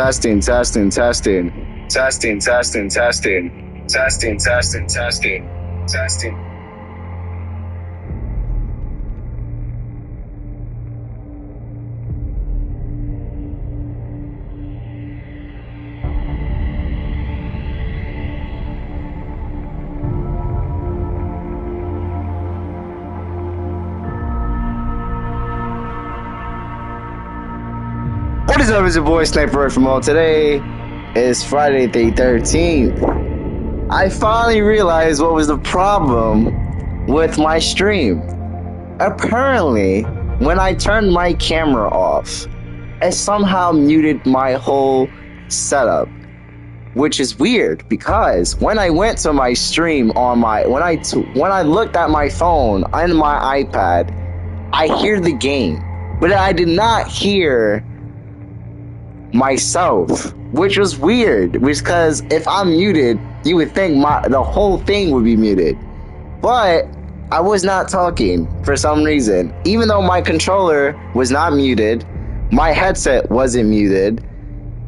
Testing, testing, testing. Testing, testing, testing. Testing, testing, testing. Testing. What is up, it's your boy Sniper from all. Today is Friday the 13th. I finally realized what was the problem with my stream. Apparently, when I turned my camera off, it somehow muted my whole setup. Which is weird because when I went to my stream on my when I looked at my phone and my iPad, I hear the game, but I did not hear myself, which was weird, because if I'm muted, you would think the whole thing would be muted. But I was not talking for some reason. Even though my controller was not muted, my headset wasn't muted.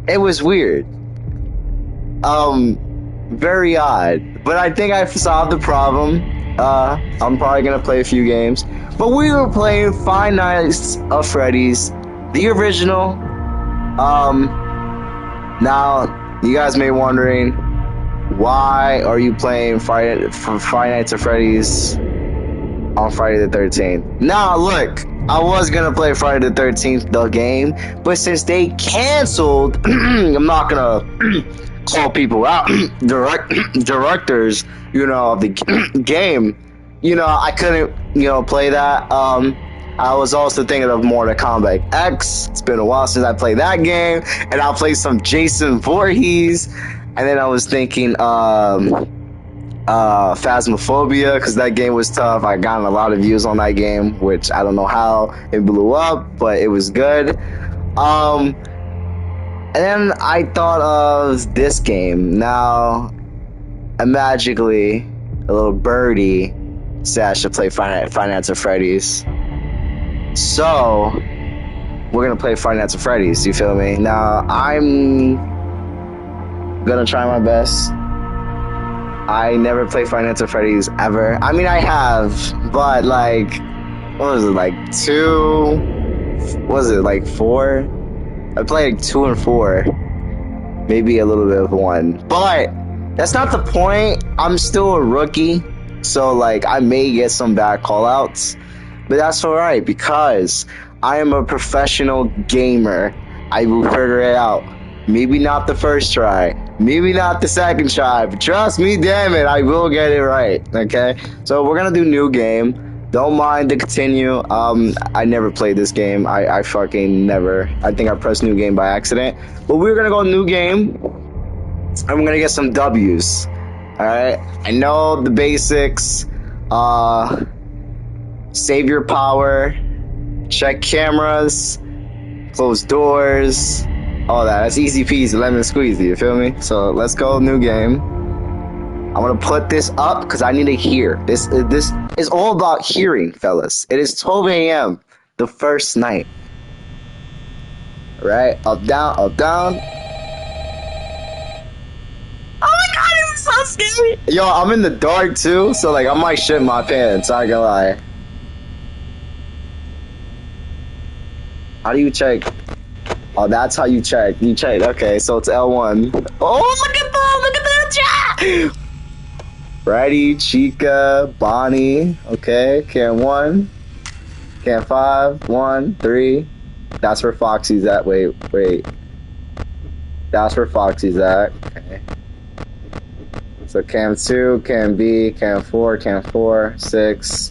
It was weird. Very odd. But I think I solved the problem. I'm probably gonna play a few games. But we were playing Five Nights at Freddy's, the original. Now, you guys may be wondering, why are you playing Five Nights at Freddy's on Friday the 13th? Now, look, I was gonna play Friday the 13th, the game, but since they canceled, I'm not gonna call people out, directors, of the game, I couldn't, play that. I was also thinking of Mortal Kombat X. It's been a while since I played that game. And I'll play some Jason Voorhees. And then I was thinking Phasmophobia, because that game was tough. I got a lot of views on that game, which I don't know how it blew up, but it was good. And then I thought of this game. Now, magically, a little birdie said I should play Five Nights at Freddy's. So, we're gonna play Five Nights at Freddy's, you feel me? Now, I'm gonna try my best. I never played Five Nights at Freddy's ever. I mean, I have, but what was it, 4? I played 2 and 4. Maybe a little bit of 1. But, that's not the point. I'm still a rookie, so, I may get some bad callouts. But that's alright, because I am a professional gamer. I will figure it out. Maybe not the first try. Maybe not the second try. But trust me, damn it, I will get it right. Okay? So we're gonna do new game. Don't mind to continue. I never played this game. I fucking never. I think I pressed new game by accident. But we're gonna go new game. And we're gonna get some W's. Alright? I know the basics. Save your power, check cameras, close doors, all that. That's easy peasy, lemon squeezy, you feel me? So let's go, new game. I'm gonna put this up because I need to hear. This is all about hearing, fellas. It is 12 a.m. the first night. Right? Up, down, up, down. Oh my god, it was so scary! Yo, I'm in the dark too, so I might shit my pants, I ain't gonna lie. How do you check? Oh, that's how you check. You check. Okay, so it's L1. Oh, look at that! Look at that chat! Freddy, Chica, Bonnie. Okay, cam 1. Cam 5. 1, 3. That's where Foxy's at. Wait. That's where Foxy's at. Okay. So cam 2, cam B, cam 4, cam 4, 6.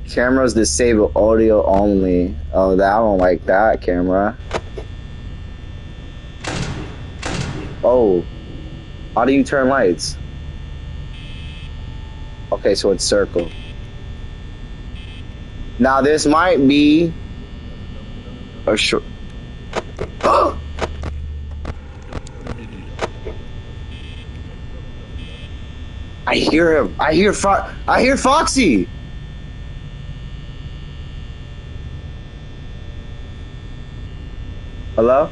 Cameras disable audio only. Oh, I don't like that camera. Oh. How do you turn lights? Okay, so it's circle. Now this might be a short. I hear him. I hear Foxy. Hello?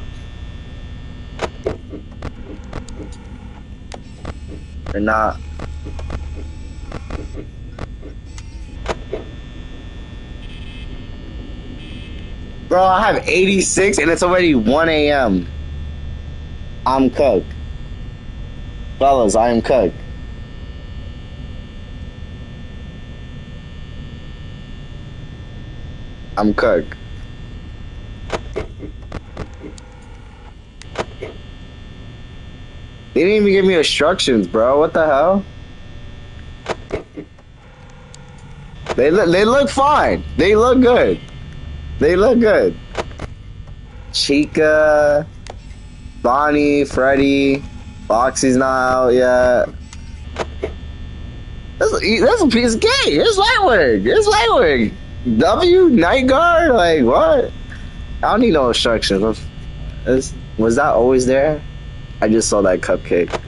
Or not. Bro, I have 86 and it's already 1 a.m. I'm cooked. Fellas, I am cooked. I'm cooked. They didn't even give me instructions, bro. What the hell? They look fine. They look good. They look good. Chica, Bonnie, Freddy, Foxy's not out yet. That's a piece of cake. It's Lightwing. It's Lightwing. W, Night Guard? Like, what? I don't need no instructions. Was that always there? I just saw that cupcake.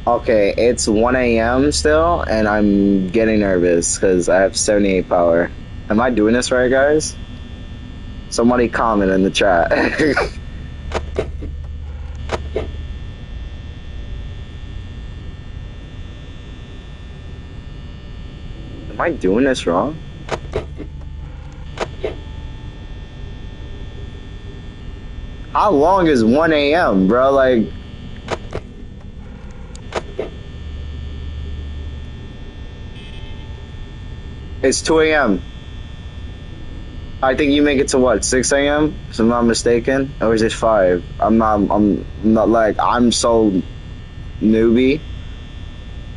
Okay, it's 1 a.m. still, and I'm getting nervous because I have 78 power. Am I doing this right, guys? Somebody comment in the chat. Am I doing this wrong? How long is 1 a.m., bro? Like... It's 2 a.m. I think you make it to what, 6 a.m. if I'm not mistaken, or is it 5? I'm not like, I'm so newbie.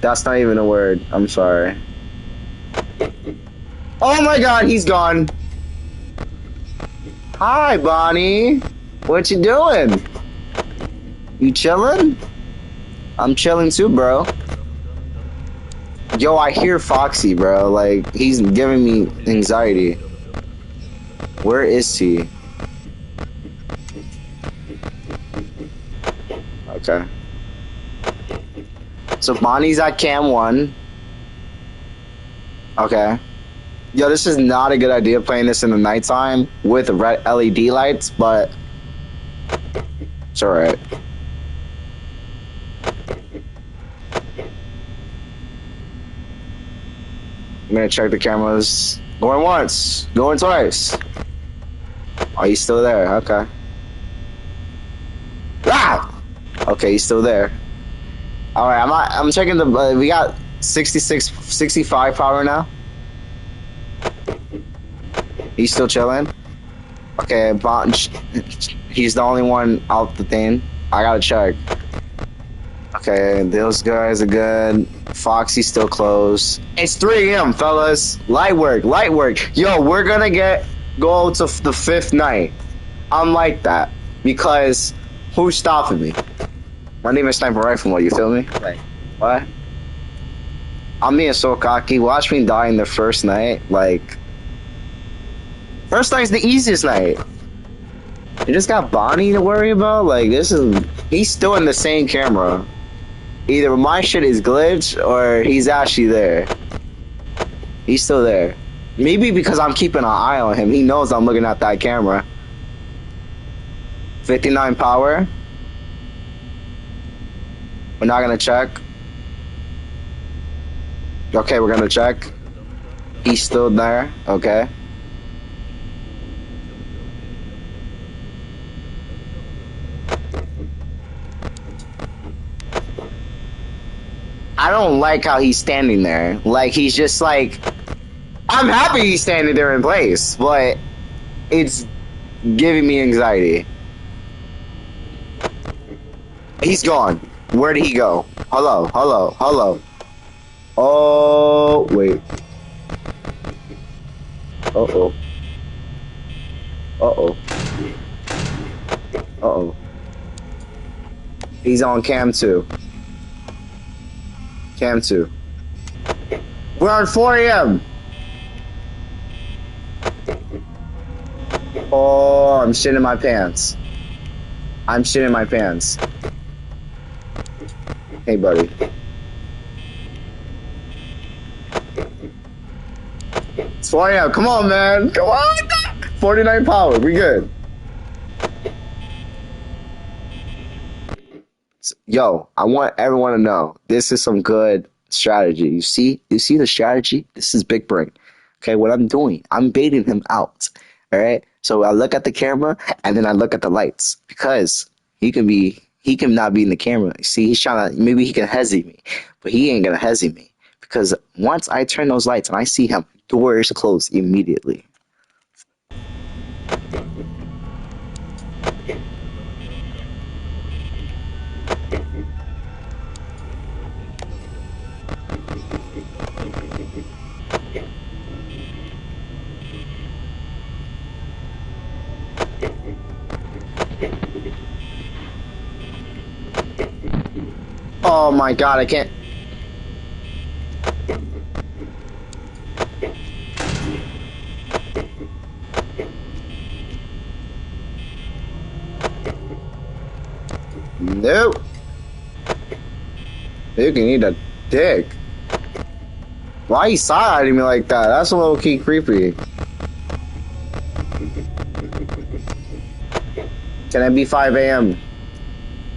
That's not even a word. I'm sorry. Oh my God, he's gone. Hi, Bonnie. What you doing? You chilling? I'm chilling too, bro. Yo, I hear Foxy, bro. Like, he's giving me anxiety. Where is he? Okay. So Bonnie's at cam 1. Okay. Yo, this is not a good idea playing this in the nighttime with red LED lights, but it's alright. I'm gonna check the cameras. Going once, going twice. Oh, he's still there. Okay. Ah! Okay, he's still there. All right, I'm checking the. We got 65 power now. He's still chilling. Okay, he's the only one out the thing. I gotta check. Okay, those guys are good. Foxy's still close. It's 3 a.m., fellas. Light work, light work. Yo, we're gonna go to the 5th night. I'm like that because who's stopping me? My name is Sniper Rifle. You feel me? Like what? I'm being so cocky. Watch me die in the first night. Like first night's the easiest night. You just got Bonnie to worry about. Like he's still in the same camera. Either my shit is glitched or he's actually there. He's still there. Maybe because I'm keeping an eye on him. He knows I'm looking at that camera. 59 power. We're not gonna check. Okay, we're gonna check. He's still there. Okay. I don't like how he's standing there. Like, he's just like... I'm happy he's standing there in place, but it's giving me anxiety. He's gone. Where did he go? Hello, hello, hello. Oh, wait. Uh-oh. Uh-oh. Uh-oh. He's on cam 2. Cam 2. We're on 4 a.m. Oh, I'm shitting my pants. I'm shitting my pants. Hey, buddy. It's 4 a.m. Come on, man. Come on. 49 power. We good. Yo, I want everyone to know this is some good strategy. You see the strategy? This is big brain. Okay, what I'm doing, I'm baiting him out. All right. So I look at the camera and then I look at the lights because he can not be in the camera. See, he's trying to maybe he can hesitate me, but he ain't gonna hesitate me because once I turn those lights and I see him, doors close immediately. Oh my god, I can't. Nope. You can eat a dick. Why you side-eyeing me like that? That's a little key creepy. Can it be 5 a.m.?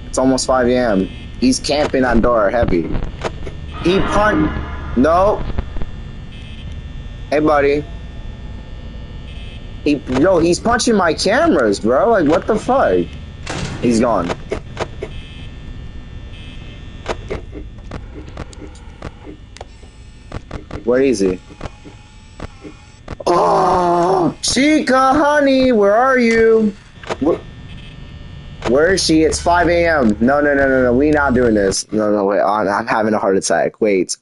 It's almost 5 a.m. He's camping on door heavy. He punched. No. Hey, buddy. He's punching my cameras, bro. Like, what the fuck? He's gone. Where is he? Oh, Chica, honey, where are you? Where is she? It's 5 a.m. No. We not doing this. No, wait. I'm having a heart attack. Wait.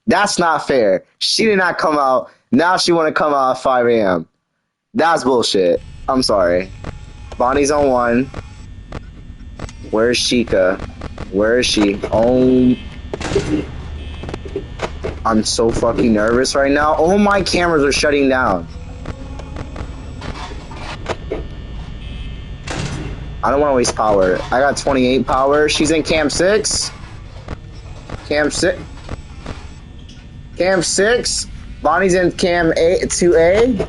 That's not fair. She did not come out. Now she want to come out at 5 a.m. That's bullshit. I'm sorry. Bonnie's on one. Where's Chica? Where is she? Oh. I'm so fucking nervous right now. All my cameras are shutting down. I don't want to waste power. I got 28 power. She's in cam 6. Cam 6. Cam 6. Bonnie's in cam 2A.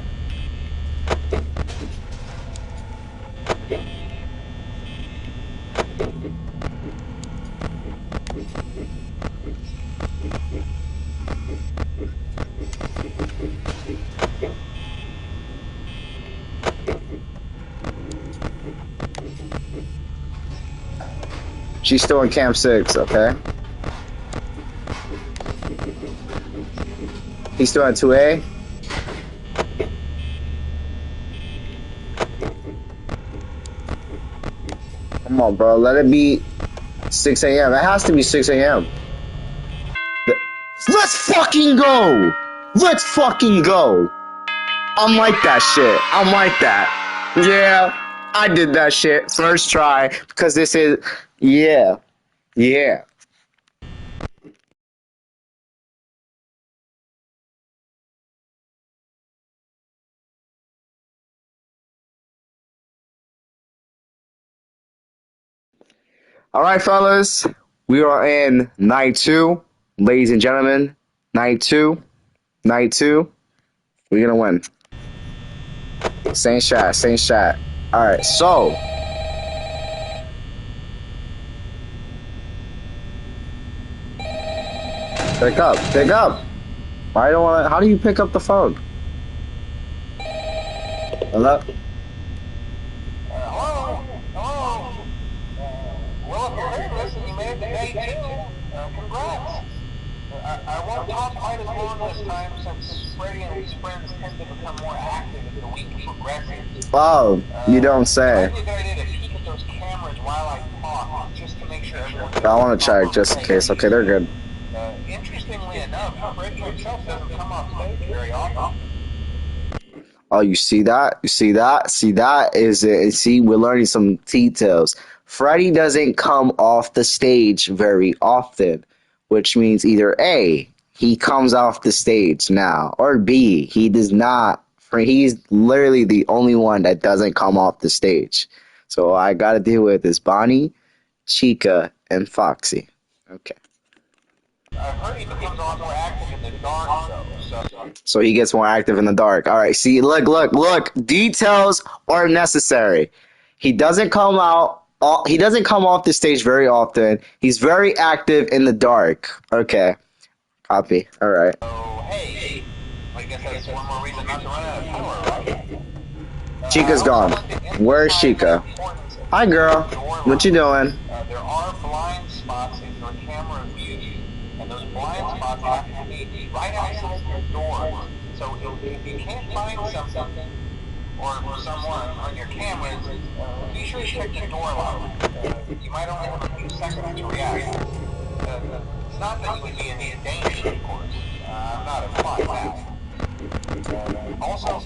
She's still in Camp 6, okay? He's still at 2A? Come on, bro. Let it be 6 a.m. It has to be 6 a.m. Let's fucking go! Let's fucking go! I'm like that shit. I'm like that. Yeah, I did that shit. First try. Because this is... Yeah. All right, fellas. We are in night 2. Ladies and gentlemen, night 2. Night 2. We're gonna win. Same shot. All right, so... Pick up. I don't want to... How do you pick up the phone? Hello? Hello. Well, if you're hearing this and you made it to day 2, congrats. I won't talk quite as long this time since Freddy and his friends tend to become more active as the week progresses. Oh, you don't say. It might be a good idea to peek at those cameras while I talk, just to make sure everyone's... I want to check just in case. Okay, they're good. Interestingly enough, Freddy himself doesn't come off stage very often. Oh, you see that? See that is it. See, we're learning some details. Freddy doesn't come off the stage very often, which means either A, he comes off the stage now, or B, he does not. He's literally the only one that doesn't come off the stage. So I got to deal with is Bonnie, Chica, and Foxy. Okay. I've heard he becomes a lot more active in the dark, though. So he gets more active in the dark. All right, see, look. Details are necessary. He doesn't come out. He doesn't come off the stage very often. He's very active in the dark. Okay, copy. All right. So, hey, I guess that's one more reason not to run out of power, right? Chica's gone. Where's Chica? Hi, girl. What you doing? There are blind spots in your camera view, and those blind spots have to be right outside your door. So if you can't find something or someone on your cameras, be sure to check the door lock. You might only have a few seconds to react. It's not that you would be in any danger, of course. I'm not implying that. Also,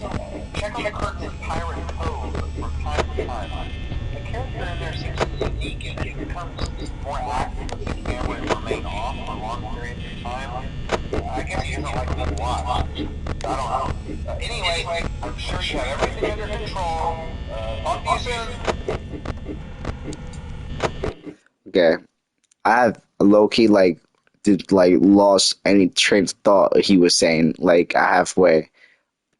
check on the curtain in Pirate Cove from time to time. The character in there seems unique and it becomes more active if the cameras remain off for long periods of time. I guess he doesn't like being watched. I don't know. Anyway, I'm sure you have everything under control. Talk to you soon. Okay, I have low key lost any train of thought he was saying halfway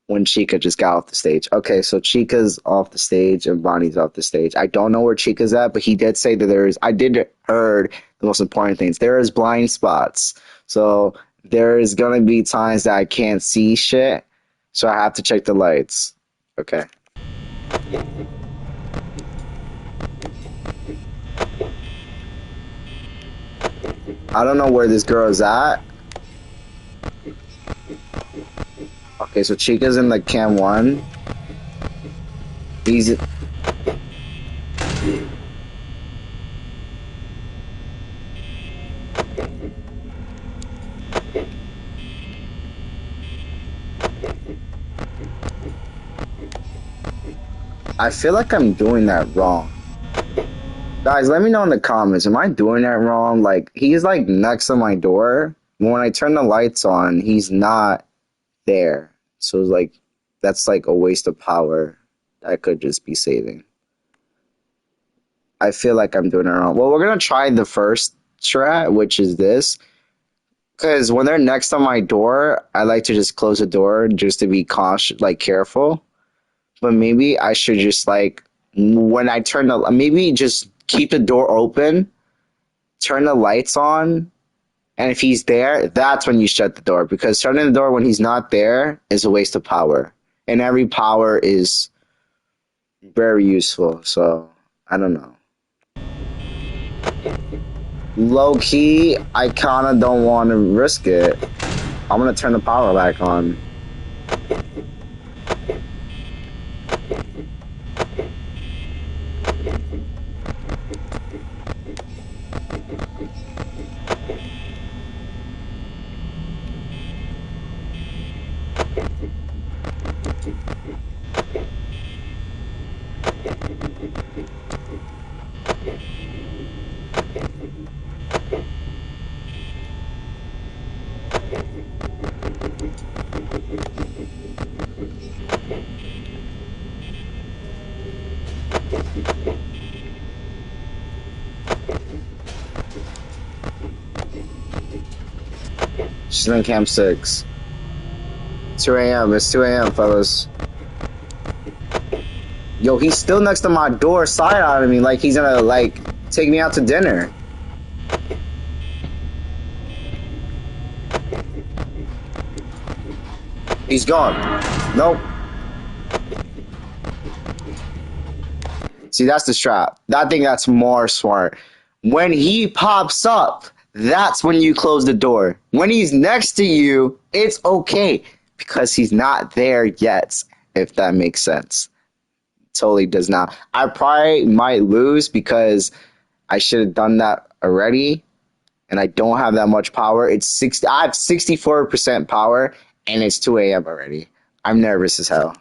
when Chica just got off the stage. Okay, so Chica's off the stage and Bonnie's off the stage. I don't know where Chica's at, but he did say that I did heard the most important things. There is blind spots. So there is going to be times that I can't see shit. So I have to check the lights. Okay. I don't know where this girl is at. Okay, so Chica's in the cam 1. He's... I feel like I'm doing that wrong. Guys, let me know in the comments. Am I doing that wrong? Like, he's like next to my door. When I turn the lights on, he's not there. So it's like, that's like a waste of power I could just be saving. I feel like I'm doing it wrong. Well, we're going to try the first strat, which is this. Because when they're next to my door, I like to just close the door just to be cautious, like careful. But maybe I should just like, when I turn the, maybe just keep the door open, turn the lights on, and if he's there, that's when you shut the door. Because shutting the door when he's not there is a waste of power. And every power is very useful. So, I don't know. Low key, I kind of don't want to risk it. I'm going to turn the power back on. She's in Camp 6. 2 a.m. It's 2 a.m., fellas. Yo, he's still next to my door, side-eyeing me like he's gonna, like, take me out to dinner. He's gone. Nope. See, that's the strat. I think that's more smart. When he pops up, that's when you close the door. When he's next to you, it's okay because he's not there yet, if that makes sense. Totally does not. I probably might lose because I should have done that already, and I don't have that much power. It's 60. I have 64% power, and it's 2 a.m. already. I'm nervous as hell.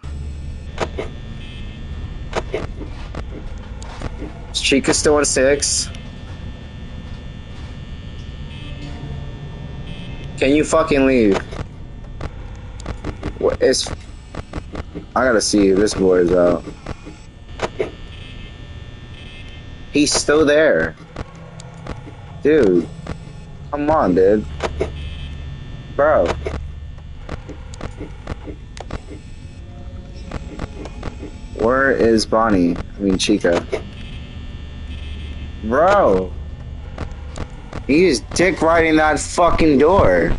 Chica's still on 6. Can you fucking leave? What is... I gotta see if this boy is out. He's still there. Dude. Come on, dude. Bro. Where is Bonnie? I mean, Chica. Bro. He's dick riding that fucking door.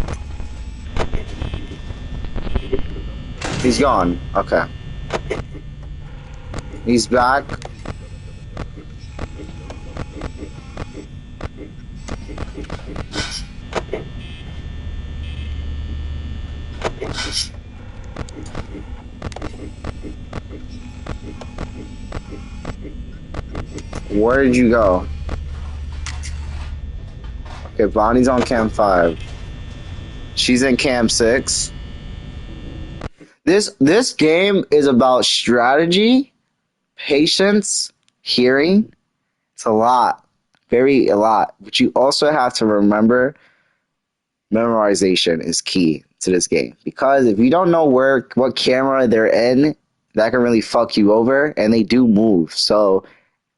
He's gone. Okay. He's back. Where did you go? Okay, Bonnie's on cam 5. She's in cam 6. This game is about strategy, patience, hearing. It's a lot. A lot. But you also have to remember memorization is key to this game. Because if you don't know what camera they're in, that can really fuck you over, and they do move. So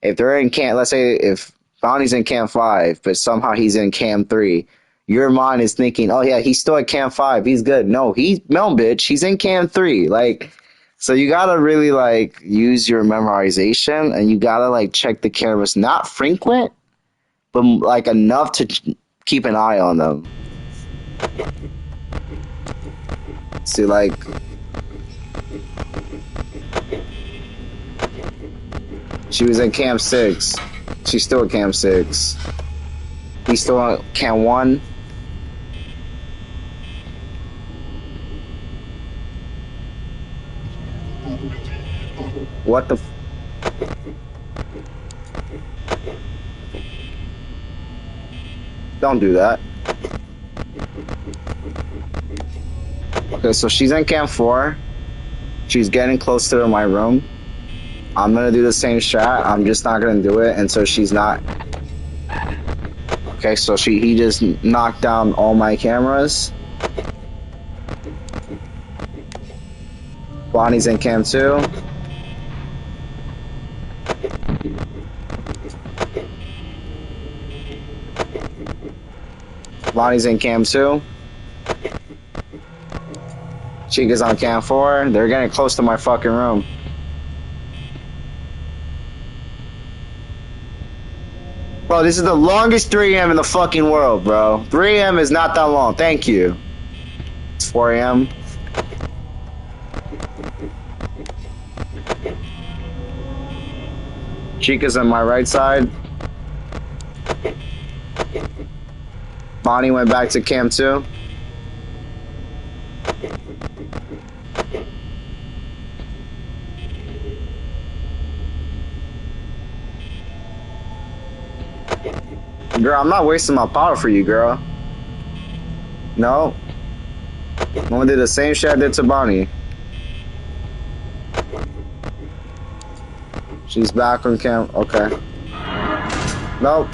if they're in cam, let's say if Bonnie's in cam 5, but somehow he's in cam 3, your mind is thinking, oh yeah, he's still at cam 5, he's good. No, bitch, he's in cam 3. Like, so you gotta really like use your memorization, and you gotta like check the cameras, not frequent, but like enough to keep an eye on them. See, like, she was in cam 6. She's still at cam 6. He's still on cam 1. What the Don't do that. Okay, so she's in cam 4. She's getting close to my room. I'm gonna do the same strat. I'm just not gonna do it until she's not. Okay, so he just knocked down all my cameras. Bonnie's in cam 2. Bonnie's in cam 2. Chica's on cam 4. They're getting close to my fucking room. Bro, this is the longest 3 a.m. in the fucking world, bro. 3 a.m. is not that long. Thank you. It's 4 a.m. Chica's on my right side. Bonnie went back to cam 2. Girl, I'm not wasting my power for you, girl. No. I'm gonna do the same shit I did to Bonnie. She's back on cam. Okay. Nope.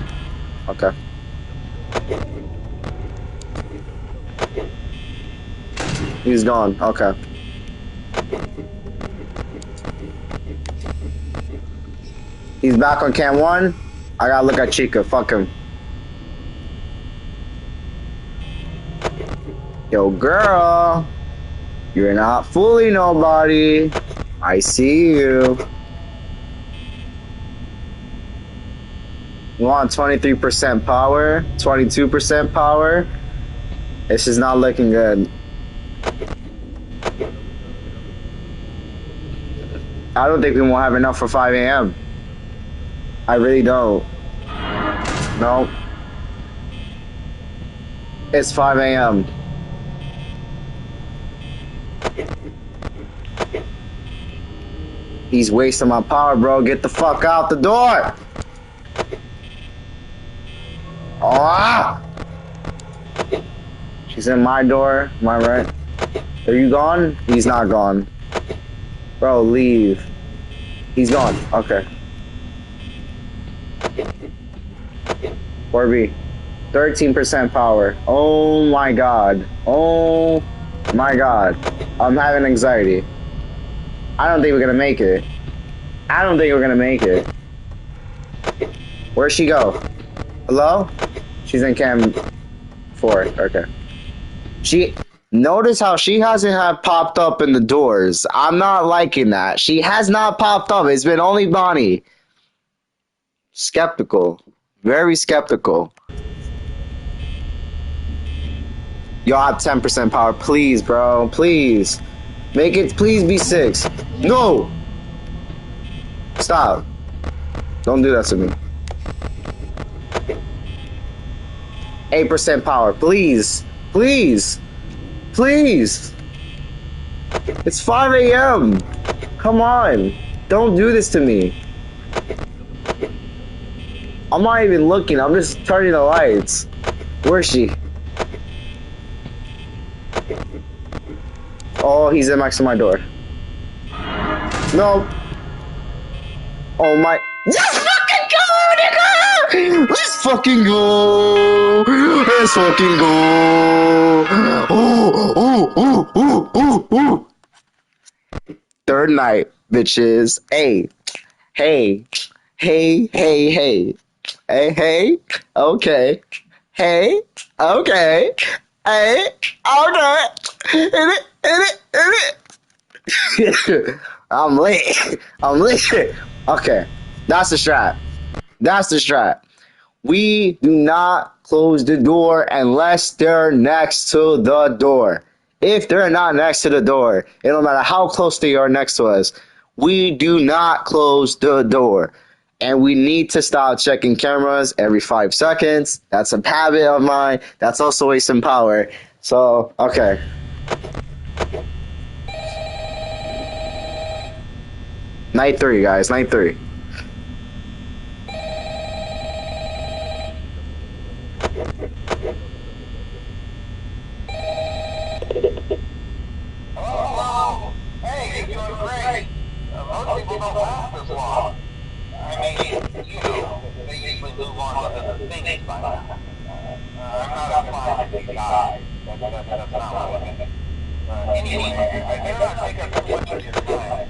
Okay. He's gone. Okay. He's back on cam 1. I gotta look at Chica. Fuck him. Yo, girl. You're not fooling nobody. I see you. You want 23% power? 22% power? This is not looking good. I don't think we won't have enough for 5 a.m. I really don't. No. It's 5 a.m. He's wasting my power, bro. Get the fuck out the door! Ah! She's in my door, my right. Are you gone? He's not gone. Bro, leave. He's gone. Okay. 4B. 13% power. Oh my god. Oh my god. I'm having anxiety. I don't think we're gonna make it. I don't think we're gonna make it. Where'd she go? Hello? She's in cam 4. Okay. Notice how she hasn't have popped up in the doors. I'm not liking that. She has not popped up. It's been only Bonnie. Skeptical. Very skeptical. Y'all have 10% power. Please, bro. Please. Make it, please be 6. No! Stop. Don't do that to me. 8% power. Please. Please. Please. It's 5 a.m. Come on. Don't do this to me. I'm not even looking. I'm just turning the lights. Where is she? Oh, he's next to my door. No. Oh my. Let's fucking go, nigga! Let's fucking go! Let's fucking go! Oh. Third night, bitches. Hey. Hey. Hey. Hey. Okay. Hey. Okay. Hey. Okay. I'm late. Okay. That's the strat. We do not close the door unless they're next to the door. If they're not next to the door, it don't matter how close they are next to us, we do not close the door. And we need to stop checking cameras every 5 seconds. That's a habit of mine. That's also wasting power. So, okay. Night 3, guys. Night 3. Hello? Hey, you're doing great. Most people don't last this long. I mean, they usually move on to other things by now. I'm not applying to these guys. That's not what I mean. Anyway, I dare not take up too much of your time.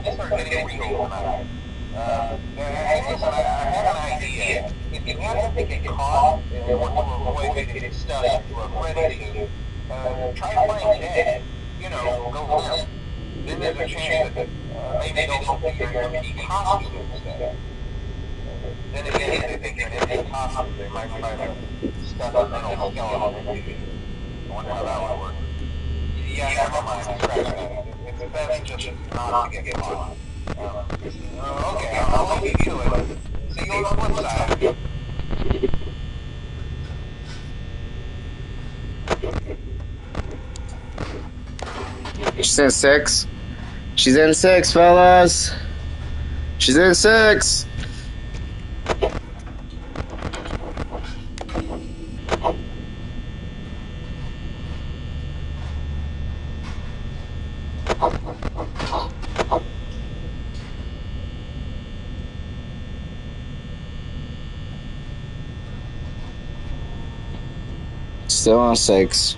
Things are getting real tonight. Hey, listen, I had an idea. If you happen to get caught and want to avoid getting stuck into a Freddy suit, try playing dead. Go limp. Then there's a chance that maybe they'll think you're an empty costume instead. Then again, if they think you're an empty costume, they might try to stuff a mental skeleton into you. I wonder how that would work. Yeah, never mind. Scratch that. It's best just not to get caught. Okay, I'll leave you to it. See you on the flip side. She's in 6. She's in 6, fellas. She's in 6. Still on 6.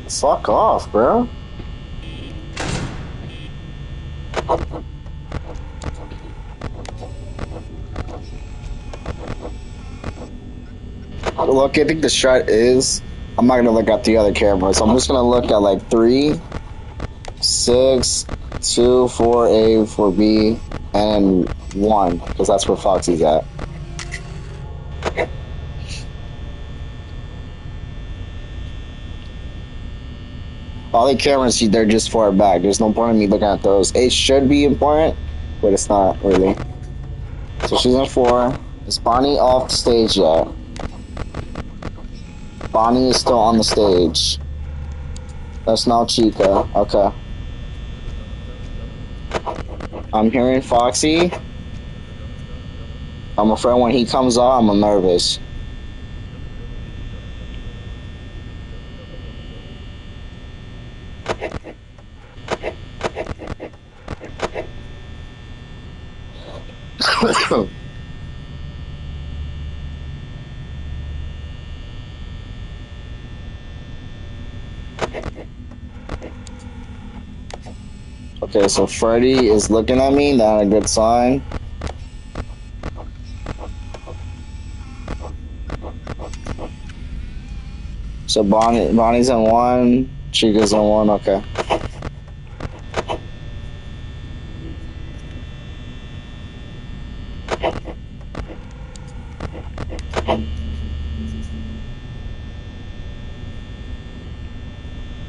Fuck off, bro. Look, I think the strat is, I'm not gonna look at the other cameras. I'm just gonna look at like 3, 6, 2, 4A, 4B, and 1, because that's where Foxy's at. All the cameras, they're just far back. There's no point in me looking at those. It should be important, but it's not really. So she's in 4. Is Bonnie off the stage yet? Bonnie is still on the stage. That's now Chica. Okay. I'm hearing Foxy. I'm afraid when he comes out, I'm nervous. Okay, so Freddy is looking at me. Not a good sign. So Bonnie's in 1. Chica's in 1. Okay.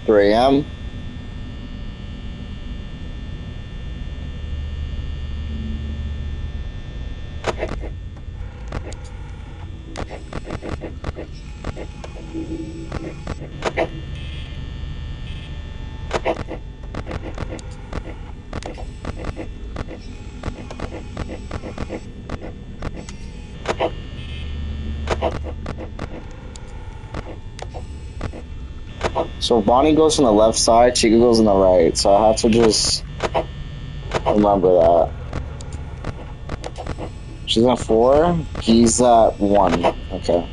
Three AM. So Bonnie goes on the left side, Chica goes on the right. So I have to just remember that. She's at 4. He's at 1. Okay.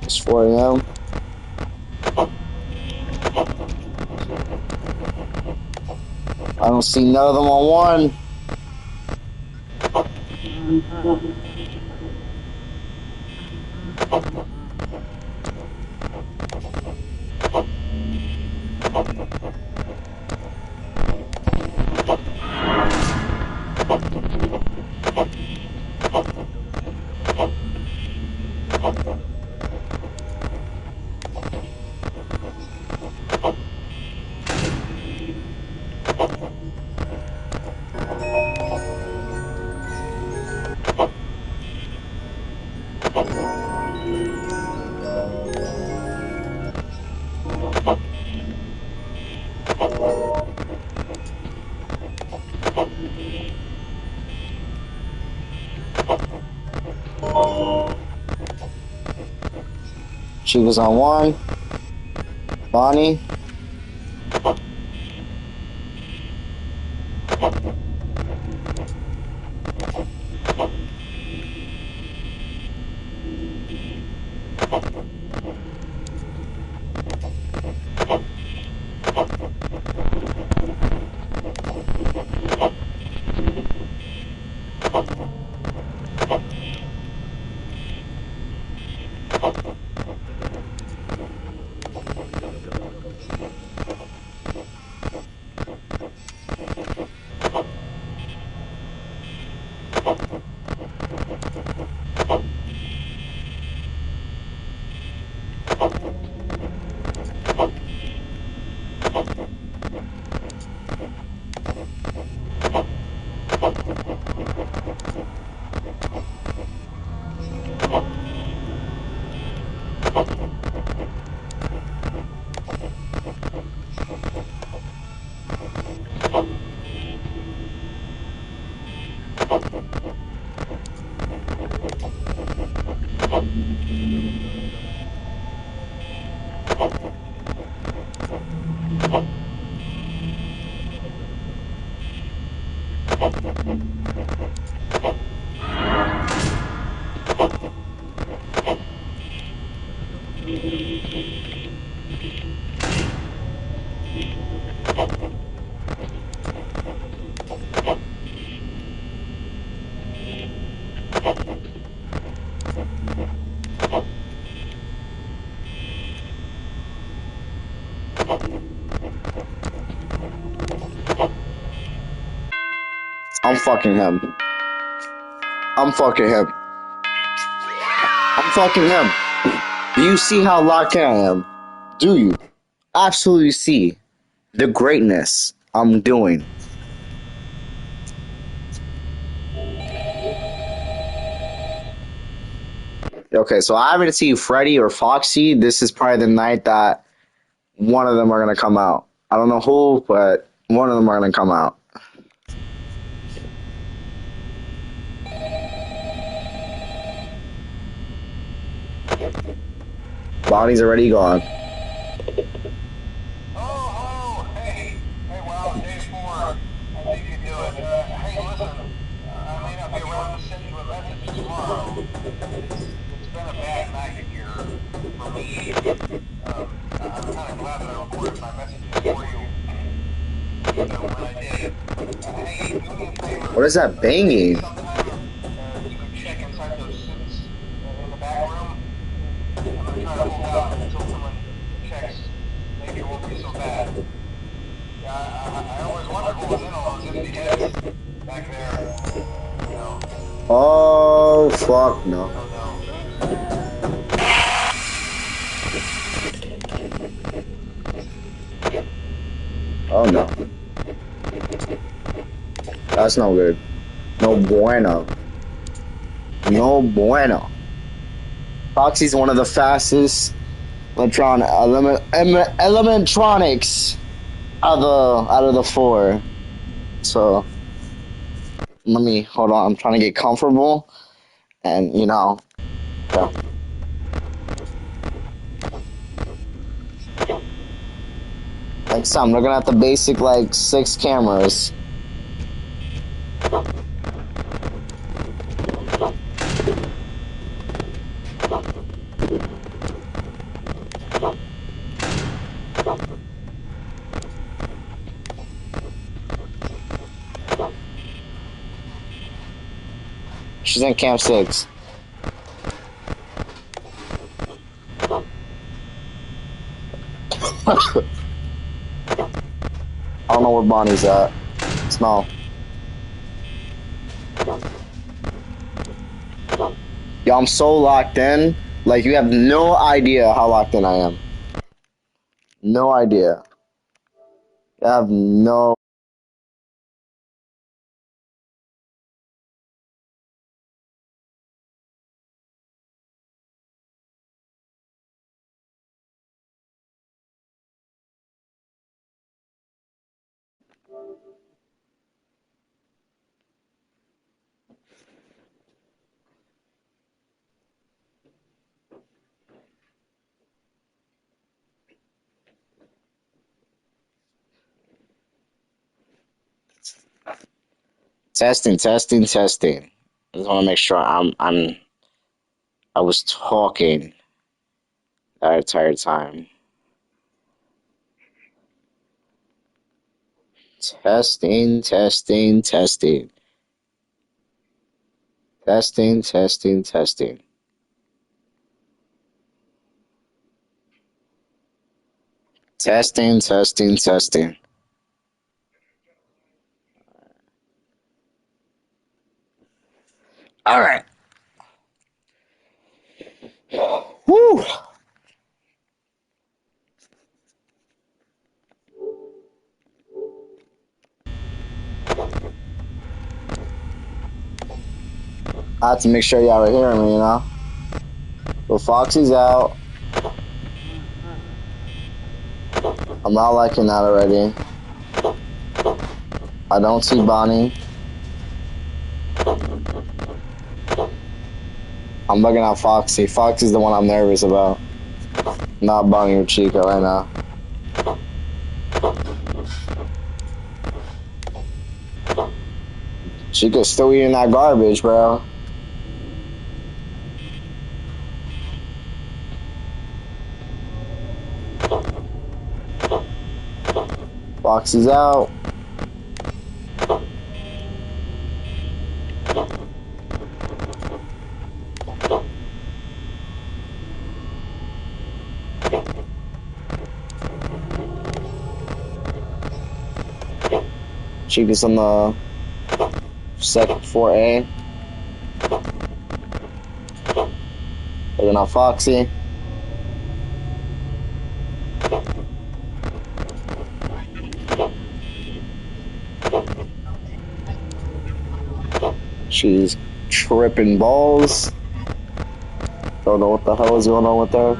It's 4 AM. I don't see none of them on 1. She was on 1. Bonnie. I'm fucking him. I'm fucking him. I'm fucking him. Do you see how locked in I am? Do you absolutely see the greatness I'm doing? Okay, so I haven't seen Freddy or Foxy. This is probably the night that one of them are gonna come out. I don't know who, but one of them are gonna come out. Bonnie's already gone. Oh, hey, wow, day 4. I think you do it. Hey, listen, I may not be around to send you a message tomorrow. It's been a bad night here for me. I'm kind of glad that I recorded my messages for you. When I did. Hey, do me a favor. What is that banging? Sometime you can check inside those suits in the back room. I'm going to try to hold out until someone checks. Maybe it won't be so bad. Yeah, I always wondered what was in all those empty heads back there. You know. Oh, fuck no. Oh no. That's no good. No bueno. No bueno. Foxy's one of the fastest elementronics out of the 4. So let me hold on. I'm trying to get comfortable, and yeah. Next time, looking at the basic, like, 6 cameras. She's in Camp 6. I don't know where Bonnie's at. Smell. Yo, I'm so locked in. Like, you have no idea how locked in I am. No idea. I have no... Testing. I just want to make sure I was talking that entire time. Testing. Testing. Testing. All right. Whew. I have to make sure y'all are hearing me, But Foxy's out. I'm not liking that already. I don't see Bonnie. I'm looking at Foxy. Foxy's the one I'm nervous about. Not Bonnie or Chica right now. She could still eating that garbage, bro. Foxy's out. Chica's on the second 4A. Looking at Foxy. She's tripping balls. Don't know what the hell is going on with her.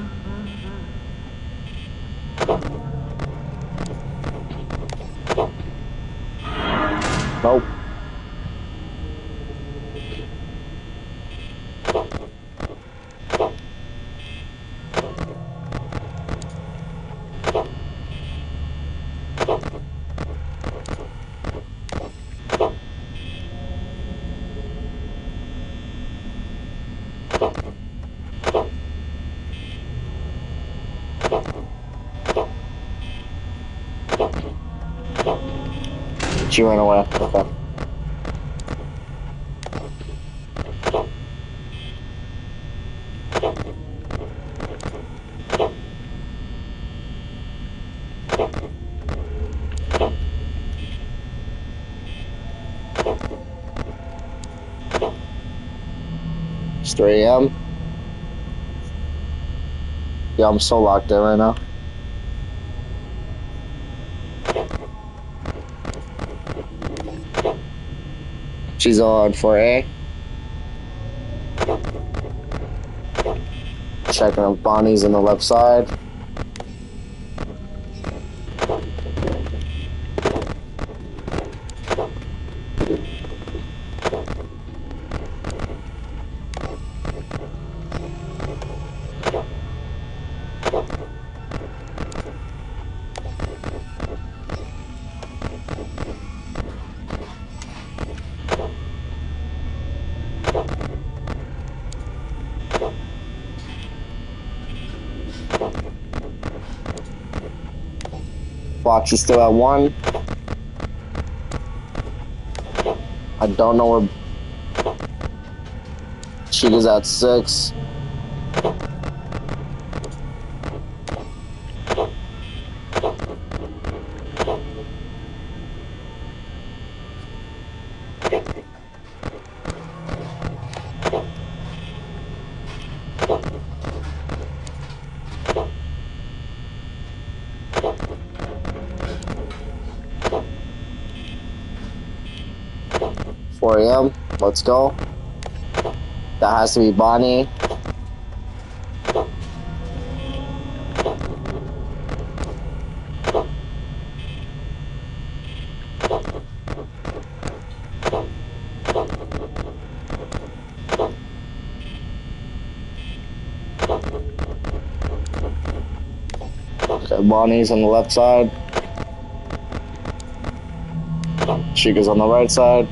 Nope. She ran away. Okay. It's 3 a.m. Yeah, I'm so locked in right now. She's on 4A. Checking if Bonnie's on the left side. Foxy's still at 1. I don't know where Chica's at 6. Let's go. That has to be Bonnie. Okay, Bonnie's on the left side. Chica's on the right side.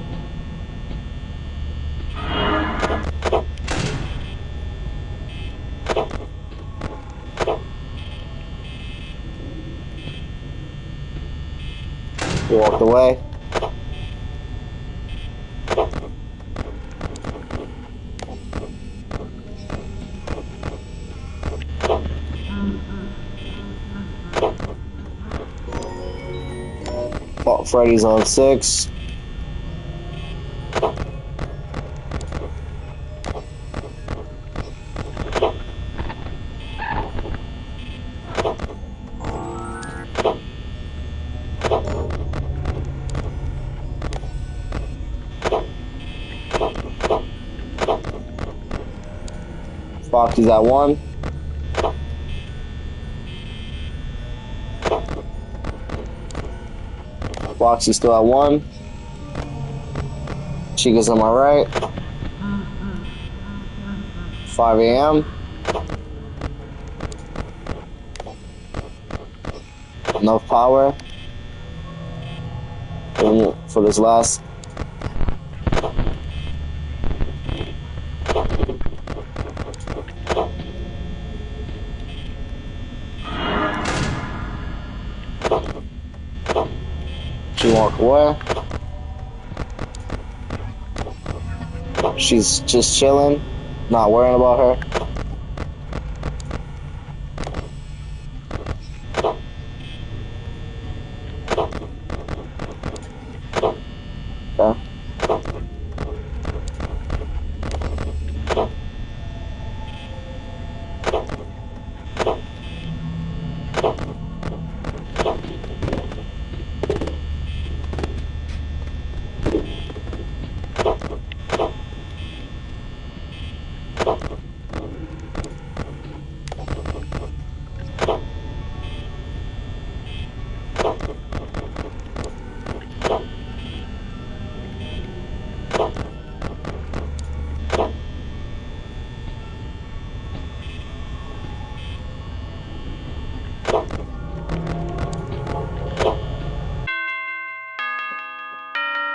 He walked away. Freddy's on 6. Foxy's at 1. Foxy's still at 1. Chica's on my right. 5 a.m. Enough power for this last She walk away. She's just chilling, not worrying about her. Okay.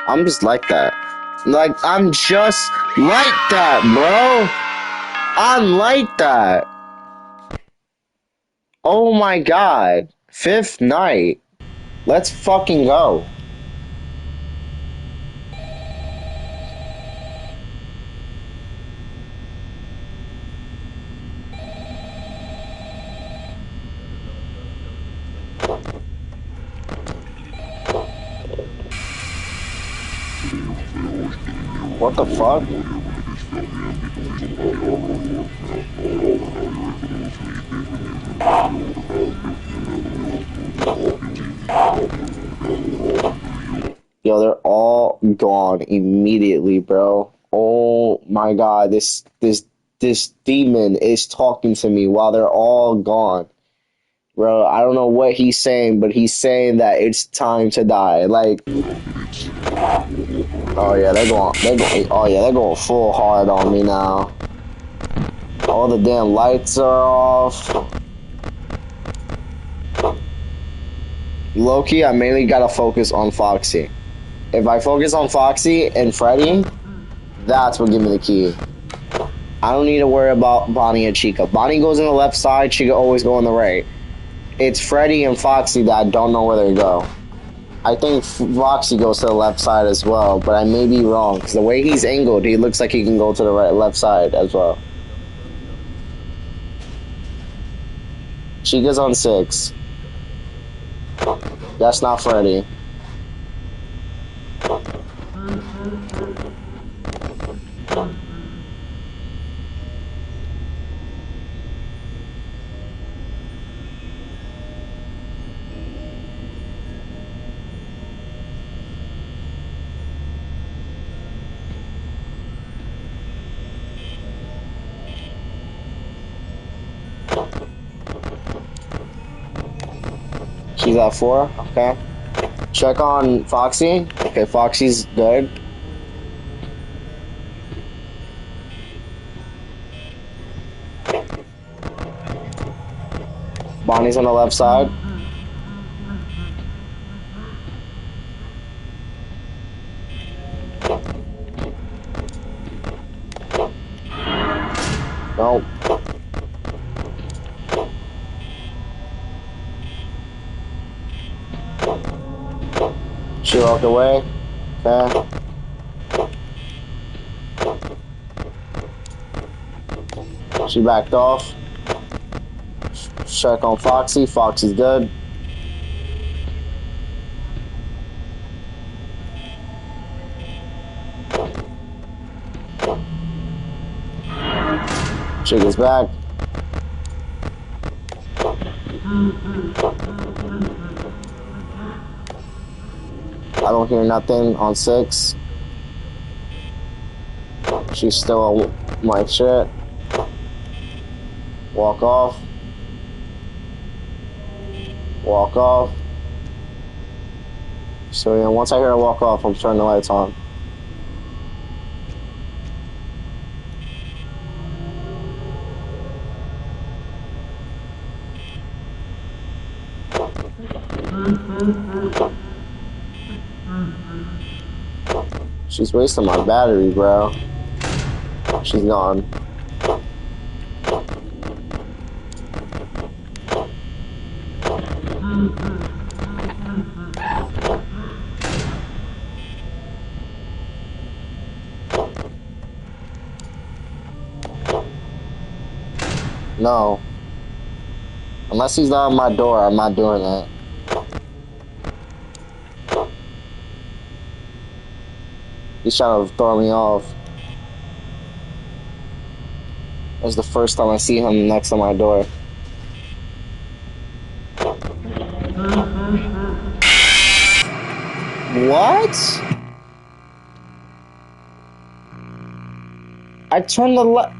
I'm just like that. Like, I'm just like that, bro. I'm like that. Oh my god. Fifth night. Let's fucking go. What the fuck? Yo, they're all gone immediately, bro. Oh my god, this demon is talking to me while they're all gone. Bro, I don't know what he's saying, but he's saying that it's time to die. Like, oh yeah, they're going full hard on me now. All the damn lights are off. Low-key, I mainly gotta focus on Foxy. If I focus on Foxy and Freddy, that's what gives me the key. I don't need to worry about Bonnie and Chica. Bonnie goes on the left side, Chica always go on the right. It's Freddy and Foxy that I don't know where they go. I think Foxy goes to the left side as well, but I may be wrong, because the way he's angled, he looks like he can go to the left side as well. Chica's on 6. That's not Freddy. She's at 4, okay. Check on Foxy. Okay, Foxy's good. Bonnie's on the left side. Nope. She walked away. Okay. She backed off. Check on Foxy. Foxy's good. Chica's back. I don't hear nothing on 6. She's still on my shit. Walk off. Walk off. So yeah, once I hear her walk off, I'm turning the lights on. She's wasting my battery, bro. She's gone. No. Unless he's not at my door, I'm not doing that. He's trying to throw me off. That's the first time I see him next to my door. What? I turned the light.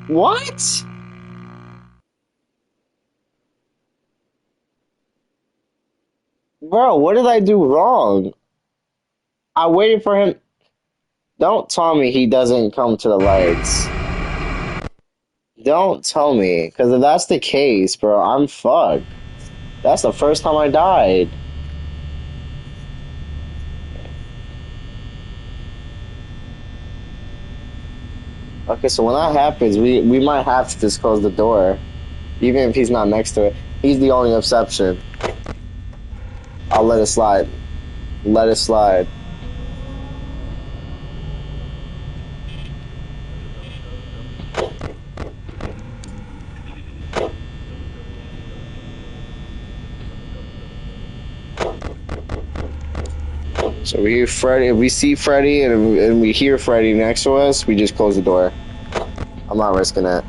What? Bro, what did I do wrong? I waited for him. Don't tell me he doesn't come to the lights. Don't tell me, because if that's the case, bro, I'm fucked. That's the first time I died. Okay, so when that happens, we might have to just close the door. Even if he's not next to it. He's the only exception. I'll let it slide. Let it slide. So we hear Freddy. If we see Freddy and we hear Freddy next to us, we just close the door. I'm not risking it.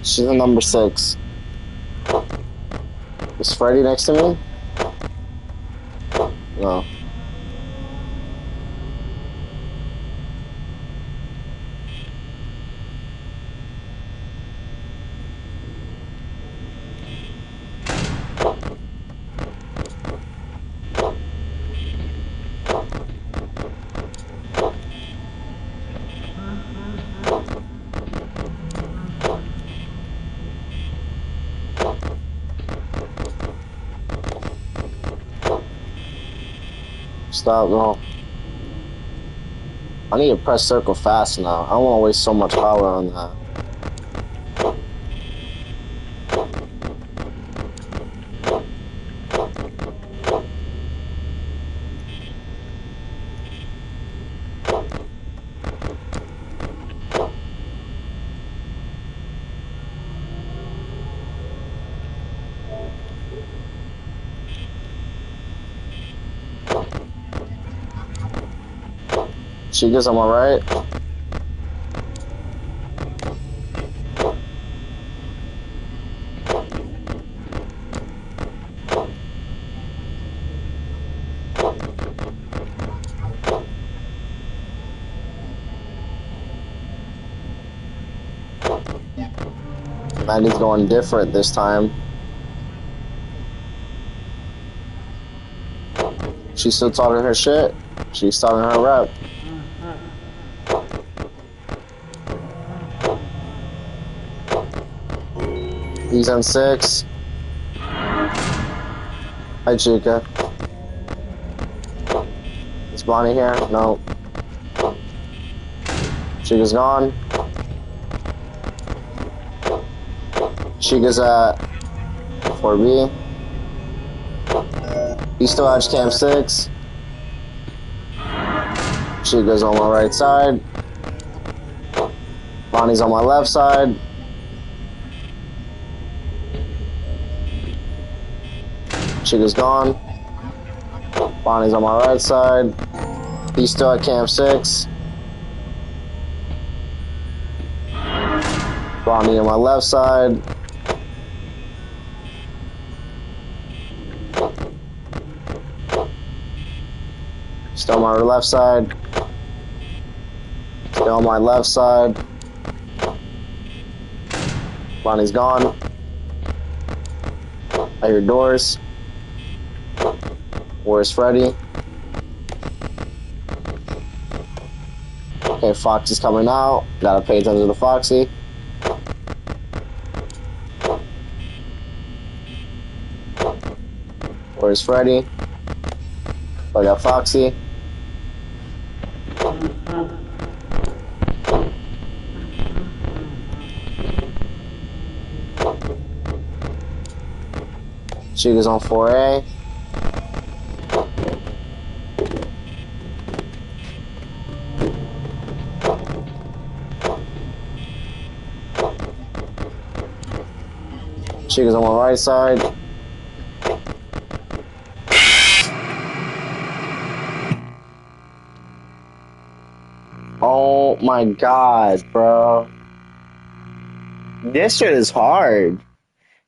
She's in number 6. Is Freddy next to me? No. Stop, no. I need to press circle fast now. I don't want to waste so much power on that. She gets on my right. Mandy's going different this time. She's still talking her shit. She's talking her rap. He's on 6. Hi, Chica. Is Bonnie here? No. Chica's gone. Chica's at 4B. He still has cam 6. Chica's on my right side. Bonnie's on my left side. Chica's gone. Bonnie's on my right side. He's still at cam 6. Bonnie on my left side. Still on my left side. Still on my left side. Bonnie's gone. I hear doors. Where's Freddy? Okay, Foxy's coming out. Gotta pay attention to Foxy. Where's Freddy? I got Foxy. Chica's on 4A. Chica's on my right side. Oh my god, bro. This shit is hard.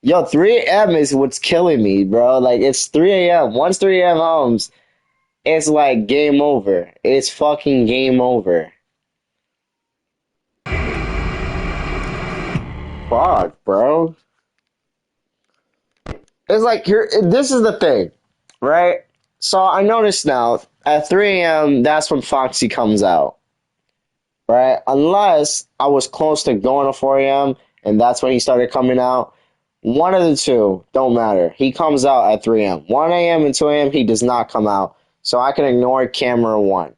Yo, 3 a.m. is what's killing me, bro. Like, it's 3 a.m. Once 3 a.m. comes, it's like game over. It's fucking game over. Fuck, bro. It's like, this is the thing, right? So I noticed now, at 3 a.m., that's when Foxy comes out, right? Unless I was close to going to 4 a.m., and that's when he started coming out. One of the two, don't matter. He comes out at 3 a.m. 1 a.m. and 2 a.m., he does not come out. So I can ignore camera 1.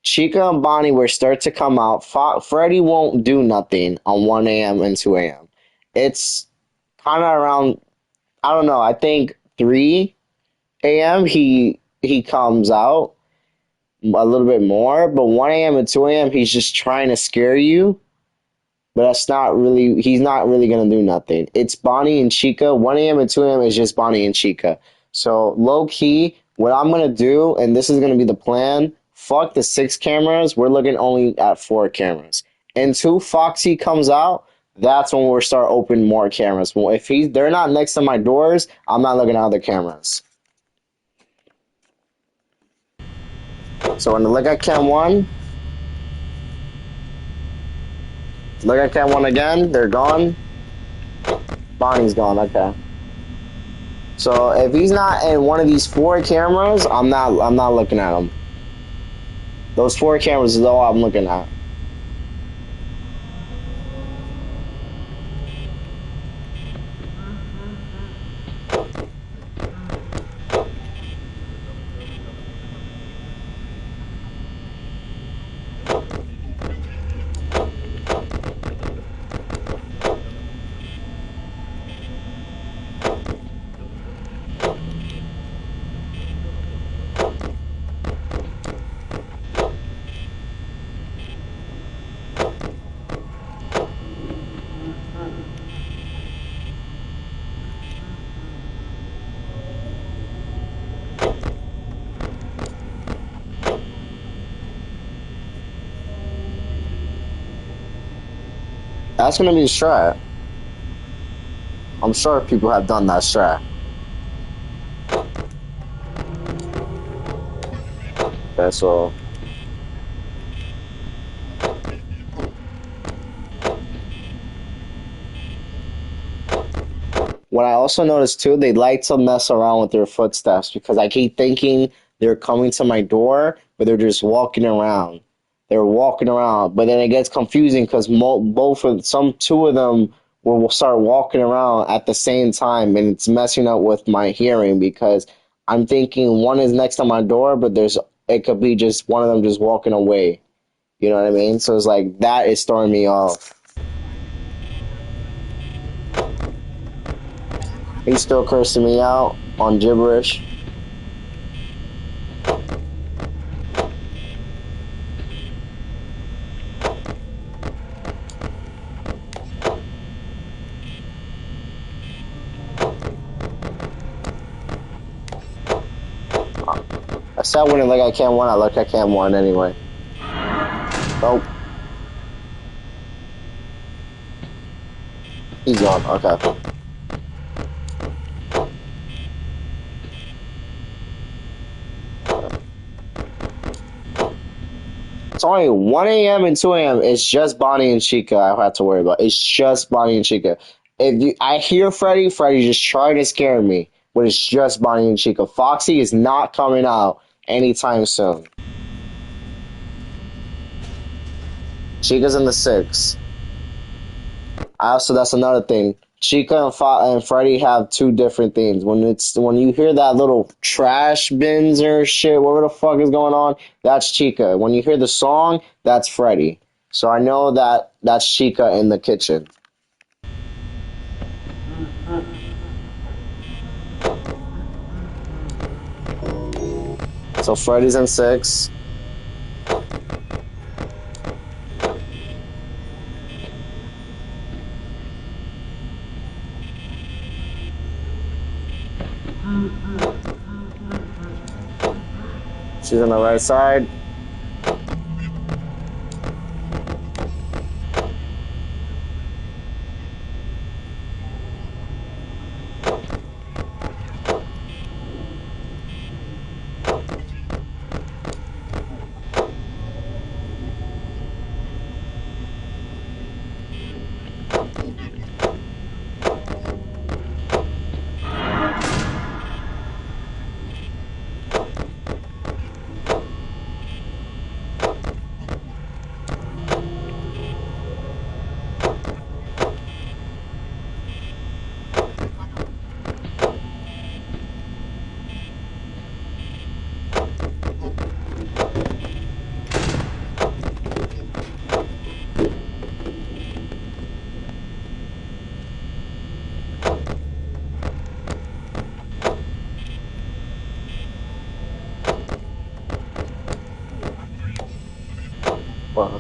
Chica and Bonnie will start to come out. Freddy won't do nothing on 1 a.m. and 2 a.m. It's kind of around, I don't know, I think 3 a.m. he comes out a little bit more. But 1 a.m. and 2 a.m., he's just trying to scare you. But that's not really, he's not really going to do nothing. It's Bonnie and Chica. 1 a.m. and 2 a.m. is just Bonnie and Chica. So, low key, what I'm going to do, and this is going to be the plan, fuck the 6 cameras. We're looking only at 4 cameras. Until Foxy comes out, that's when we'll start opening more cameras. Well, if they're not next to my doors, I'm not looking at other cameras. So, when I look at cam 1, look at cam 1 again, they're gone. Bonnie's gone, okay. So if he's not in one of these 4 cameras, I'm not looking at him. Those 4 cameras is all I'm looking at. That's gonna be the strat. I'm sure people have done that strat. Okay, so what I also noticed too, they like to mess around with their footsteps because I keep thinking they're coming to my door, but they're just walking around. They're walking around, but then it gets confusing because two of them will start walking around at the same time, and it's messing up with my hearing because I'm thinking one is next to my door, but it could be just one of them just walking away. You know what I mean? So it's like that is throwing me off. He's still cursing me out on gibberish. Stop winning like I can't win. I like I can't win anyway. Nope. He's gone. Okay. It's only 1 a.m. and 2 a.m. It's just Bonnie and Chica I have to worry about. It's just Bonnie and Chica. I hear Freddy, Freddy's just trying to scare me. But it's just Bonnie and Chica. Foxy is not coming out anytime soon. Chica's in the 6. Also, that's another thing. Chica and Freddy have two different themes. When you hear that little trash bins or shit, whatever the fuck is going on, that's Chica. When you hear the song, that's Freddy. So I know that that's Chica in the kitchen. So Freddy's in 6. She's on the right side.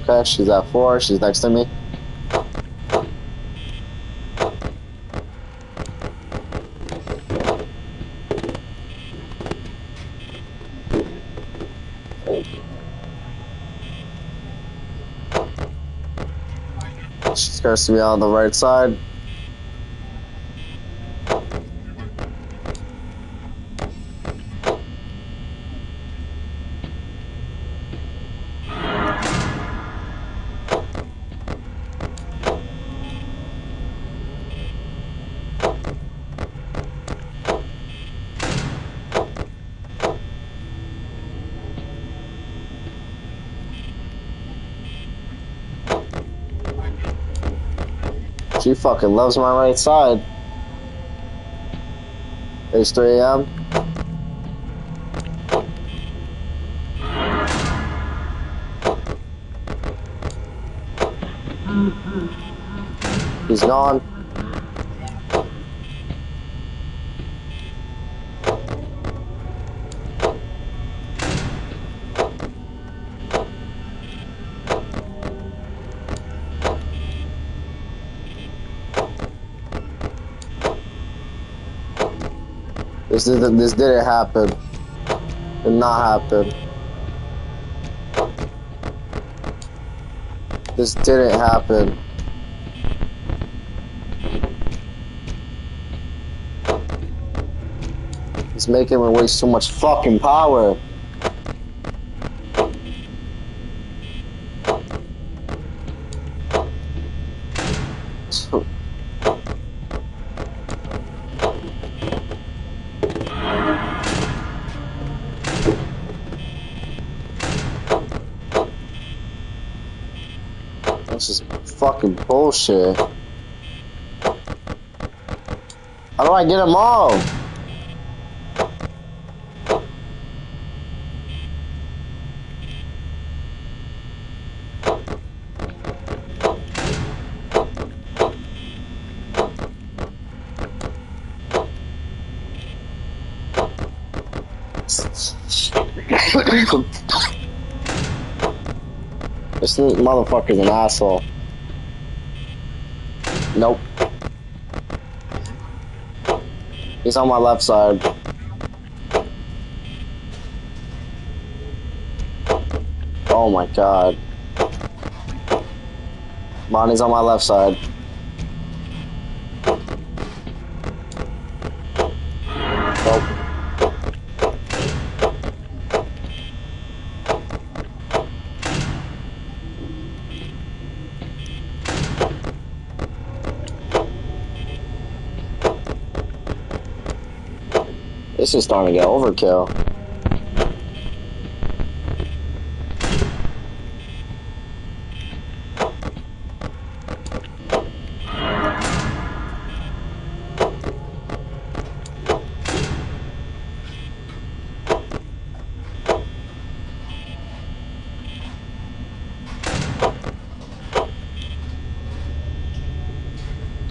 Okay, she's at 4. She's next to me. She scares me on the right side. She fucking loves my right side. It's 3 a.m. He's gone. This didn't happen. Did not happen. This didn't happen. It's making me waste too much fucking power. This is fucking bullshit. How do I get them all? This motherfucker's an asshole. Nope. He's on my left side. Oh my god. Monty's on my left side. Nope. This is starting to get overkill.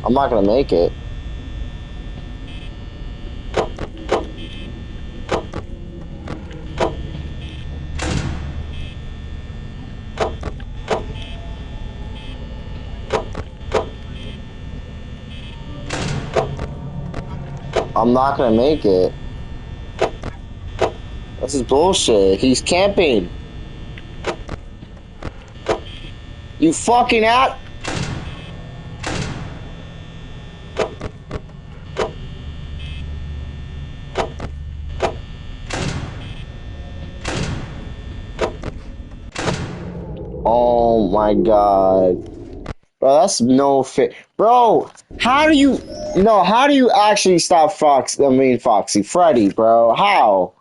I'm not gonna make it. I'm not gonna make it. This is bullshit. He's camping. You fucking out. Oh my god. Bro, that's no fit. Bro, how do you how do you actually stop Foxy Freddy, bro? How?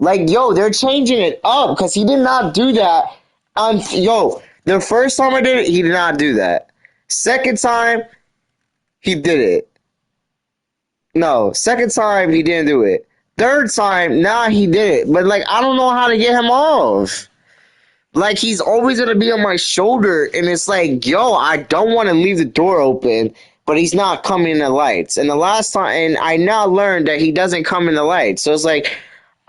Like, yo, they're changing it up because he did not do that. Yo, the first time I did it, he did not do that. Second time, he did it. No, second time he didn't do it. Third time, now he did it. But like, I don't know how to get him off. Like, he's always gonna be on my shoulder, and it's like, yo, I don't want to leave the door open, but he's not coming in the lights. And the last time, and I now learned that he doesn't come in the lights. So it's like,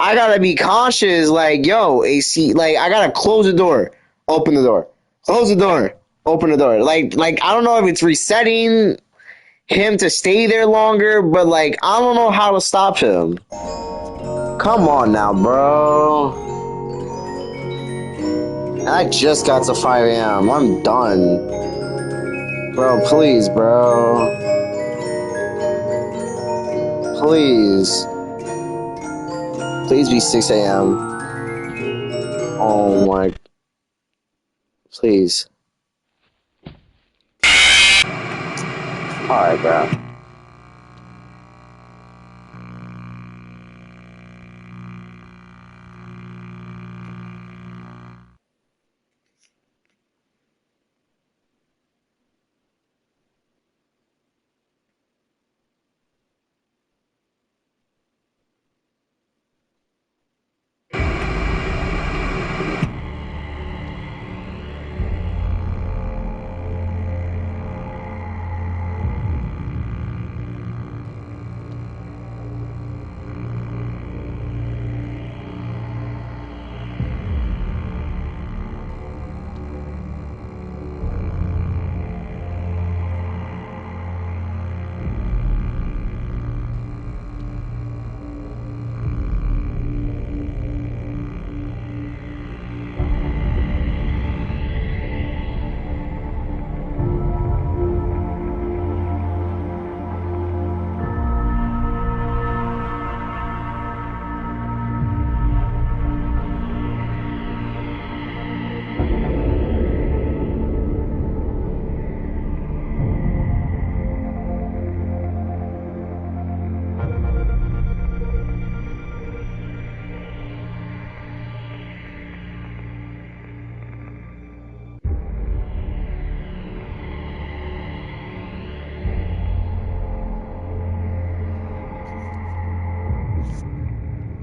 I gotta be cautious. Like, yo, AC, like, I gotta close the door, open the door, close the door, open the door. Like I don't know if it's resetting him to stay there longer, but like, I don't know how to stop him. Come on now, bro. I just got to 5 a.m. I'm done. Bro, please, bro. Please. Please be 6 a.m. Oh my. Please. Alright, bro.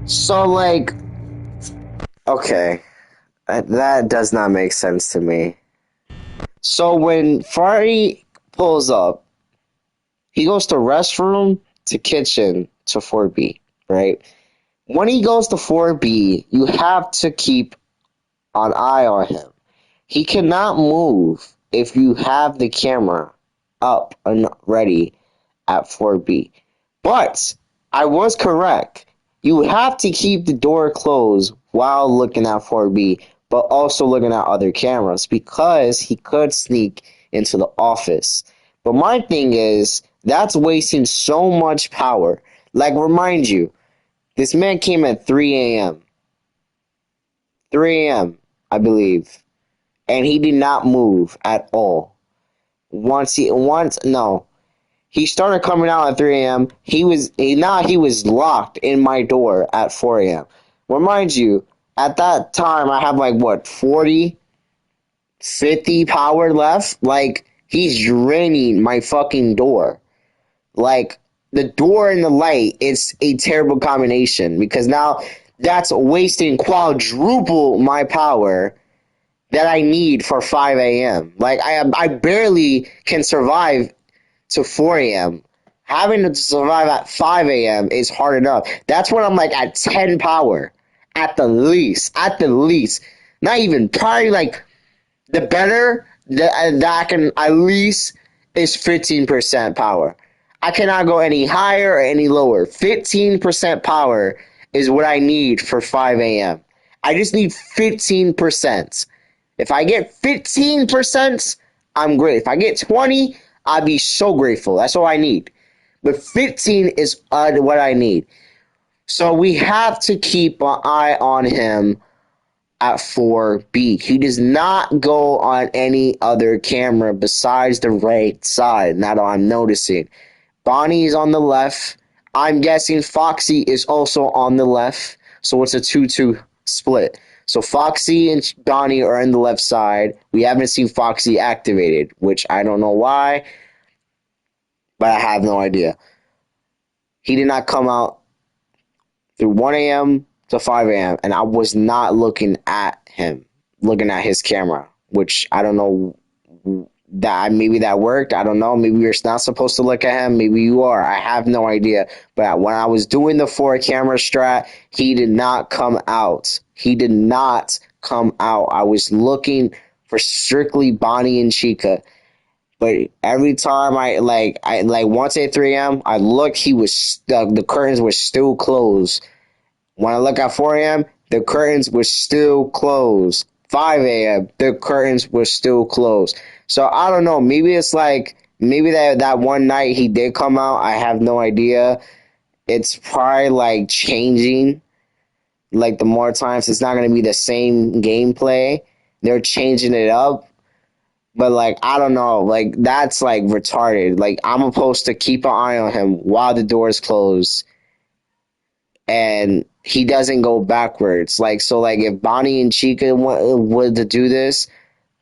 So, like, okay. That does not make sense to me. So, when Fari pulls up, he goes to restroom, to kitchen, to 4B, right? When he goes to 4B, you have to keep an eye on him. He cannot move if you have the camera up and ready at 4B. But I was correct. You have to keep the door closed while looking at 4B, but also looking at other cameras because he could sneak into the office. But my thing is, that's wasting so much power. Like, remind you, this man came at 3 a.m. 3 a.m., I believe. And he did not move at all. No. He started coming out at 3 a.m. He was locked in my door at 4 a.m. Remind you, at that time, I have like, what, 40, 50 power left? Like, he's draining my fucking door. Like, the door and the light is a terrible combination because now that's wasting quadruple my power that I need for 5 a.m. Like, I barely can survive to 4 a.m. Having to survive at 5 a.m. is hard enough. That's when I'm like at 10 power. At the least. At the least. Not even. Probably like the better that I can at least is 15% power. I cannot go any higher or any lower. 15% power is what I need for 5 a.m. I just need 15%. If I get 15%, I'm great. If I get 20, I'd be so grateful. That's all I need. But 15 is what I need. So we have to keep an eye on him at 4B. He does not go on any other camera besides the right side. Now I'm noticing. Bonnie is on the left. I'm guessing Foxy is also on the left. So it's a 2-2 split. So Foxy and Bonnie are on the left side. We haven't seen Foxy activated, which I don't know why, but I have no idea. He did not come out through 1 a.m. to 5 a.m., and I was not looking at him, looking at his camera, which I don't know. That maybe that worked. I don't know. Maybe you're not supposed to look at him. Maybe you are. I have no idea. But when I was doing the 4 camera strat, he did not come out. He did not come out. I was looking for strictly Bonnie and Chica. But every time I once at 3 a.m., I look, the curtains were still closed. When I look at 4 a.m., the curtains were still closed. 5 a.m., the curtains were still closed. So I don't know. Maybe it's like, maybe that one night he did come out. I have no idea. It's probably like changing. Like the more times, it's not going to be the same gameplay. They're changing it up. But like, I don't know. Like, that's like retarded. Like, I'm supposed to keep an eye on him while the door is closed. And he doesn't go backwards. Like, so like if Bonnie and Chica would to do this,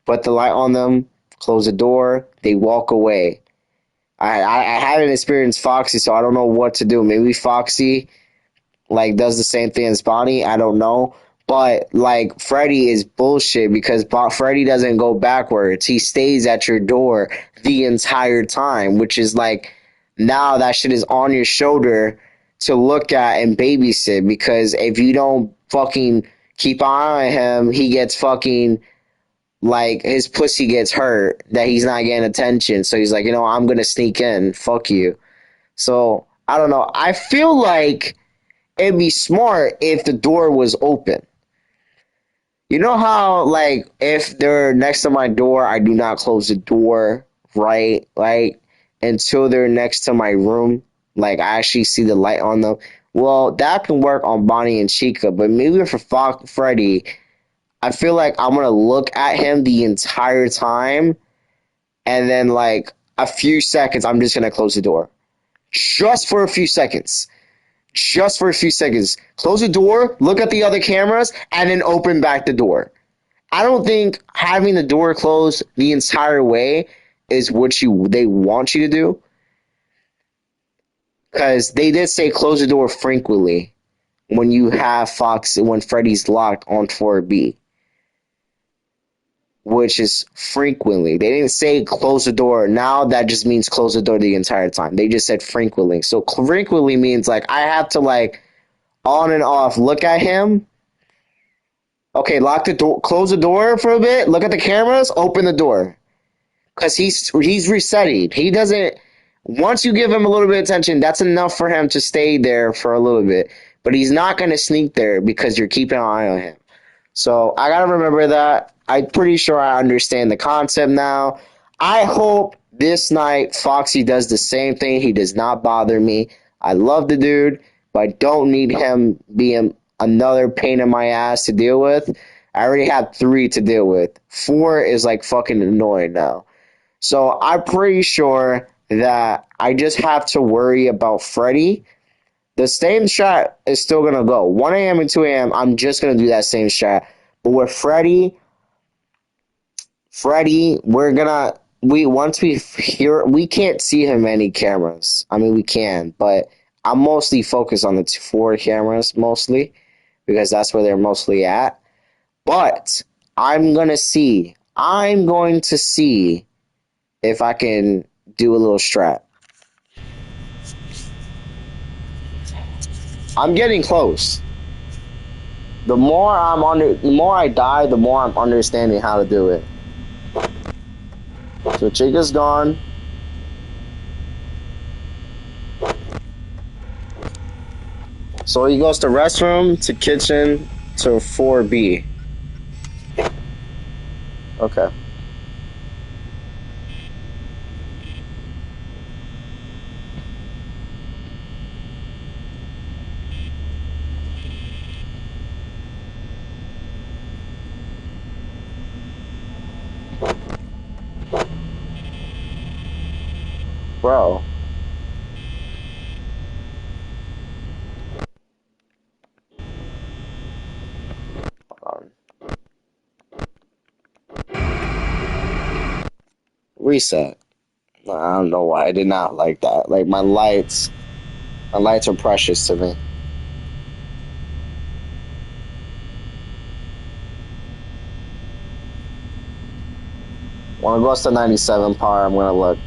put the light on them, close the door, they walk away. I haven't experienced Foxy, so I don't know what to do. Maybe Foxy like does the same thing as Bonnie. I don't know. But like Freddy is bullshit because Freddy doesn't go backwards. He stays at your door the entire time, which is like now that shit is on your shoulder to look at and babysit because if you don't fucking keep an eye on him, he gets fucking like his pussy gets hurt that he's not getting attention. So he's like, I'm gonna sneak in. Fuck you. So I don't know. I feel like it'd be smart if the door was open. You know how like if they're next to my door, I do not close the door, right? Like until they're next to my room. Like I actually see the light on them. Well, that can work on Bonnie and Chica, but maybe for Freddy, I feel like I'm gonna look at him the entire time, and then like a few seconds, I'm just gonna close the door, just for a few seconds, just for a few seconds. Close the door, look at the other cameras, and then open back the door. I don't think having the door closed the entire way is what they want you to do. Because they did say close the door frequently when you have when Freddy's locked on 4B. Which is frequently. They didn't say close the door. Now that just means close the door the entire time. They just said frequently. So frequently means like I have to like on and off look at him. Okay, lock the door, close the door for a bit, look at the cameras, open the door. Because he's resetting. He doesn't. Once you give him a little bit of attention, that's enough for him to stay there for a little bit. but he's not going to sneak there because you're keeping an eye on him. So I got to remember that. I'm pretty sure I understand the concept now. I hope this night Foxy does the same thing. He does not bother me. I love the dude, but I don't need him being another pain in my ass to deal with. I already have 3 to deal with. 4 is like fucking annoying now. So I'm pretty sure that I just have to worry about Freddy. The same strat is still gonna go. 1 a.m. and 2 a.m. I'm just gonna do that same strat. But with Freddy, we once we hear we can't see him any cameras. I mean we can, but I'm mostly focused on the 4 cameras mostly because that's where they're mostly at. But I'm going to see if I can do a little strat. I'm getting close. The more I die, the more I'm understanding how to do it. So Chica's gone. So he goes to restroom, to kitchen, to 4B. Okay. Bro. Hold on. Reset. I don't know why I did not like that. Like my lights are precious to me. When it goes to 97 power, I'm gonna look.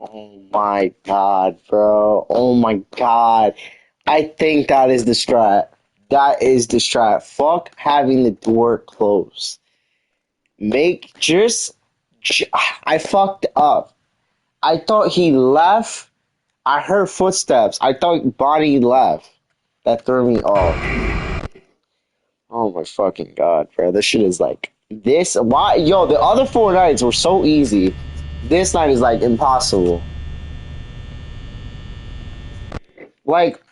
Oh my god, bro. Oh my god. I think that is the strat. That is the strat. Fuck having the door closed. Make just. I fucked up. I thought he left. I heard footsteps. I thought Bonnie left. That threw me off. Oh my fucking god, bro. This shit is like this. Why, yo? The other 4 nights were so easy. This night is like impossible. Like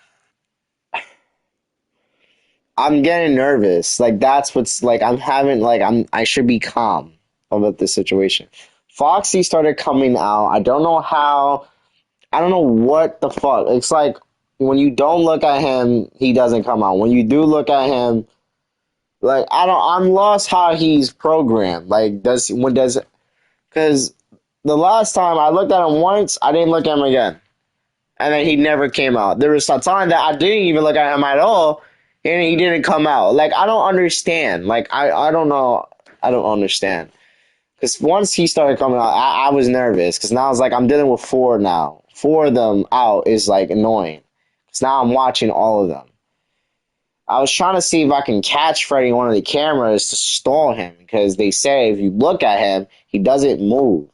I'm getting nervous. Like that's what's like I'm having like I should be calm about this situation. Foxy started coming out. I don't know how. I don't know what the fuck. It's like when you don't look at him, he doesn't come out. When you do look at him, like I don't. I'm lost how he's programmed. Like does because the last time I looked at him once, I didn't look at him again, and then he never came out. There was a time that I didn't even look at him at all, and he didn't come out. Like I don't understand. Like I don't know. I don't understand. Because once he started coming out, I was nervous. Because now it's like I'm dealing with four now. Four of them out is like annoying. Because now I'm watching all of them. I was trying to see if I can catch Freddy on one of the cameras to stall him. Because they say if you look at him, he doesn't move.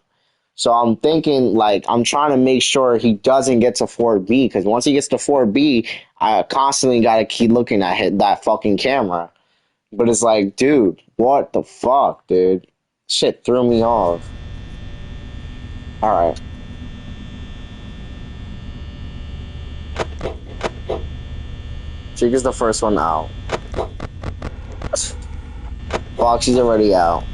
So I'm thinking, like, I'm trying to make sure he doesn't get to 4B. Because once he gets to 4B, I constantly got to keep looking at that fucking camera. But it's like, dude, what the fuck, dude? Shit threw me off. Alright. Chica's the first one out. Foxy's already out.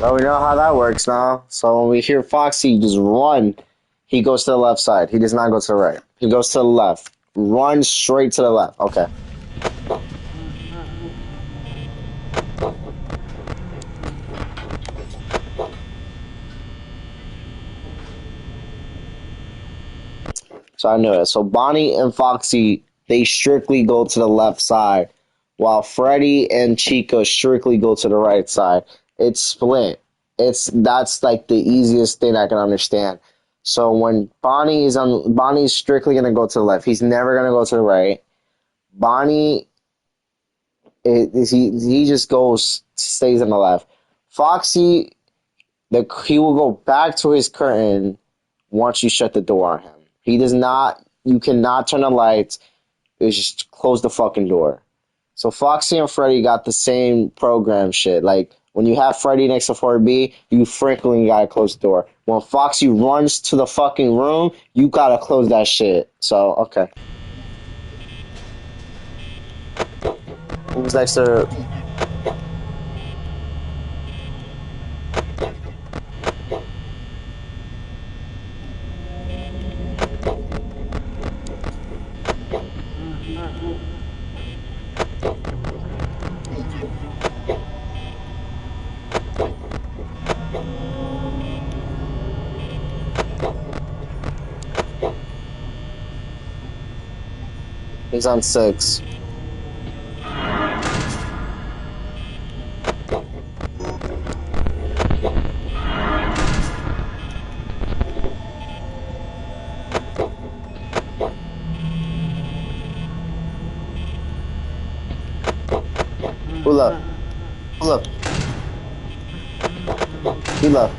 Well, we know how that works now. So when we hear Foxy just run, he goes to the left side. He does not go to the right. He goes to the left. Run straight to the left. Okay. So I knew it. So Bonnie and Foxy, they strictly go to the left side, while Freddy and Chica strictly go to the right side. It's split. That's like the easiest thing I can understand. So when Bonnie's strictly gonna go to the left. He's never gonna go to the right. Bonnie, he just stays on the left. Foxy, he will go back to his curtain once you shut the door on him. He does not. You cannot turn the lights. It's just close the fucking door. So Foxy and Freddy got the same program shit. Like when you have Freddy next to 4B, you frequently gotta close the door. When Foxy runs to the fucking room, you gotta close that shit. So okay. Who's next to? He's on 6. Who left? Who left? He left.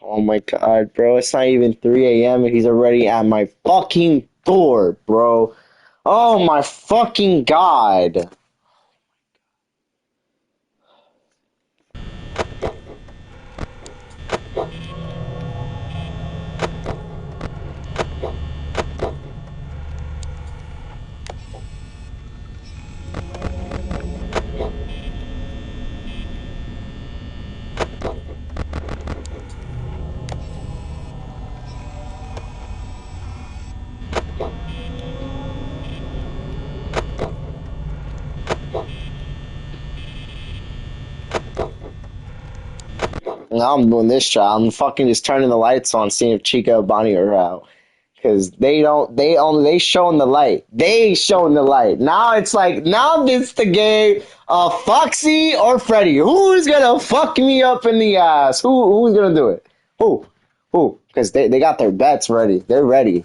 Oh my god, bro. It's not even 3 a.m. and he's already at my fucking door, bro. Oh my fucking god. Now I'm doing this shot. I'm fucking just turning the lights on, seeing if Chica or Bonnie are out. Cause they showing the light. They showing the light. Now it's like, now it's the game of Foxy or Freddy. Who's gonna fuck me up in the ass? Who's gonna do it? Who? Who? Cause they got their bets ready. They're ready.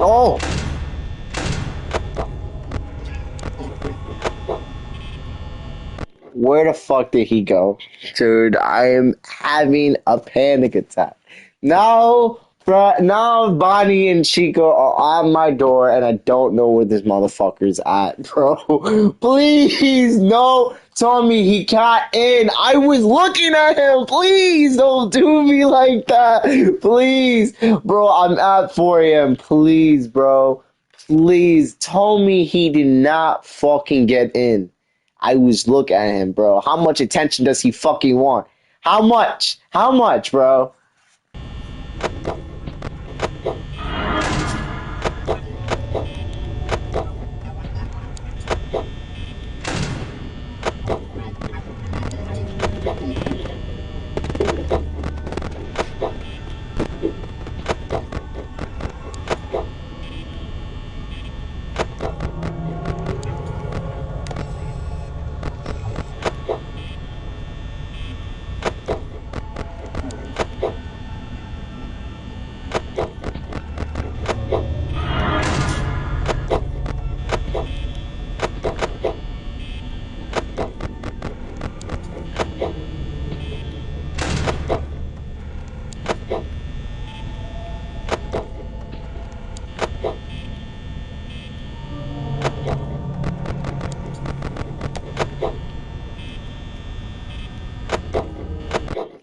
Oh! Where the fuck did he go? Dude, I am having a panic attack. Now, now Bonnie and Chico are on my door and I don't know where this motherfucker's at, bro. Please, no. Tell me he got in. I was looking at him. Please don't do me like that. Please. Bro, I'm at 4 a.m. Please, bro. Please tell me he did not fucking get in. I was looking at him, bro. How much attention does he fucking want? How much? How much, bro?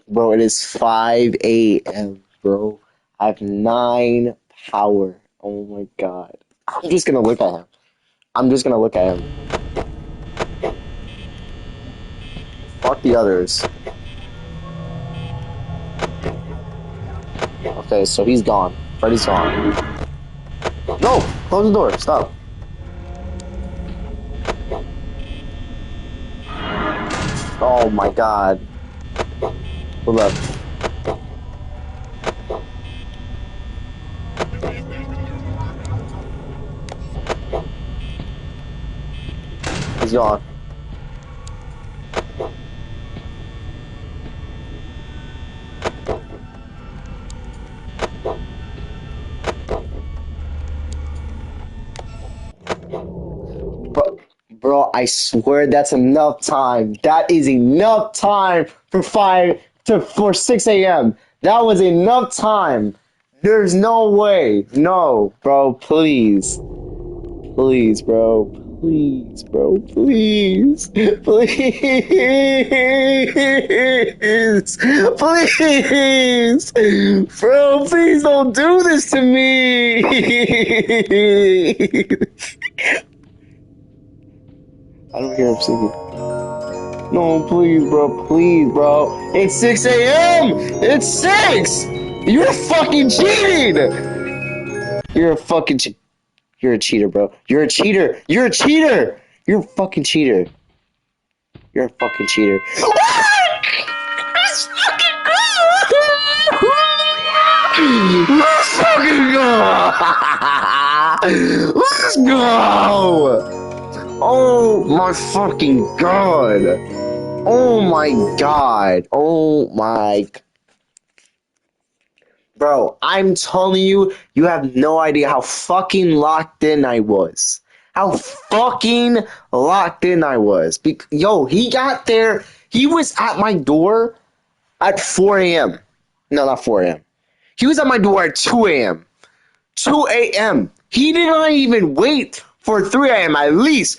Bro, it is 5 a.m., bro. I have 9 power. Oh my god. I'm just gonna look at him. I'm just gonna look at him. Fuck the others. Okay, so he's gone. Freddy's gone. No! Close the door. Stop. Oh my god. Hold up. He's gone. Bro, I swear that's enough time. That is enough time for 6 a.m. That was enough time. There's no way. No, bro, please. Please, bro. Please, bro. Please. Please. Please. Bro, please don't do this to me. I don't hear him singing. No, please, bro. Please, bro. It's 6 a.m. It's 6. You're fucking cheating. You're a fucking You're a cheater, bro. You're a cheater. You're a cheater. You're a fucking cheater. You're a fucking cheater. Let's fucking go. Let's fucking go. Let's go. Oh my fucking god. Oh my god. Oh my. Bro, I'm telling you, you have no idea how fucking locked in I was. How fucking locked in I was. Yo, he got there. He was at my door at 4 a.m. No, not 4 a.m. He was at my door at 2 a.m. 2 a.m. He did not even wait for 3 a.m. At least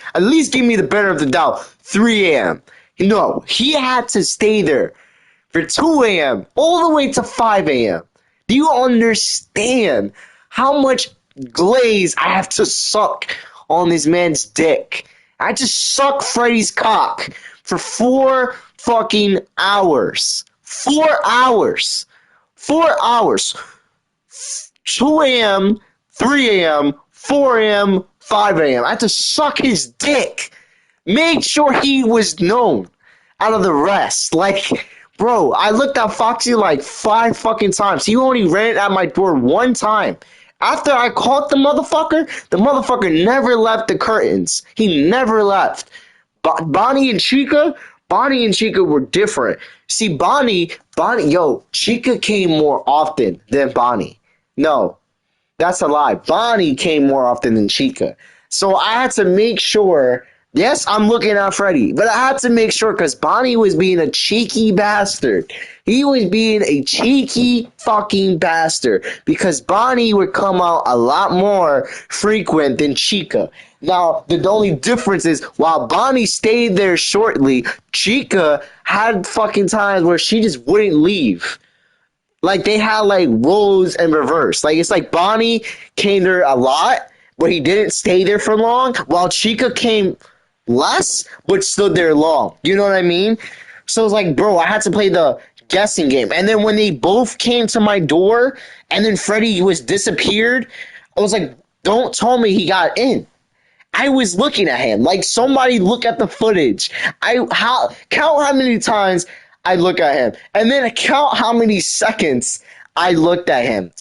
give me the benefit of the doubt. 3 a.m. No, he had to stay there for 2 a.m. all the way to 5 a.m. Do you understand how much glaze I have to suck on this man's dick? I just suck Freddy's cock for 4 fucking hours. 4 hours. 4 hours. 2 a.m., 3 a.m., 4 a.m., 5 a.m. I had to suck his dick. Made sure he was known out of the rest. Like, bro, I looked at Foxy like 5 fucking times. He only ran at my door 1 time. After I caught the motherfucker never left the curtains. He never left. Bonnie and Chica were different. See, Bonnie, Chica came more often than Bonnie. No, That's a lie. Bonnie came more often than Chica. So I had to make sure. Yes, I'm looking at Freddy, but I had to make sure because Bonnie was being a cheeky bastard. He was being a cheeky fucking bastard because Bonnie would come out a lot more frequent than Chica. Now, the only difference is while Bonnie stayed there shortly, Chica had fucking times where she just wouldn't leave. Like they had like roles and reverse. Like it's like Bonnie came there a lot, but he didn't stay there for long, while Chica came less, but stood there long. You know what I mean? So it's like, bro, I had to play the guessing game. And then when they both came to my door and then Freddy was disappeared, I was like, don't tell me he got in. I was looking at him. Like somebody look at the footage. Count how many times I look at him. And then count how many seconds I looked at him.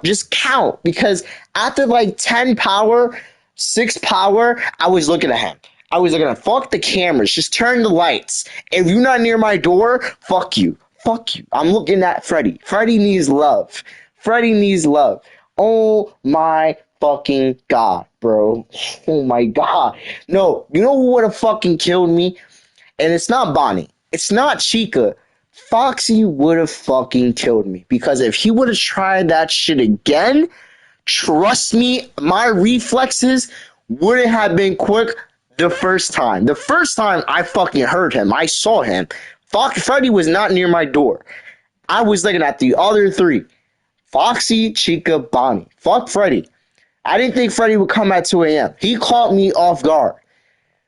Just count. Because after like 10 power, 6 power, I was looking at him. I was looking at fuck the cameras. Just turn the lights. If you're not near my door, fuck you. Fuck you. I'm looking at Freddy. Freddy needs love. Freddy needs love. Oh my fucking God, bro. Oh my God. No, you know who would have fucking killed me? And it's not Bonnie. It's not Chica. Foxy would have fucking killed me. Because if he would have tried that shit again, trust me, my reflexes wouldn't have been quick the first time. The first time I fucking heard him, I saw him. Freddy was not near my door. I was looking at the other three. Foxy, Chica, Bonnie. Fuck Freddy. I didn't think Freddy would come at 2 a.m. He caught me off guard.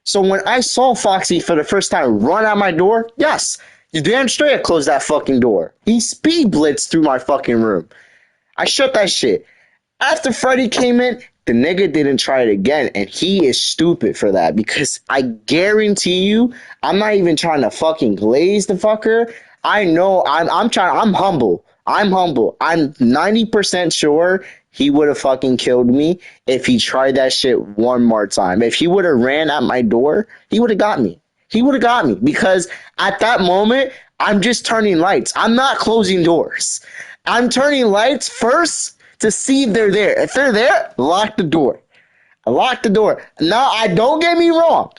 So when I saw Foxy for the first time run out my door, yes, you damn straight I closed that fucking door. He speed blitzed through my fucking room. I shut that shit. After Freddy came in, the nigga didn't try it again, and he is stupid for that because I guarantee you, I'm not even trying to fucking glaze the fucker. I know I'm humble. I'm humble. I'm 90% sure he would have fucking killed me if he tried that shit one more time. If he would have ran at my door, he would have got me. He would have got me because at that moment, I'm just turning lights. I'm not closing doors. I'm turning lights first to see if they're there. If they're there, lock the door. I locked the door. Now, don't get me wrong.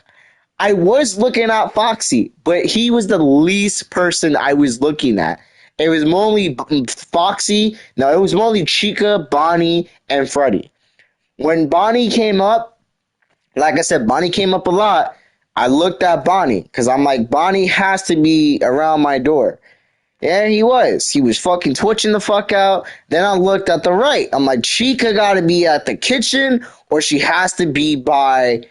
I was looking at Foxy, but he was the least person I was looking at. It was mostly Foxy. No, it was mostly Chica, Bonnie, and Freddy. When Bonnie came up, like I said, Bonnie came up a lot. I looked at Bonnie because I'm like, Bonnie has to be around my door. Yeah, he was. He was fucking twitching the fuck out. Then I looked at the right. I'm like, Chica gotta be at the kitchen or she has to be by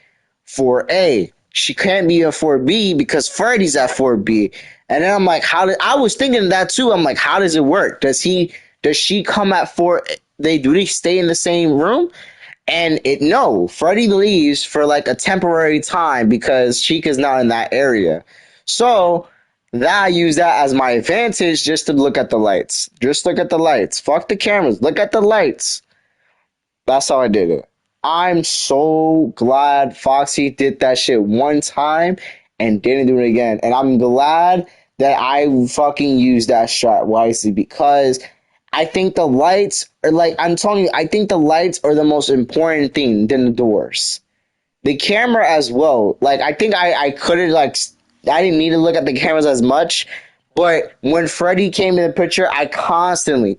4A. She can't be at 4B because Freddy's at 4B. And then I'm like, I was thinking that too. I'm like, how does it work? Does she come at 4? Do they stay in the same room? And no, Freddy leaves for like a temporary time because Chica's not in that area. So that I use that as my advantage just to look at the lights. Just look at the lights. Fuck the cameras. Look at the lights. That's how I did it. I'm so glad Foxy did that shit one time and didn't do it again. And I'm glad that I fucking used that shot wisely because I think the lights are like, I'm telling you, I think the lights are the most important thing than the doors. The camera as well. Like, I think I could have, like, I didn't need to look at the cameras as much. But when Freddy came in the picture, I constantly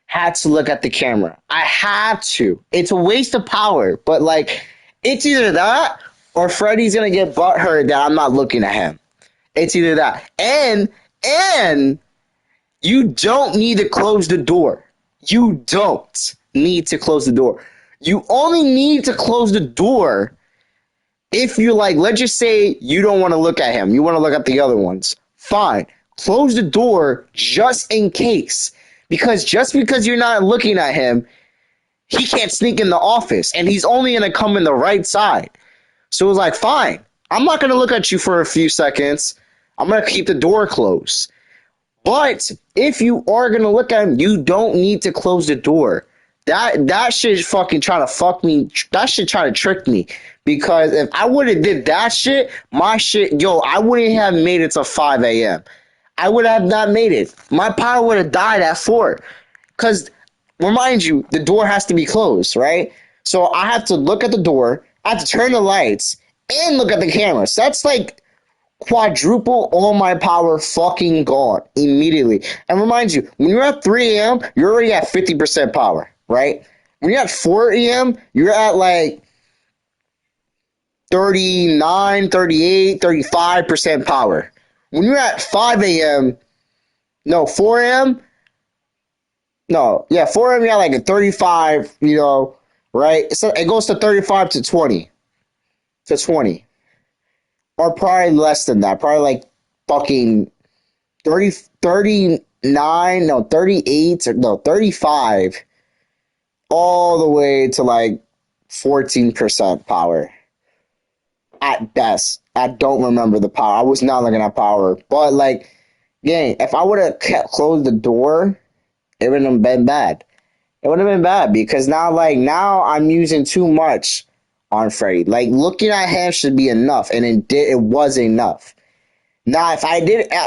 had to look at the camera. I had to. It's a waste of power. But, like, it's either that or Freddy's going to get butthurt that I'm not looking at him. It's either that. And you don't need to close the door. You don't need to close the door. You only need to close the door if you're like, let's just say you don't want to look at him. You want to look at the other ones. Fine. Close the door just in case. Because just because you're not looking at him, he can't sneak in the office. And he's only going to come in the right side. So it was like, fine. I'm not going to look at you for a few seconds. I'm going to keep the door closed. But if you are going to look at him, you don't need to close the door. That shit is fucking trying to fuck me. That shit trying to trick me. Because if I would have did that shit, I wouldn't have made it to 5 a.m. I would have not made it. My power would have died at 4. Because remind you, the door has to be closed, right? So I have to look at the door, I have to turn the lights, and look at the camera. So that's like quadruple all my power fucking gone immediately. And remind you, when you're at 3 a.m., you're already at 50% power, right? When you're at 4 a.m., you're at like 39, 38, 35% power. When you're at 5 a.m., no, 4 a.m., no, yeah, 4 a.m., you're at like a 35, right? So it goes to 35 to 20, or probably less than that, probably like fucking 30, 39, no, 38, or no, 35, all the way to like 14% power at best. I don't remember the power. I was not looking at power, but like, gang, if I would have kept closed the door, it would have been bad. It would have been bad because now I'm using too much on Freddy. Like looking at him should be enough, and it was enough. Now, if I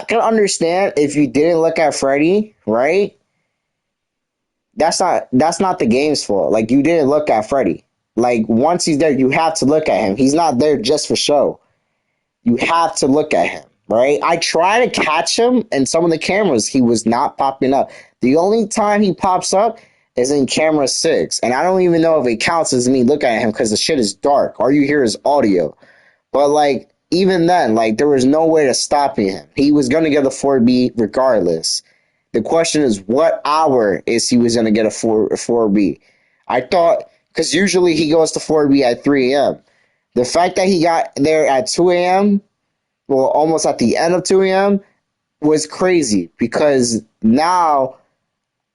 can understand if you didn't look at Freddy, right? That's not the game's fault. Like you didn't look at Freddy. Like once he's there, you have to look at him. He's not there just for show. You have to look at him, right? I try to catch him in some of the cameras. He was not popping up. The only time he pops up is in camera 6, and I don't even know if it counts as me looking at him because the shit is dark. All you hear is audio. But like even then, like there was no way to stopping him. He was gonna get a 4B regardless. The question is, what hour is he was gonna get a 4B? I thought because usually he goes to 4B at 3 a.m. The fact that he got there at 2 a.m., well, almost at the end of 2 a.m., was crazy because now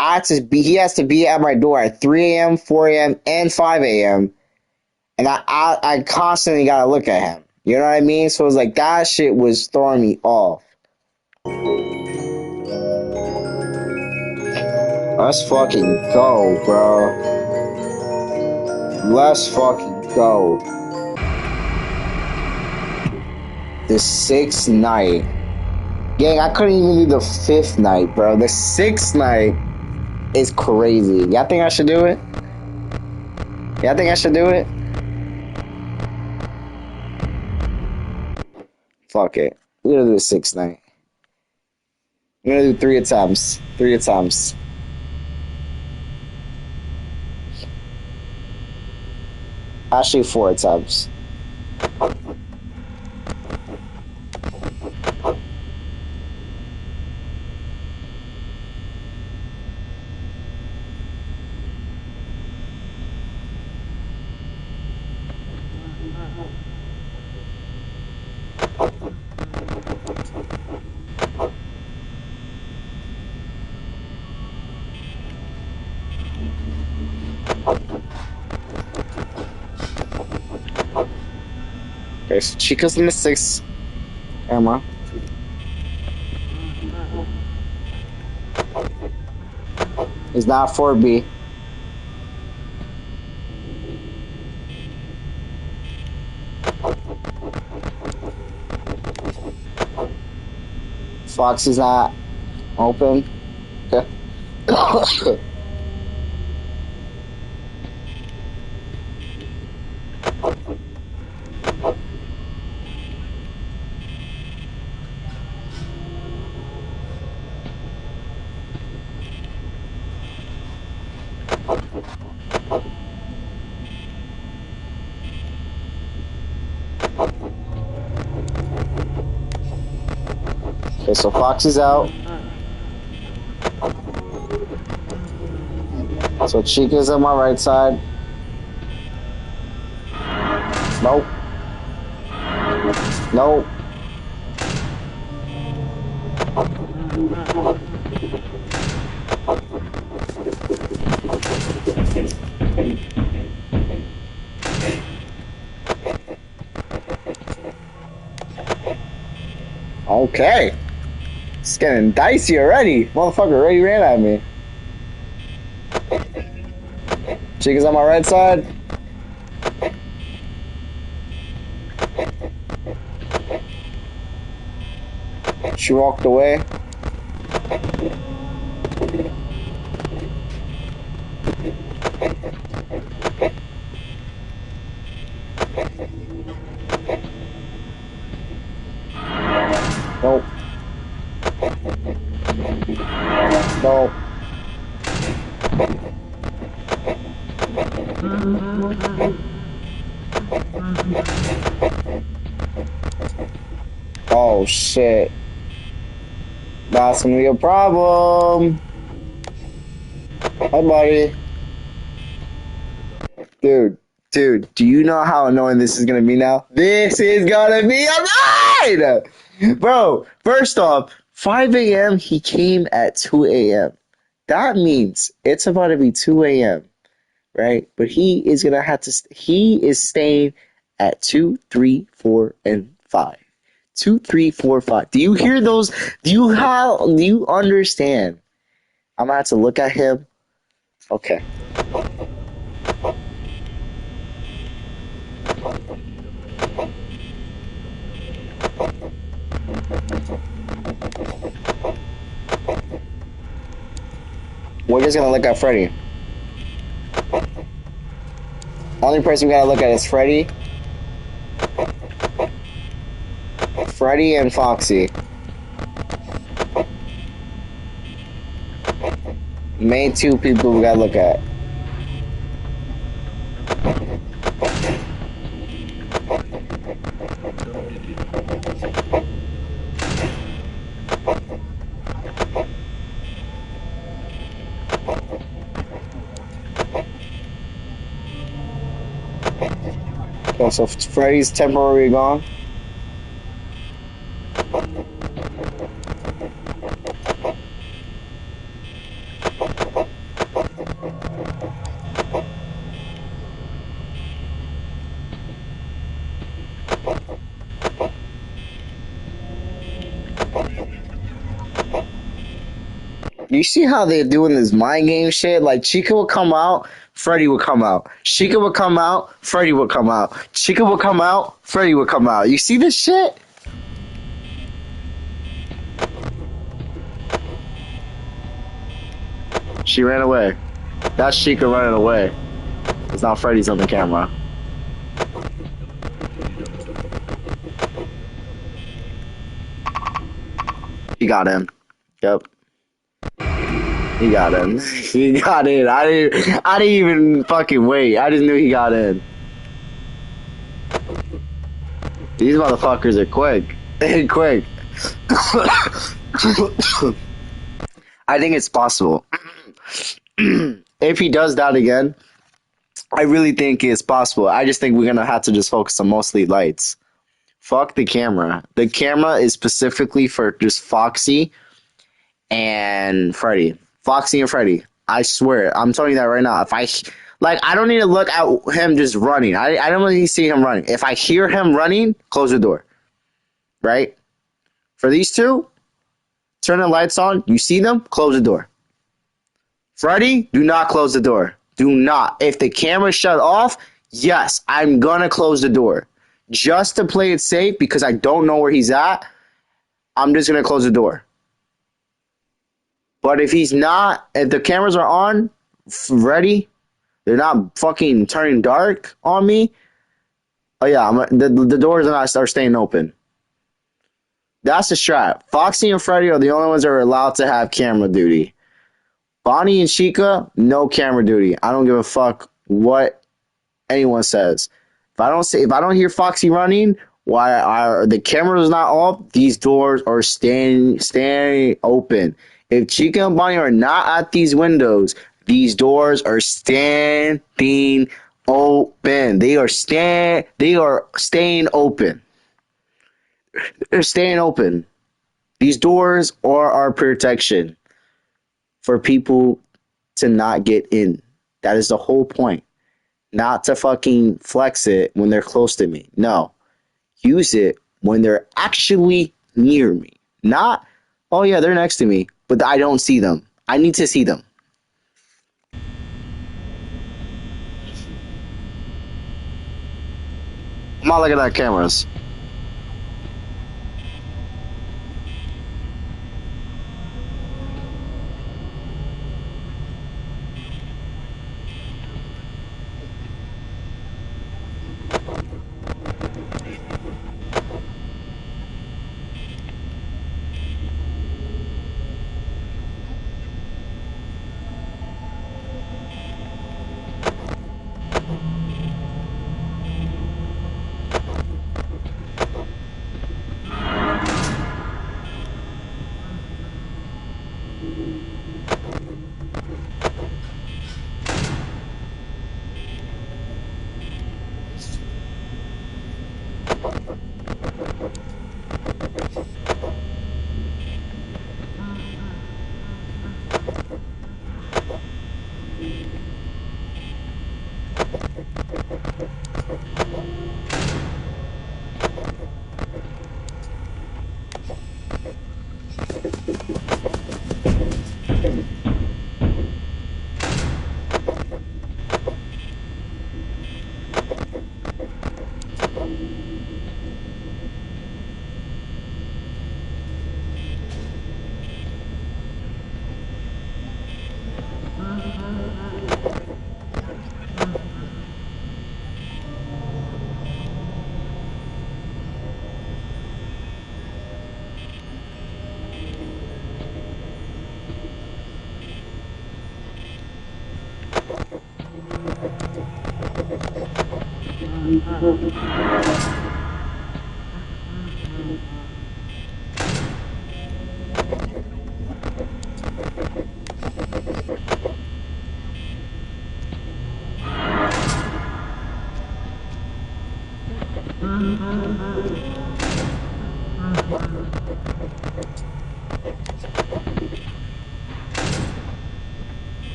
he has to be at my door at 3 a.m., 4 a.m., and 5 a.m., and I constantly got to look at him. You know what I mean? So it was like that shit was throwing me off. Let's fucking go, bro. Let's fucking go. The 6th night. Gang, I couldn't even do the 5th night, bro. The 6th night is crazy. Y'all think I should do it? Y'all think I should do it? Fuck it. We're gonna do the 6th night. I'm gonna do 3 attempts. 3 attempts. Actually, 4 attempts. Okay, so Chica's in the 6th camera. He's not 4B. Foxy's not open. Okay. Okay, so Foxy's out. So Chica's on my right side. Nope. Nope. Okay. It's getting dicey already. Motherfucker already ran at me. Chica's on my right side. She walked away. Nope. Nope. Oh shit. That's gonna be a problem. Hi, buddy. Dude, do you know how annoying this is gonna be now? This is gonna be annoying! Bro, first off, 5 a.m. he came at 2 a.m. That means it's about to be 2 a.m., right? But he is gonna have to, he is staying at 2, 3, 4, and 5. 2, 3, 4, 5. Do you hear those? Do you understand? I'm gonna have to look at him. Okay. We're just gonna look at Freddy. Only person we gotta look at is Freddy. Freddy and Foxy. Main two people we gotta look at. Okay, so Freddy's temporarily gone. You see how they're doing this mind game shit? Like Chica would come out, Freddy would come out. Chica would come out, Freddy would come out. Chica would come out, Freddy would come out. You see this shit? She ran away. That's Chica running away. It's not Freddy's on the camera. He got him. Yep. He got in. He got in. I didn't even fucking wait. I just knew he got in. These motherfuckers are quick. Quick. I think it's possible. If he does that again, I really think it's possible. I just think we're gonna have to just focus on mostly lights. Fuck the camera. The camera is specifically for just Foxy and Freddy. Foxy and Freddy. I swear. I'm telling you that right now. If I don't need to look at him just running. I don't need to see him running. If I hear him running, close the door. Right? For these two, turn the lights on. You see them, close the door. Freddy, do not close the door. Do not. If the camera shut off, yes, I'm gonna close the door. Just to play it safe because I don't know where he's at, I'm just gonna close the door. But if he's not, if the cameras are on, ready, they're not fucking turning dark on me. Oh yeah, the doors are staying open. That's the strat. Foxy and Freddy are the only ones that are allowed to have camera duty. Bonnie and Chica, no camera duty. I don't give a fuck what anyone says. If I don't hear Foxy running, why the camera is not off? These doors are staying open. If Chica and Bonnie are not at these windows, these doors are standing open. They are staying open. They're staying open. These doors are our protection for people to not get in. That is the whole point. Not to fucking flex it when they're close to me. No. Use it when they're actually near me. Not, oh yeah, they're next to me, but I don't see them. I need to see them. I'm not looking at cameras.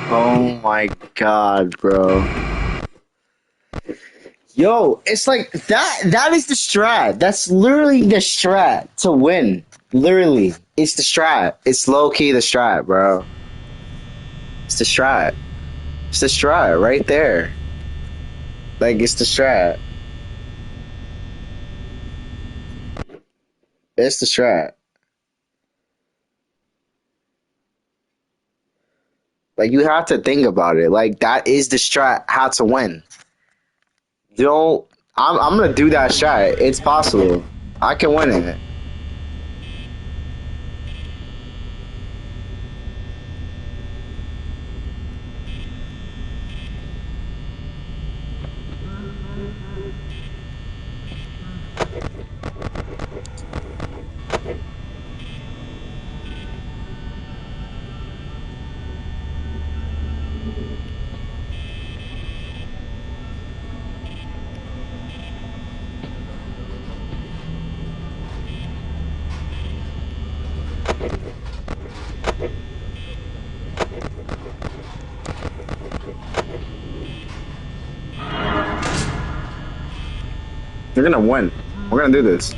Oh my god, bro. Yo, it's like that is the strat. That's literally the strat to win. Literally. It's the strat. It's low key the strat, bro. It's the strat. It's the strat right there. Like it's the strat. It's the strat. Like you have to think about it. Like that is the strat how to win. Don't I'm gonna do that strat. It's possible. I can win it. You're gonna win. We're gonna do this.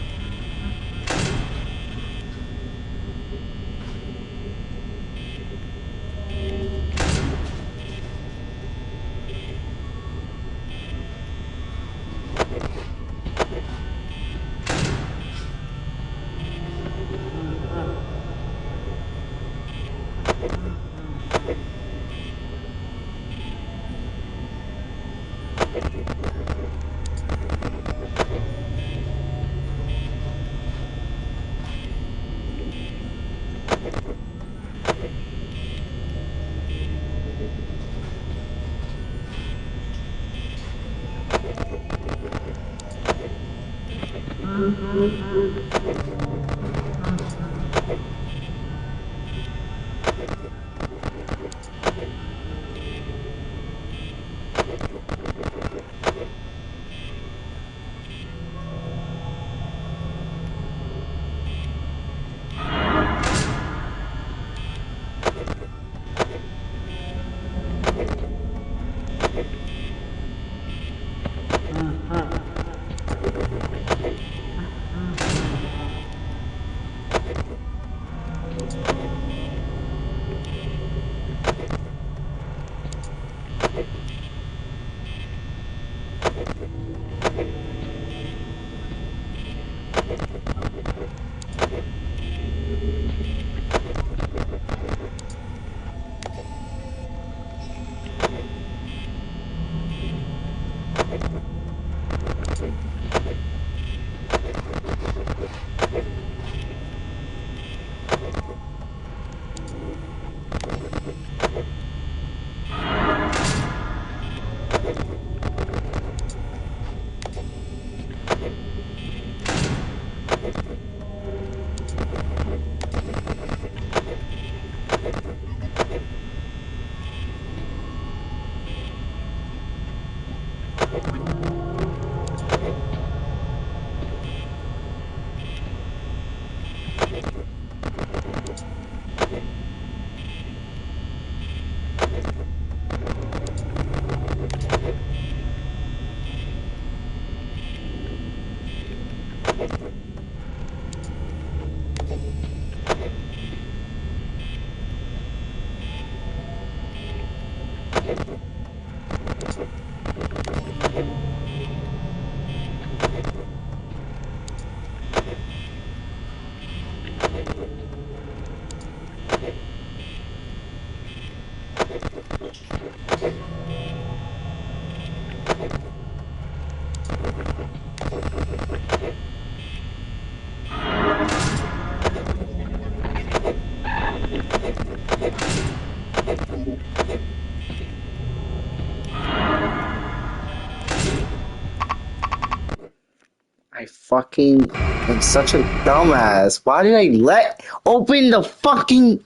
I fucking am such a dumbass. Why did I let open the fucking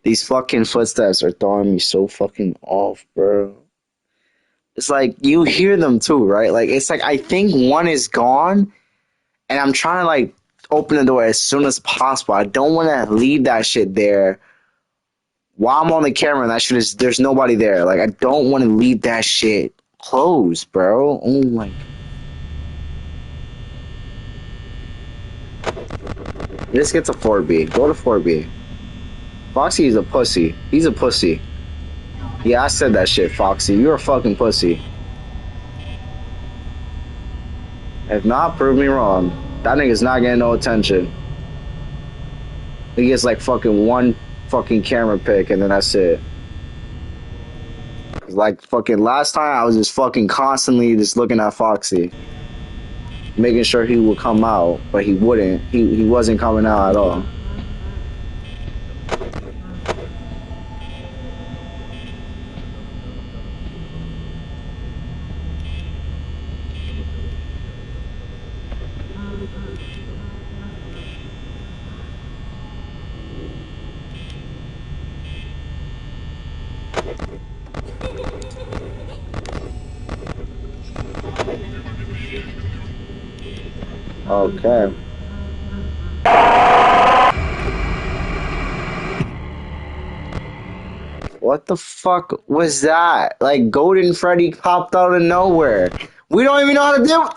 These fucking footsteps are throwing me so fucking off, bro. It's like you hear them too, right? Like it's like I think one is gone and I'm trying to like open the door as soon as possible. I don't want to leave that shit there while I'm on the camera and that shit is there's nobody there. Like I don't want to leave that shit closed, bro. Oh my. Let's get to 4B. Go to 4B. Foxy is a pussy. He's a pussy. Yeah, I said that shit, Foxy. You're a fucking pussy. If not, prove me wrong. That nigga's not getting no attention. He gets like fucking one fucking camera pick and then that's it. Like fucking last time I was just fucking constantly just looking at Foxy. Making sure he would come out, but he wouldn't. He wasn't coming out at all. Okay. What the fuck was that? Like Golden Freddy popped out of nowhere. We don't even know how to do.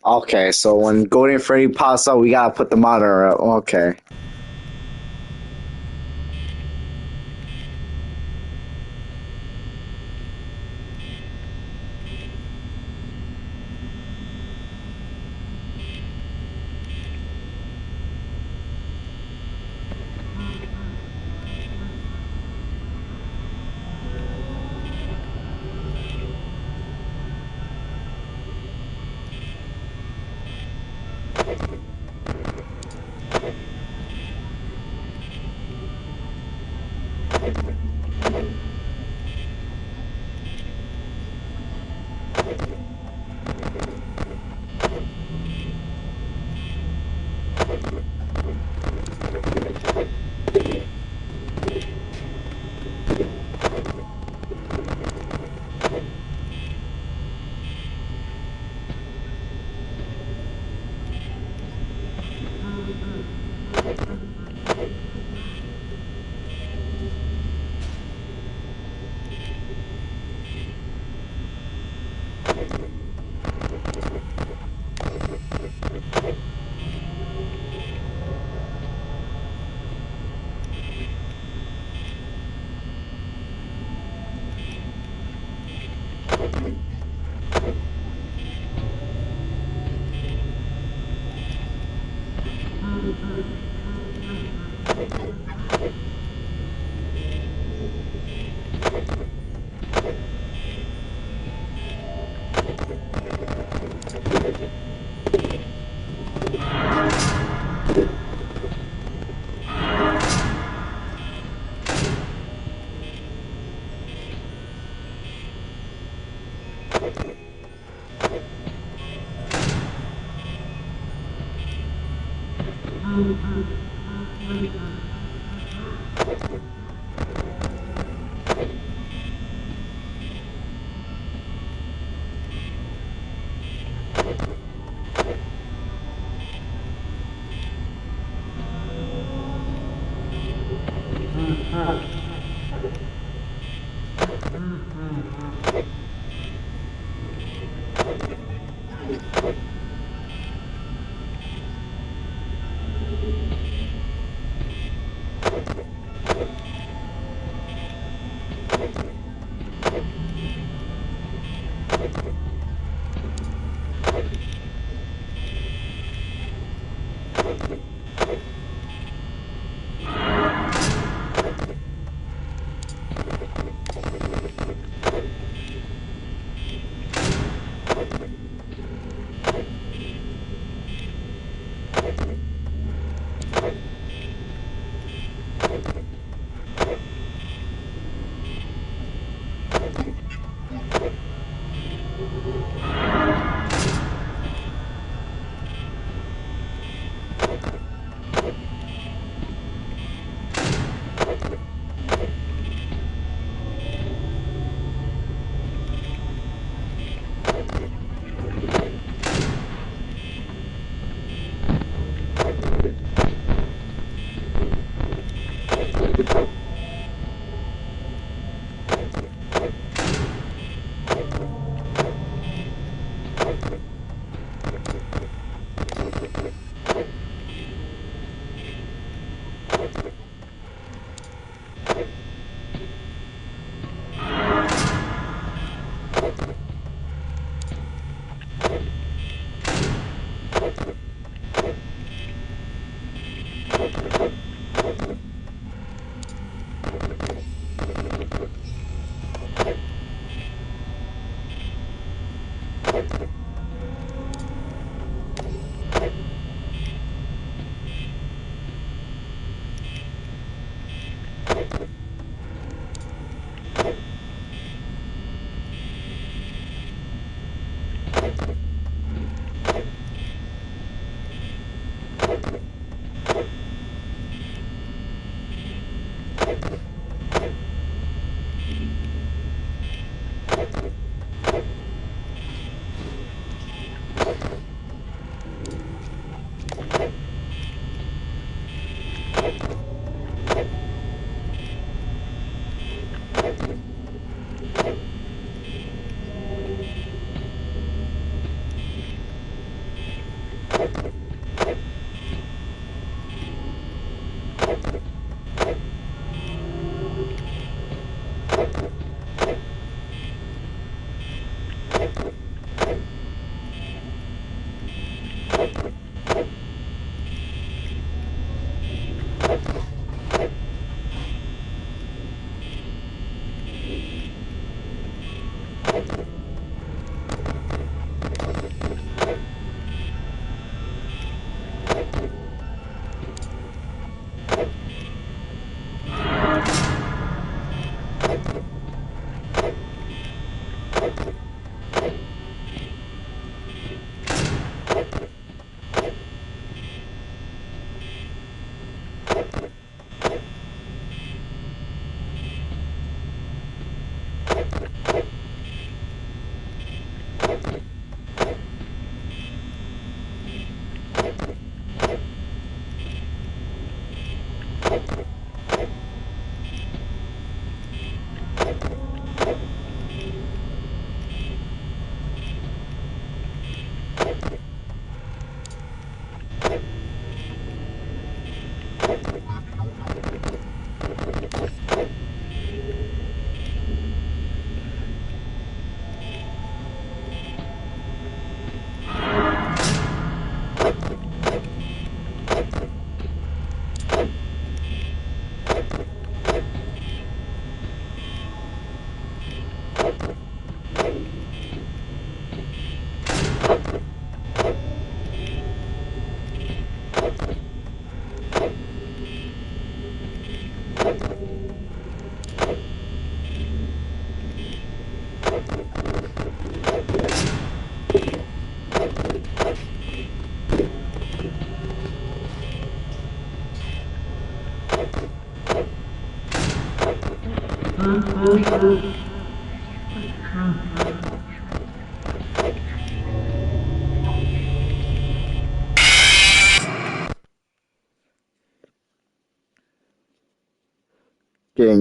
Okay, so when Golden Freddy pops out, we gotta put the monitor up. Okay. Gang,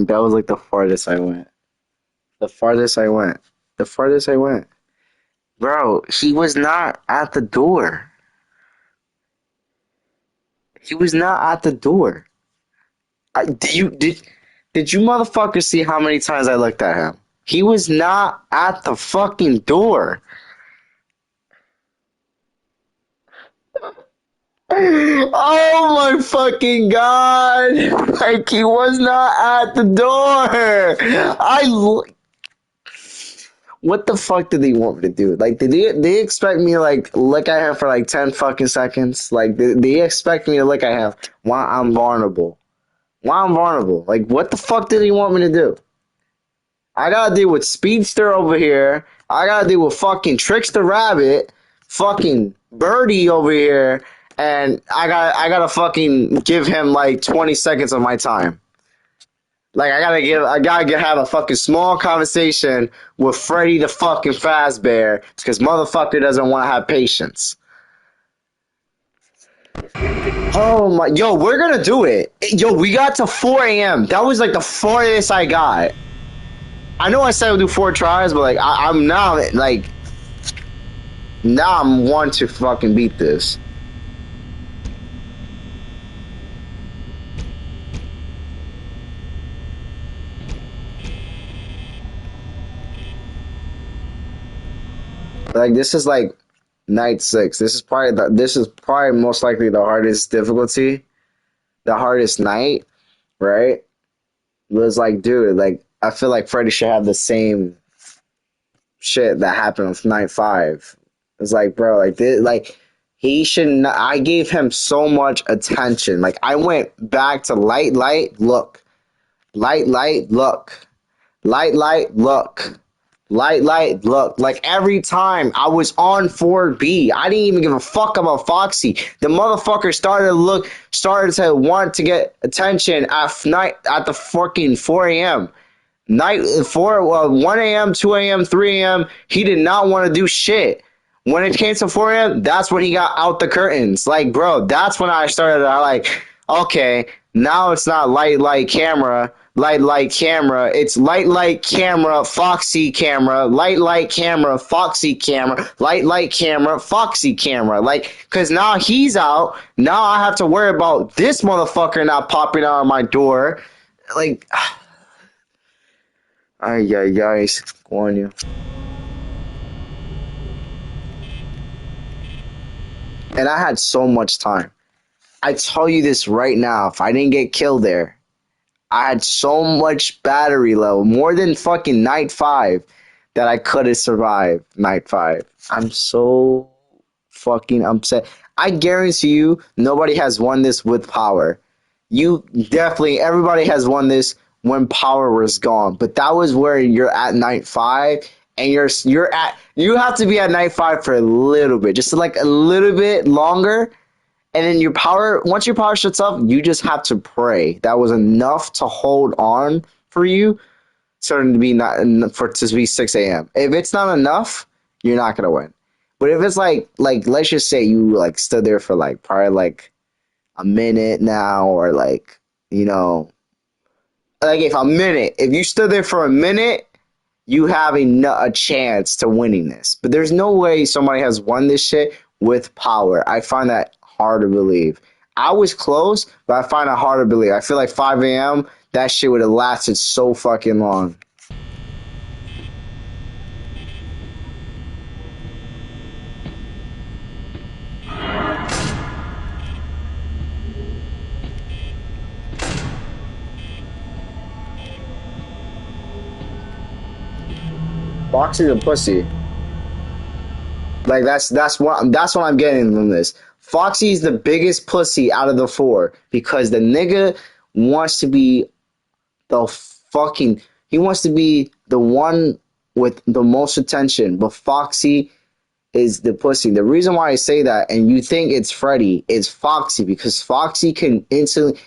that was like the farthest I went. The farthest I went. The farthest I went. Bro, he was not at the door. He was not at the door. Did you motherfuckers see how many times I looked at him? He was not at the fucking door. Oh my fucking god! Like he was not at the door. What the fuck did they want me to do? Like, did they expect me to like look at him for like 10 fucking seconds? Like, did they expect me to look at him while I'm vulnerable? While I'm vulnerable? Like, what the fuck did he want me to do? I gotta deal with Speedster over here. I gotta deal with fucking Trickster Rabbit, fucking Birdie over here, and I gotta fucking give him like 20 seconds of my time. Like have a fucking small conversation with Freddy the fucking Fazbear because motherfucker doesn't want to have patience. Oh my, yo, we're gonna do it. Yo, we got to 4 a.m. That was like the farthest I got. I know I said we'll do 4 tries, but like I'm now like now I'm want to fucking beat this. Like this is like night 6. This is probably most likely the hardest difficulty, the hardest night, right? It was like, dude, like I feel like Freddy should have the same shit that happened with night 5. It's like, bro, like this, like he should not, I gave him so much attention. Like I went back to light, look, light, look, light, look. Look. Like every time I was on 4B, I didn't even give a fuck about Foxy. The motherfucker started to want to get attention at night at the fucking 4 a.m. Night 1 a.m., 2 a.m., 3 a.m. He did not want to do shit. When it came to 4 a.m., that's when he got out the curtains. Like, bro, that's when I started. Okay, now it's not light, camera. Camera. It's light, camera, Foxy camera, light, camera, Foxy camera, light, camera, Foxy camera. Like, cause now he's out. Now I have to worry about this motherfucker not popping out of my door. Like, ay, go on you. And I had so much time. I tell you this right now, if I didn't get killed there, I had so much battery level, more than fucking night 5, that I could have survived night 5. I'm so fucking upset. I guarantee you, nobody has won this with power. Everybody has won this when power was gone. But that was where you're at night 5, and you have to be at night 5 for a little bit, just like a little bit longer. And then once your power shuts off, you just have to pray. That was enough to hold on for you to be 6 a.m. If it's not enough, you're not gonna win. But if it's like let's just say you like stood there for like probably like a minute now, or like, you know, like if you stood there for a minute, you have a chance to winning this. But there's no way somebody has won this shit with power. I find that hard to believe. I was close, but I find it hard to believe. I feel like 5 a.m., that shit would have lasted so fucking long. Foxy's a pussy. Like that's what I'm getting from this. Foxy's the biggest pussy out of the 4 because the nigga wants to be he wants to be the one with the most attention, but Foxy is the pussy. The reason why I say that, and you think it's Freddy, it's Foxy, because Foxy can instantly,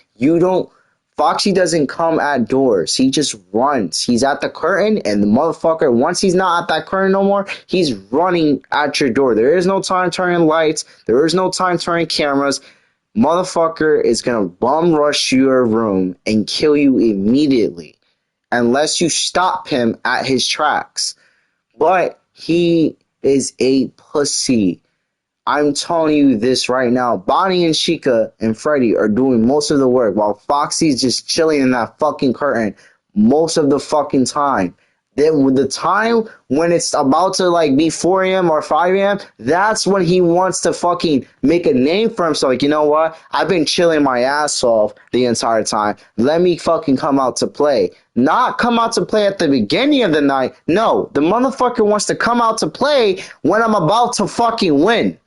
Foxy doesn't come at doors. He just runs. He's at the curtain, and the motherfucker, once he's not at that curtain no more, he's running at your door. There is no time turning lights. There is no time turning cameras. Motherfucker is gonna bum rush your room and kill you immediately unless you stop him at his tracks. But he is a pussy. I'm telling you this right now. Bonnie and Chica and Freddy are doing most of the work while Foxy's just chilling in that fucking curtain most of the fucking time. Then with the time when it's about to like be 4 a.m. or 5 a.m., that's when he wants to fucking make a name for himself. Like, you know what? I've been chilling my ass off the entire time. Let me fucking come out to play. Not come out to play at the beginning of the night. No, the motherfucker wants to come out to play when I'm about to fucking win.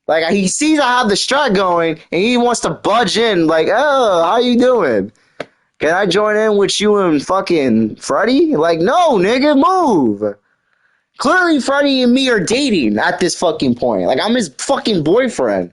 Like, he sees I have the strat going, and he wants to budge in, like, oh, how you doing? Can I join in with you and fucking Freddy? Like, no, nigga, move. Clearly, Freddy and me are dating at this fucking point. Like, I'm his fucking boyfriend.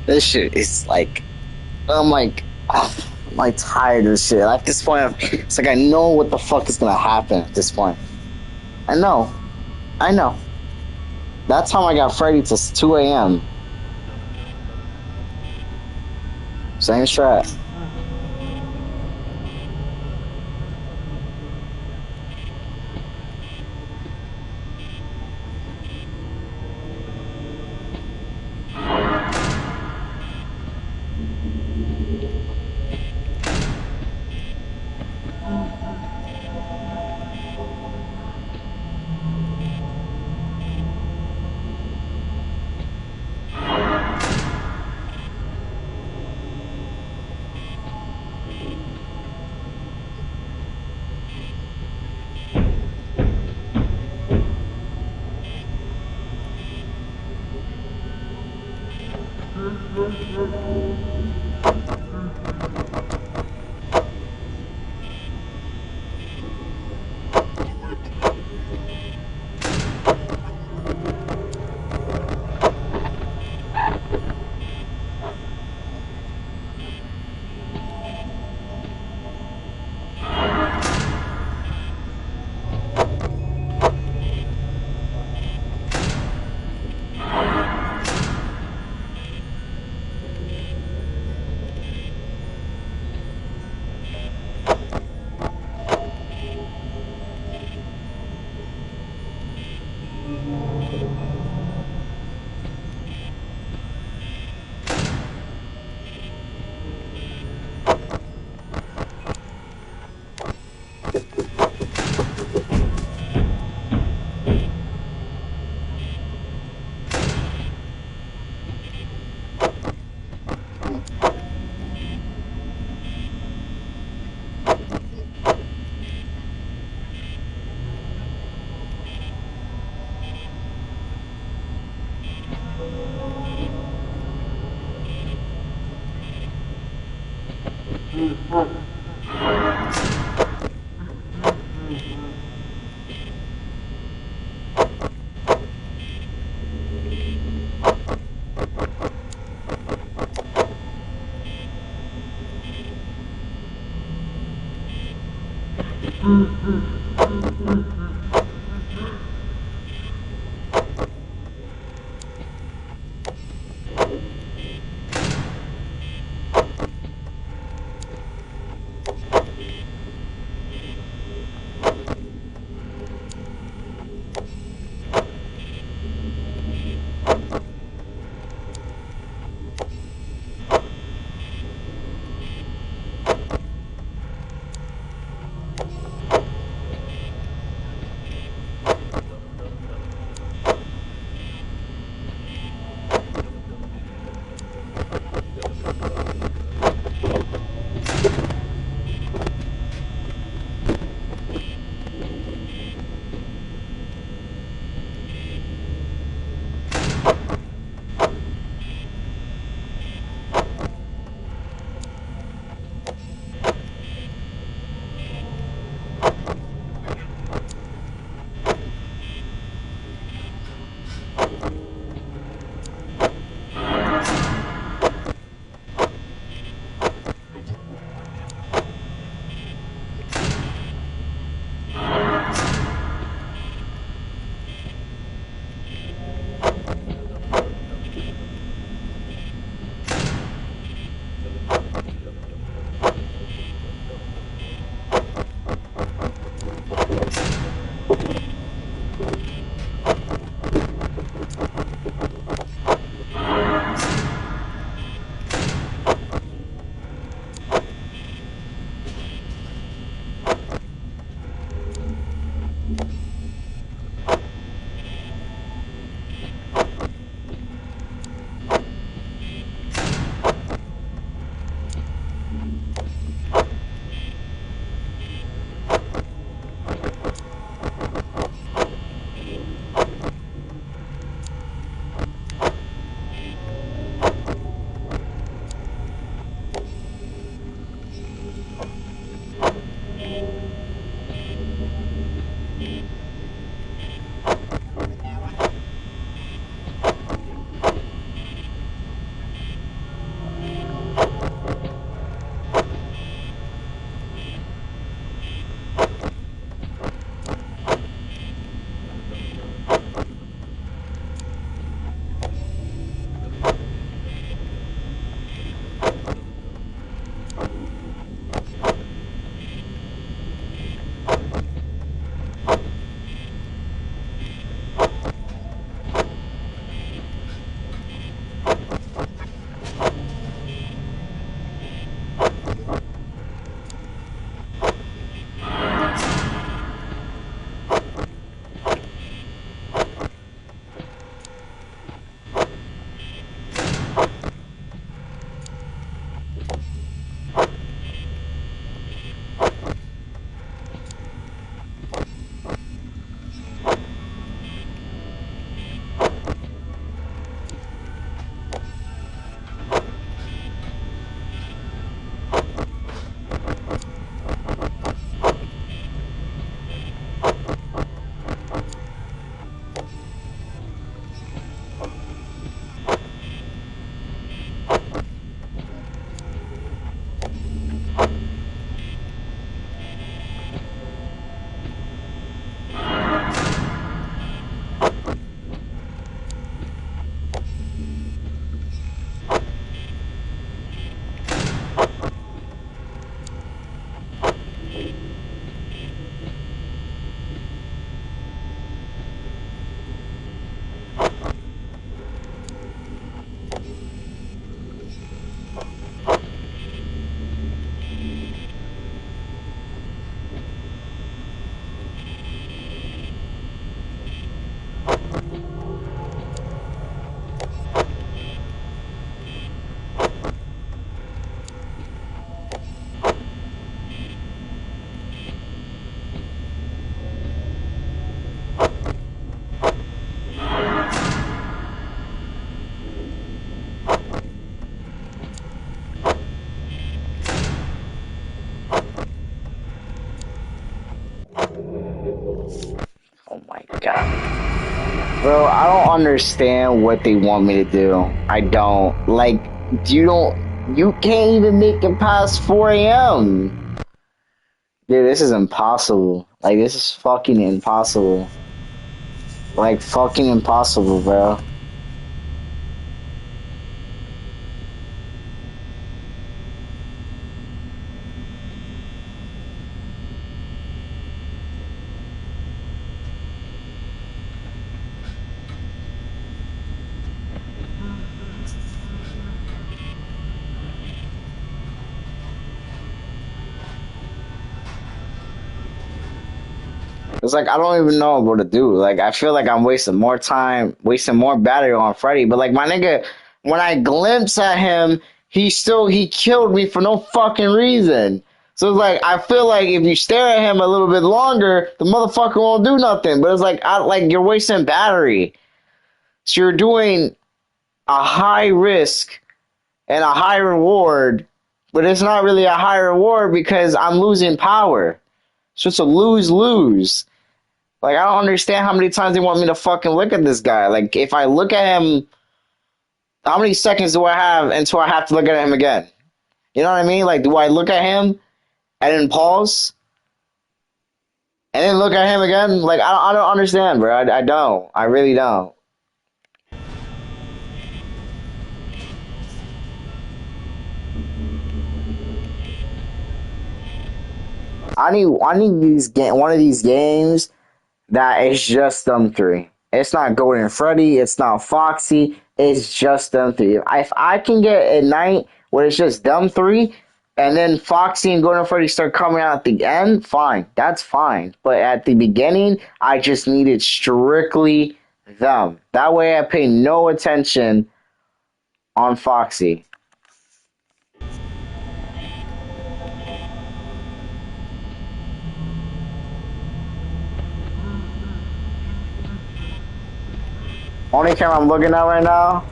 This shit is like, I'm like, I'm like tired of this shit. At this point, it's like I know what the fuck is gonna happen at this point. I know. I know. That time I got Freddy till 2 a.m. Same strat. Oh my god. Bro, I don't understand what they want me to do. I don't. Like, you can't even make it past 4 a.m. Dude, this is impossible. Like, this is fucking impossible. Like, fucking impossible, bro. It's like, I don't even know what to do. Like, I feel like I'm wasting more time, wasting more battery on Freddy. But, like, my nigga, when I glimpse at him, he killed me for no fucking reason. So it's like, I feel like if you stare at him a little bit longer, the motherfucker won't do nothing. But it's like you're wasting battery. So you're doing a high risk and a high reward, but it's not really a high reward because I'm losing power. So it's a lose-lose. Like, I don't understand how many times they want me to fucking look at this guy. Like, if I look at him, how many seconds do I have until I have to look at him again? You know what I mean? Like, do I look at him and then pause and then look at him again? Like, I don't understand, bro. I don't. I really don't. I need one of these games that is just them three. It's not Golden Freddy. It's not Foxy. It's just them three. If I can get a night where it's just them three, and then Foxy and Golden Freddy start coming out at the end, fine. That's fine. But at the beginning, I just needed strictly them. That way I pay no attention on Foxy. Only camera I'm looking at right now.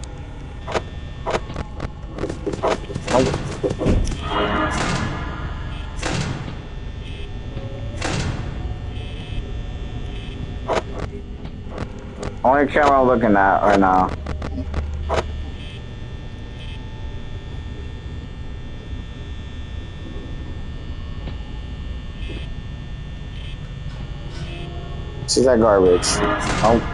Only camera I'm looking at right now. She's that garbage. Oh.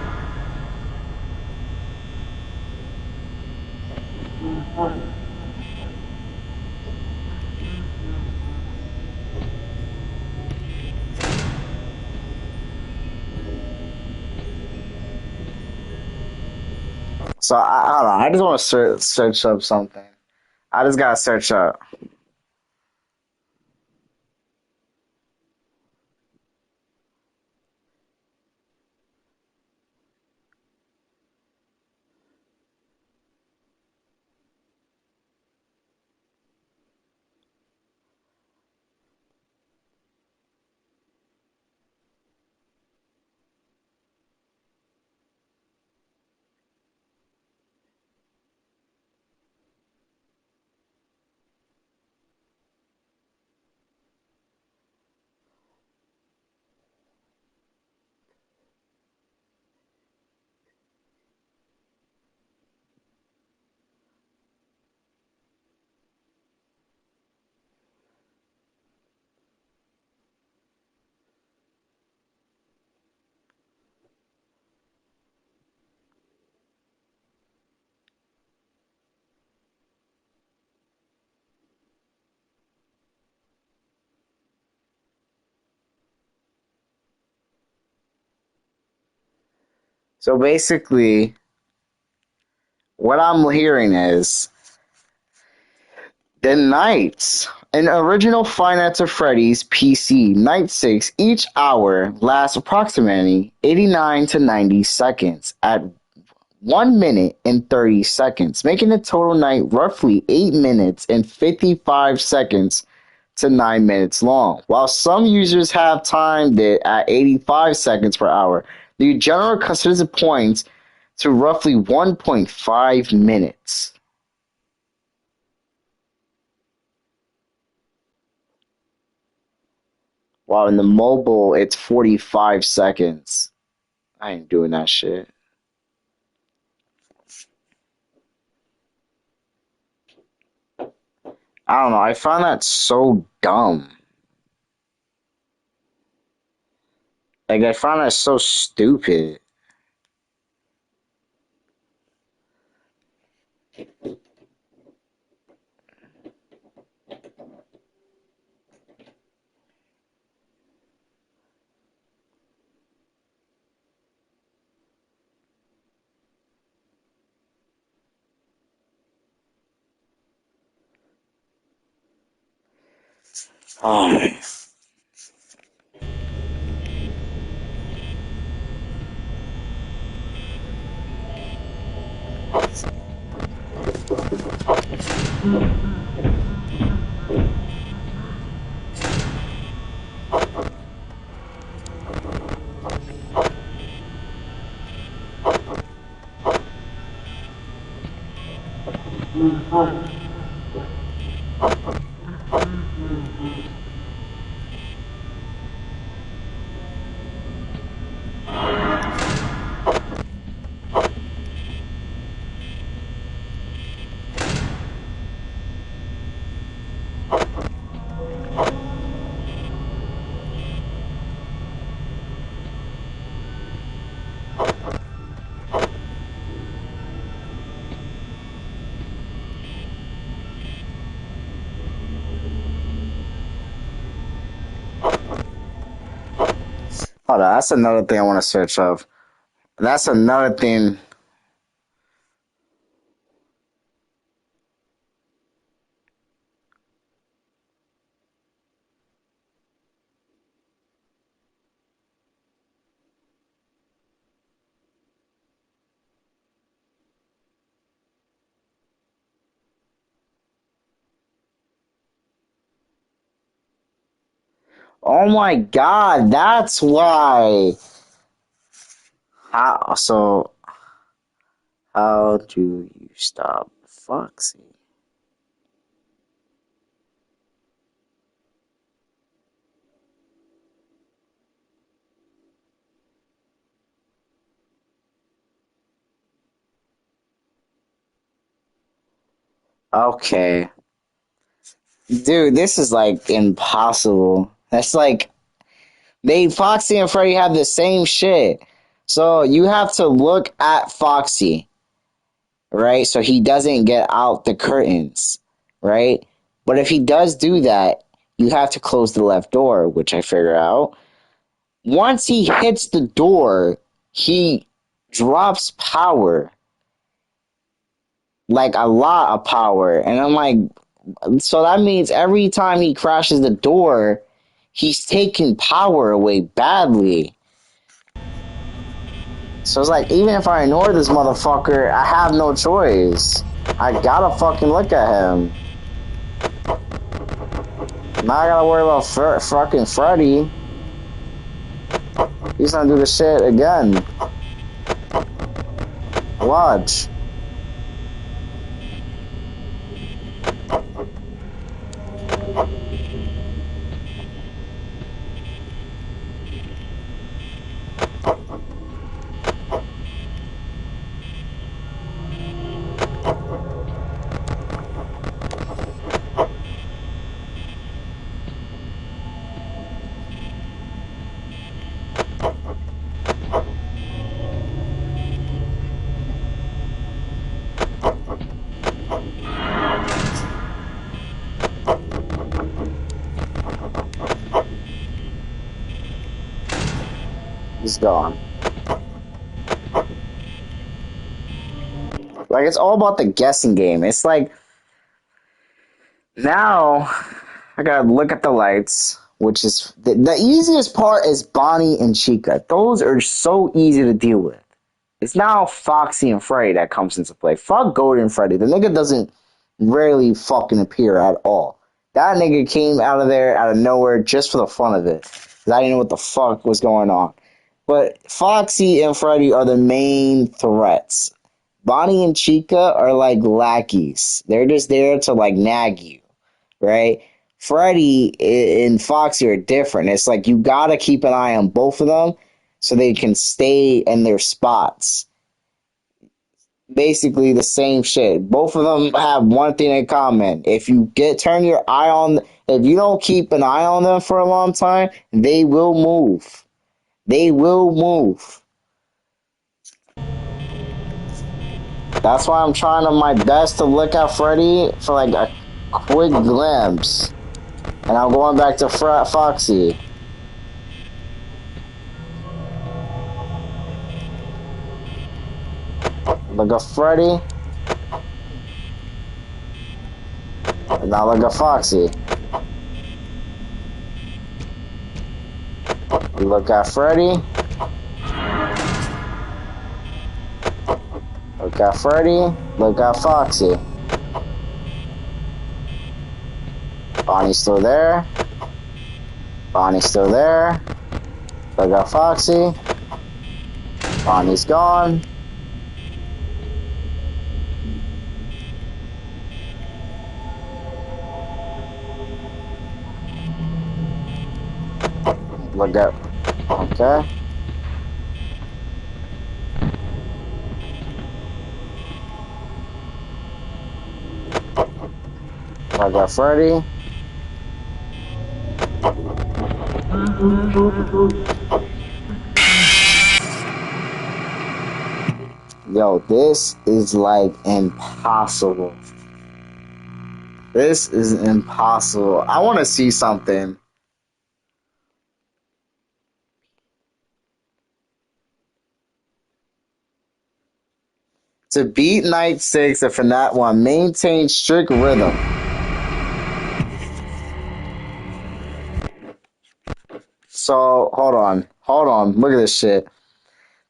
So I don't know. I just want to search up something. I just gotta search up. So basically, what I'm hearing is the nights in original Five Nights at Freddy's PC Night 6 each hour lasts approximately 89 to 90 seconds at 1 minute and 30 seconds, making the total night roughly 8 minutes and 55 seconds to 9 minutes long. While some users have timed it at 85 seconds per hour, the general consensus points to roughly 1.5 minutes. While in the mobile, it's 45 seconds. I ain't doing that shit. I don't know. I find that so dumb. Like, I find that so stupid. Oh, hold on. That's another thing I want to search up. That's another thing. Oh my god, that's why. How do you stop Foxy? Okay. Dude, this is like impossible. That's like Foxy and Freddy have the same shit. So you have to look at Foxy, right? So he doesn't get out the curtains, right? But if he does do that, you have to close the left door, which I figure out. Once he hits the door, he drops power, like a lot of power. And I'm like, so that means every time he crashes the door, he's taking power away badly. So it's like, even if I ignore this motherfucker, I have no choice. I gotta fucking look at him. Now I gotta worry about fucking Freddy. He's gonna do the shit again. Watch. He's gone. Like, it's all about the guessing game. It's like, now I gotta look at the lights, which is the easiest part is Bonnie and Chica. Those are so easy to deal with. It's now Foxy and Freddy that comes into play. Fuck Golden Freddy. The nigga doesn't rarely fucking appear at all. That nigga came out of there out of nowhere just for the fun of it. Because I didn't know what the fuck was going on. But Foxy and Freddy are the main threats. Bonnie and Chica are like lackeys. They're just there to like nag you, right? Freddy and Foxy are different. It's like you gotta keep an eye on both of them so they can stay in their spots. Basically the same shit. Both of them have one thing in common. If you don't keep an eye on them for a long time, they will move. They will move. That's why I'm trying to my best to look at Freddy for like a quick glimpse. And I'm going back to Foxy. Look at Freddy. And now look at Foxy. Look at Freddy. Look at Freddy. Look at Foxy. Bonnie's still there. Bonnie's still there. Look at Foxy. Bonnie's gone. Look at, okay. Look at Freddy. Yo, this is like impossible. This is impossible. I want to see something. To beat Night 6 and FNAF 1, maintain strict rhythm. So, hold on, look at this shit.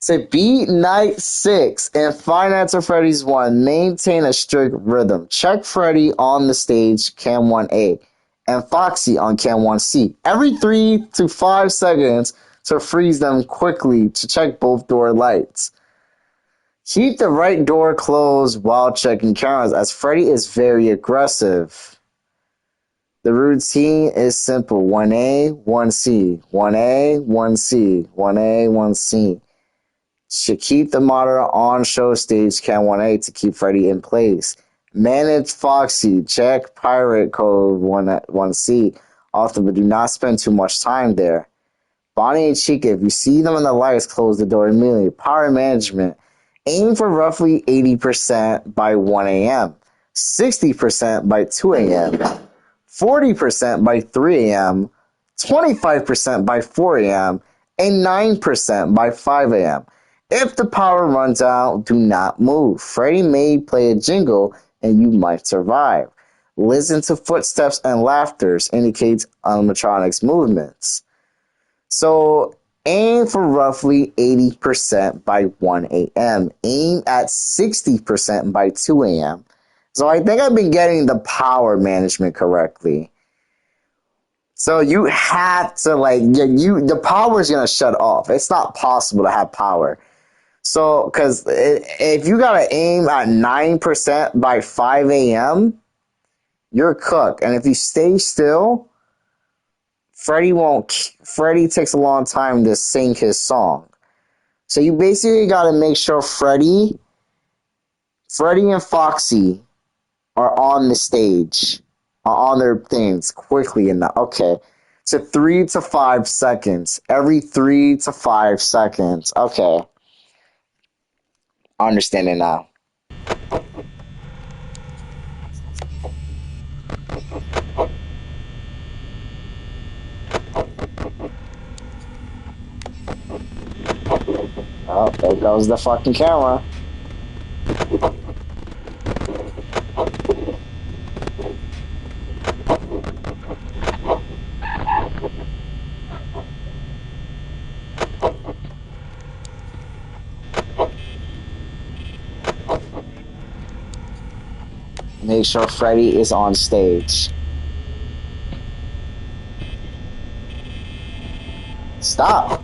To beat Night 6 and Five Nights at Freddy's 1, maintain a strict rhythm. Check Freddy on the stage, cam 1A, and Foxy on cam 1C. Every 3 to 5 seconds to freeze them quickly to check both door lights. Keep the right door closed while checking cameras, as Freddy is very aggressive. The routine is simple. 1A, 1C. 1A, 1C. 1A, 1C. Should keep the monitor on show stage cam 1A to keep Freddy in place. Manage Foxy. Check pirate code 1C. Often, but do not spend too much time there. Bonnie and Chica, if you see them in the lights, close the door immediately. Power management. Aim for roughly 80% by 1 a.m., 60% by 2 a.m., 40% by 3 a.m., 25% by 4 a.m., and 9% by 5 a.m. If the power runs out, do not move. Freddy may play a jingle and you might survive. Listen to footsteps and laughters indicates animatronics movements. So aim for roughly 80% by 1 a.m. Aim at 60% by 2 a.m. So I think I've been getting the power management correctly. So you have to the power is going to shut off. It's not possible to have power. So, because if you got to aim at 9% by 5 a.m., you're cooked. And if you stay still, Freddy takes a long time to sing his song. So you basically got to make sure Freddy and Foxy are on the stage, are on their things quickly enough. Okay. So 3 to 5 seconds. Every 3 to 5 seconds. Okay. I understand it now. Oh, there goes the fucking camera. Make sure Freddy is on stage. Stop.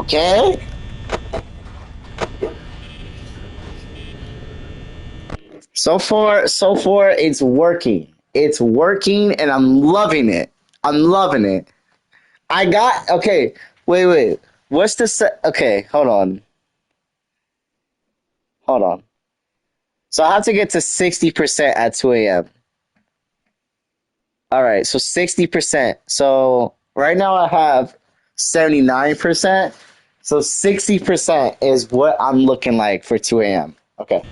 Okay. So far, it's working. It's working, and I'm loving it. I'm loving it. I got okay. Wait. What's the okay? Hold on. So I have to get to 60% at 2 a.m. All right, so 60%. So right now I have 79%. So 60% is what I'm looking like for 2 a.m. Okay.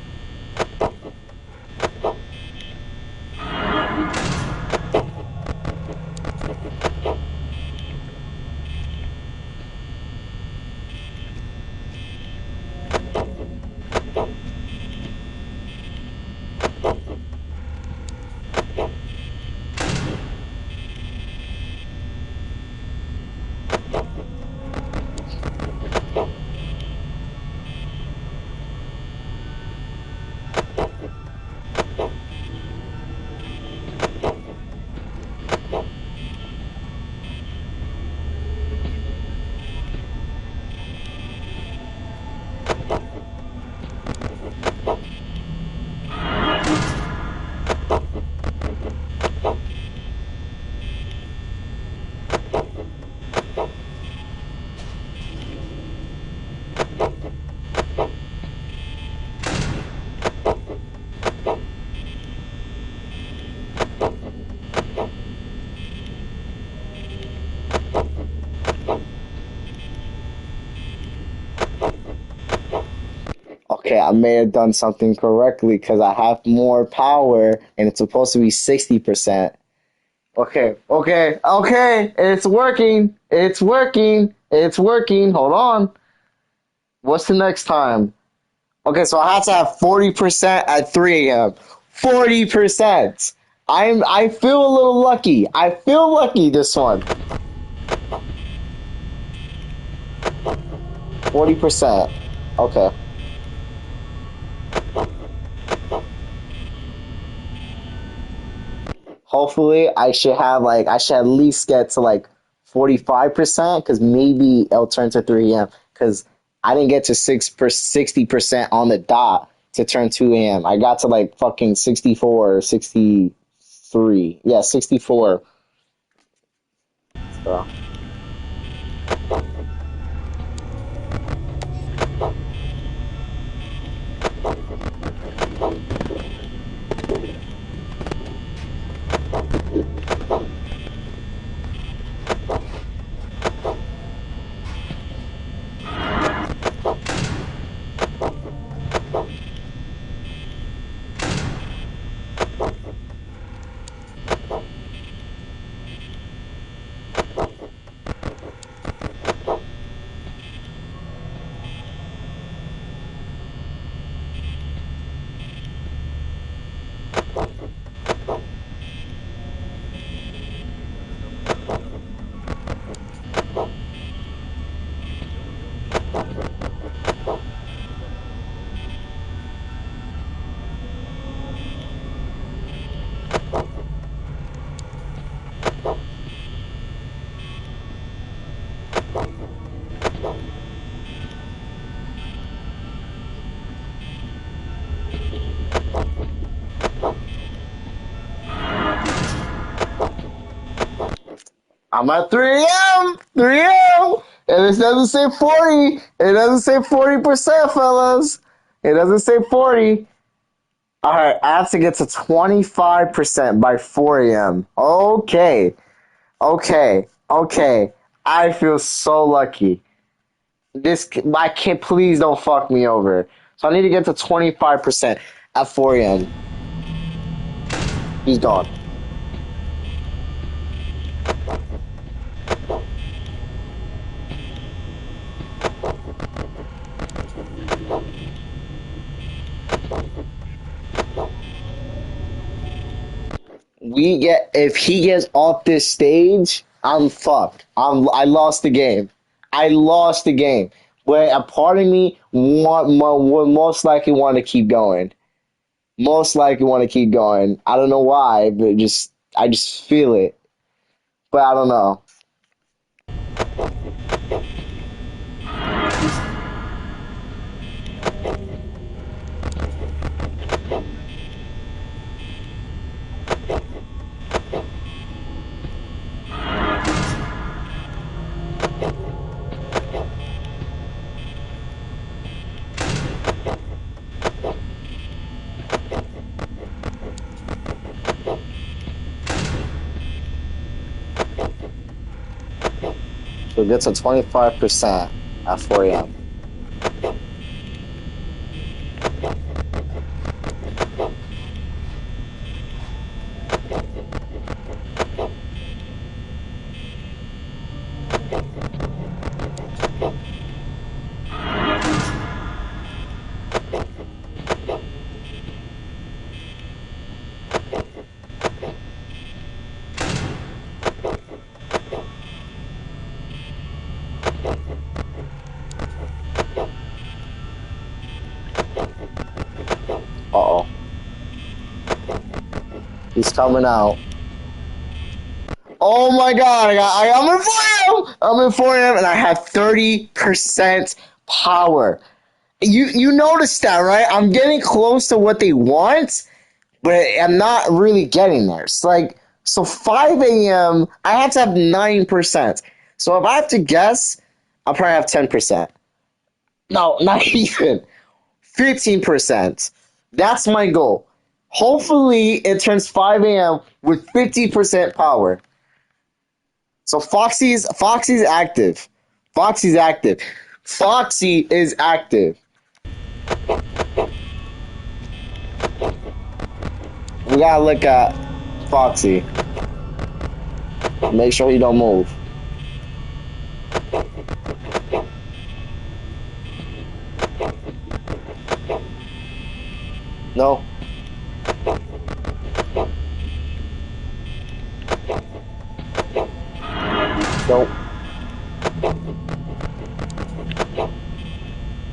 Okay, I may have done something correctly because I have more power and it's supposed to be 60%. Okay. It's working. It's working. It's working. Hold on. What's the next time? Okay, so I have to have 40% at 3 a.m. 40%. I feel a little lucky. I feel lucky this one. 40%. Okay. Hopefully I should at least get to like 45% because maybe it'll turn to 3 a.m. because I didn't get to 60% on the dot to turn 2 a.m. I got to like fucking 64 or 63. Yeah, 64. So. I'm at 3 a.m. 3 a.m. And it doesn't say 40. It doesn't say 40%, fellas. It doesn't say 40. All right, I have to get to 25% by 4 a.m. Okay. I feel so lucky. I can't, please don't fuck me over. So I need to get to 25% at 4 a.m. He's gone. If he gets off this stage, I'm fucked. I lost the game. I lost the game. But a part of me would most likely want to keep going. Most likely want to keep going. I don't know why, but just I just feel it. But I don't know. So it gets a 25% at 4 a.m. Uh-oh. He's coming out. Oh my god, I'm in 4 a.m. I'm in 4 a.m. and I have 30% power. You noticed that, right? I'm getting close to what they want, but I'm not really getting there. It's like, so 5 a.m., I have to have 9%. So if I have to guess, I'll probably have 10%. No, not even. 15%. That's my goal. Hopefully, it turns 5 a.m. with 50% power. So Foxy's active. Foxy's active. Foxy is active. We gotta look at Foxy. Make sure he don't move. No. Nope.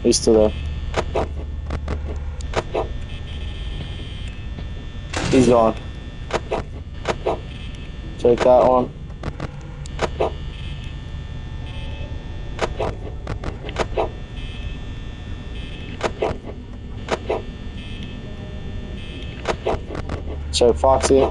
He's still there. He's gone. Take that one. Check Foxy.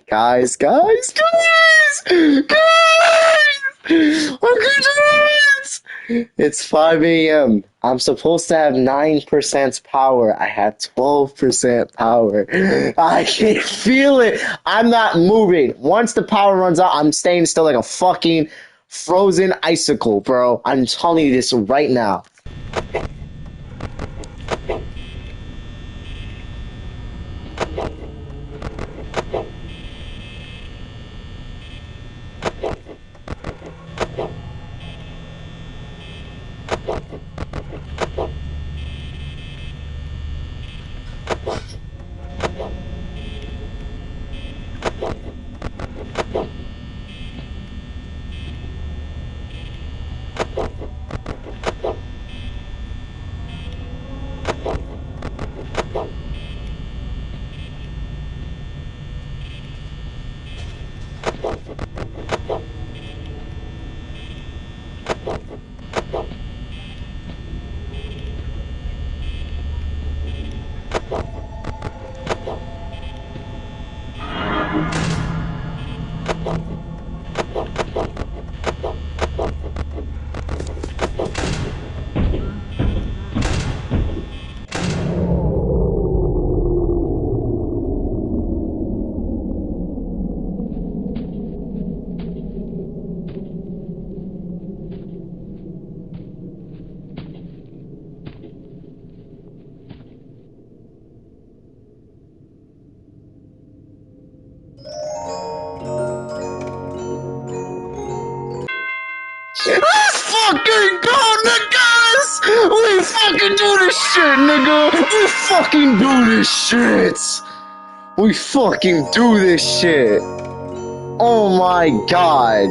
Guys! It's 5 a.m. I'm supposed to have 9% power. I have 12% power. I can feel it. I'm not moving. Once the power runs out, I'm staying still like a fucking frozen icicle, bro. I'm telling you this right now. Let's fucking go, niggas! We fucking do this shit, nigga! We fucking do this shit! We fucking do this shit! Oh my god!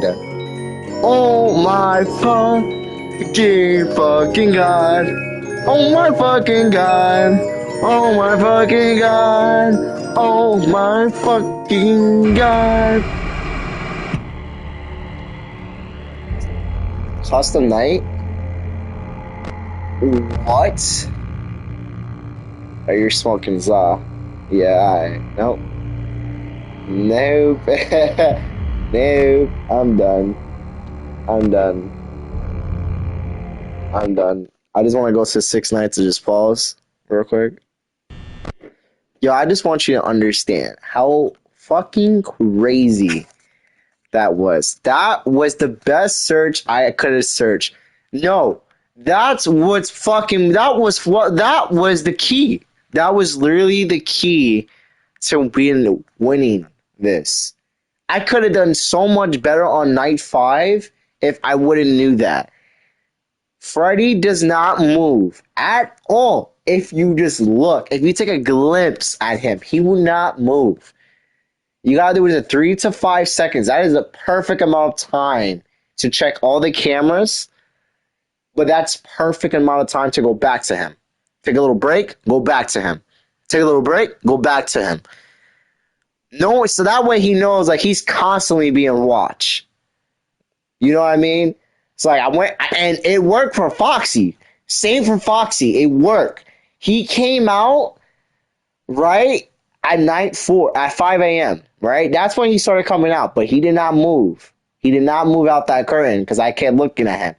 Oh my fucking god! Oh my fucking god! Oh my fucking god. Oh my fucking god. Custom night? What? Oh, you're smoking za. Yeah, nope. Nope. Nope. I'm done. I'm done. I'm done. I just want to go to 6 nights and just pause real quick. Yo, I just want you to understand how fucking crazy that was. That was the best search I could have searched. No, that's what's fucking. That was what. That was the key. That was literally the key to winning this. I could have done so much better on night 5 if I would have knew that. Freddy does not move at all. If you just look, if you take a glimpse at him, he will not move. You gotta do it in 3 to 5 seconds. That is a perfect amount of time to check all the cameras, but that's perfect amount of time to go back to him. Take a little break, go back to him. Take a little break, go back to him. No, so that way he knows like he's constantly being watched. You know what I mean? It's like I went and it worked for Foxy. Same for Foxy. It worked. He came out right at night 4 at 5 a.m. Right? That's when he started coming out, but he did not move. He did not move out that curtain because I kept looking at him.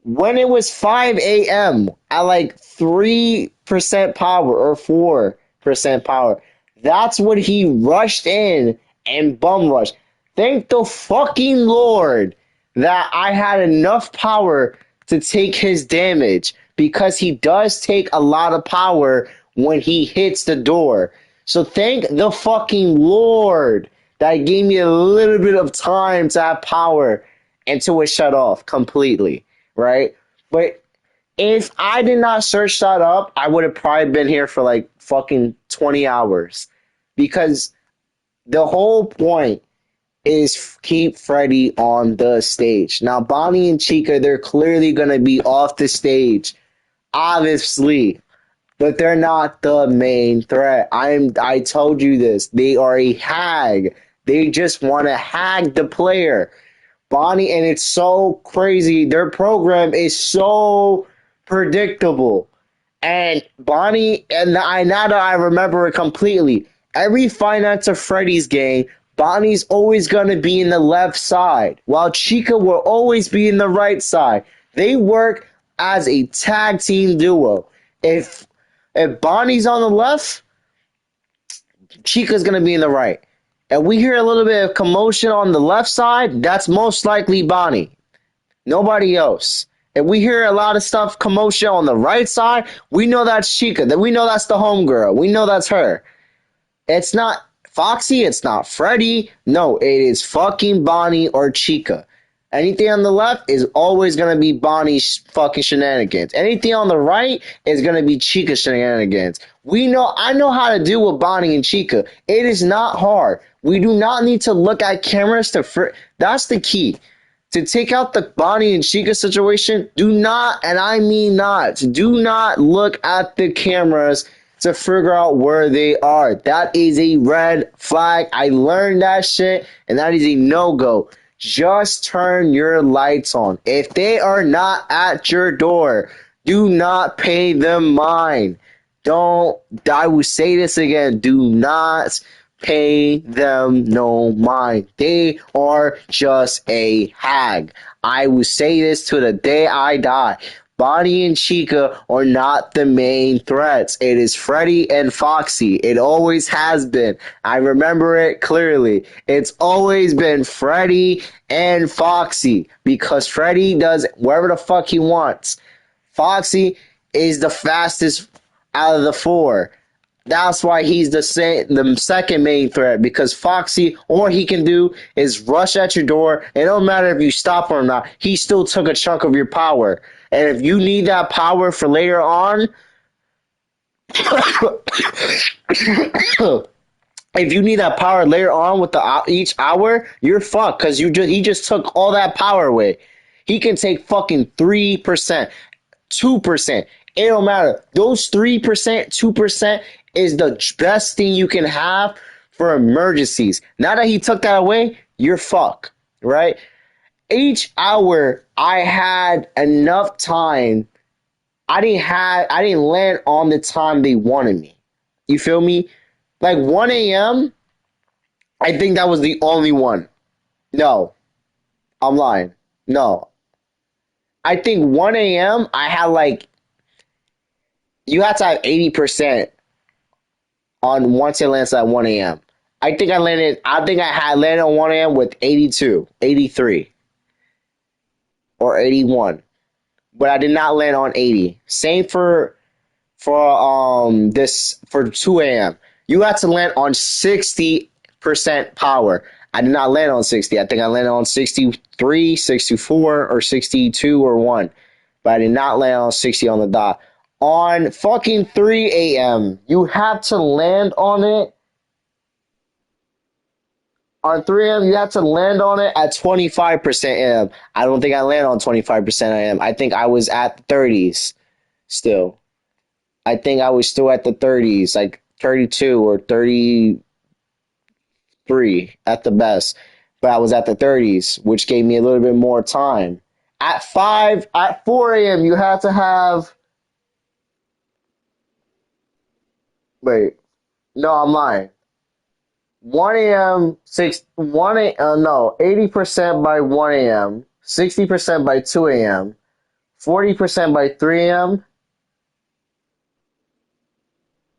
When it was 5 a.m. at like 3% power or 4% power, that's when he rushed in and bum rushed. Thank the fucking Lord that I had enough power to take his damage because he does take a lot of power when he hits the door. So thank the fucking Lord that gave me a little bit of time to have power until it shut off completely, right? But if I did not search that up, I would have probably been here for like fucking 20 hours because the whole point is keep Freddy on the stage. Now, Bonnie and Chica, they're clearly going to be off the stage, obviously, but they're not the main threat. I told you this. They are a hag. They just want to hag the player. Bonnie, and it's so crazy. Their program is so predictable. And Bonnie, and now that I remember it completely, every Five Nights at Freddy's game, Bonnie's always going to be in the left side, while Chica will always be in the right side. They work as a tag team duo. If Bonnie's on the left, Chica's going to be in the right. And we hear a little bit of commotion on the left side, that's most likely Bonnie. Nobody else. If we hear a lot of stuff, commotion on the right side, we know that's Chica. We know that's the homegirl. We know that's her. It's not Foxy, it's not Freddy. No, it is fucking Bonnie or Chica. Anything on the left is always going to be Bonnie's fucking shenanigans. Anything on the right is going to be Chica's shenanigans. I know how to deal with Bonnie and Chica. It is not hard. We do not need to look at cameras that's the key. To take out the Bonnie and Chica situation, do not, and I mean not, do not look at the cameras to figure out where they are. That is a red flag. I learned that shit, and that is a no-go. Just turn your lights on. If they are not at your door, do not pay them mind. I will say this again, do not pay them no mind. They are just a hag. I will say this to the day I die. Bonnie and Chica are not the main threats. It is Freddy and Foxy. It always has been. I remember it clearly. It's always been Freddy and Foxy because Freddy does whatever the fuck he wants. Foxy is the fastest out of the 4. That's why he's the second main threat, because Foxy, all he can do is rush at your door. It don't matter if you stop him or not. He still took a chunk of your power. And if you need that power for later on, if you need that power later on with each hour, you're fucked because he just took all that power away. He can take fucking 3%. 2%. It don't matter. Those 3%, 2% is the best thing you can have for emergencies. Now that he took that away, you're fucked, right? Each hour I had enough time. I didn't land on the time they wanted me. You feel me? Like 1 a.m., I think that was the only one. No, I'm lying. No. I think 1 a.m. I had like you had to have 80% on once it lands at 1 a.m. I think I had landed on 1 a.m. with 82, 83, or 81. But I did not land on 80. Same for 2 a.m. You had to land on 60% power. I did not land on 60. I think I landed on 63, 64, or 62 or 1. But I did not land on 60 on the dot. On fucking 3 a.m., you have to land on it. On 3 a.m., you have to land on it at 25% AM. I don't think I landed on 25% AM. I think I was at the 30s still. I think I was still at the 30s, like 32 or 33 at the best. But I was at the 30s, which gave me a little bit more time. At 4 a.m., you had to have. Wait, no, I'm lying. 1 a.m. 80% by 1 a.m., 60% by 2 a.m., 40% by 3 a.m.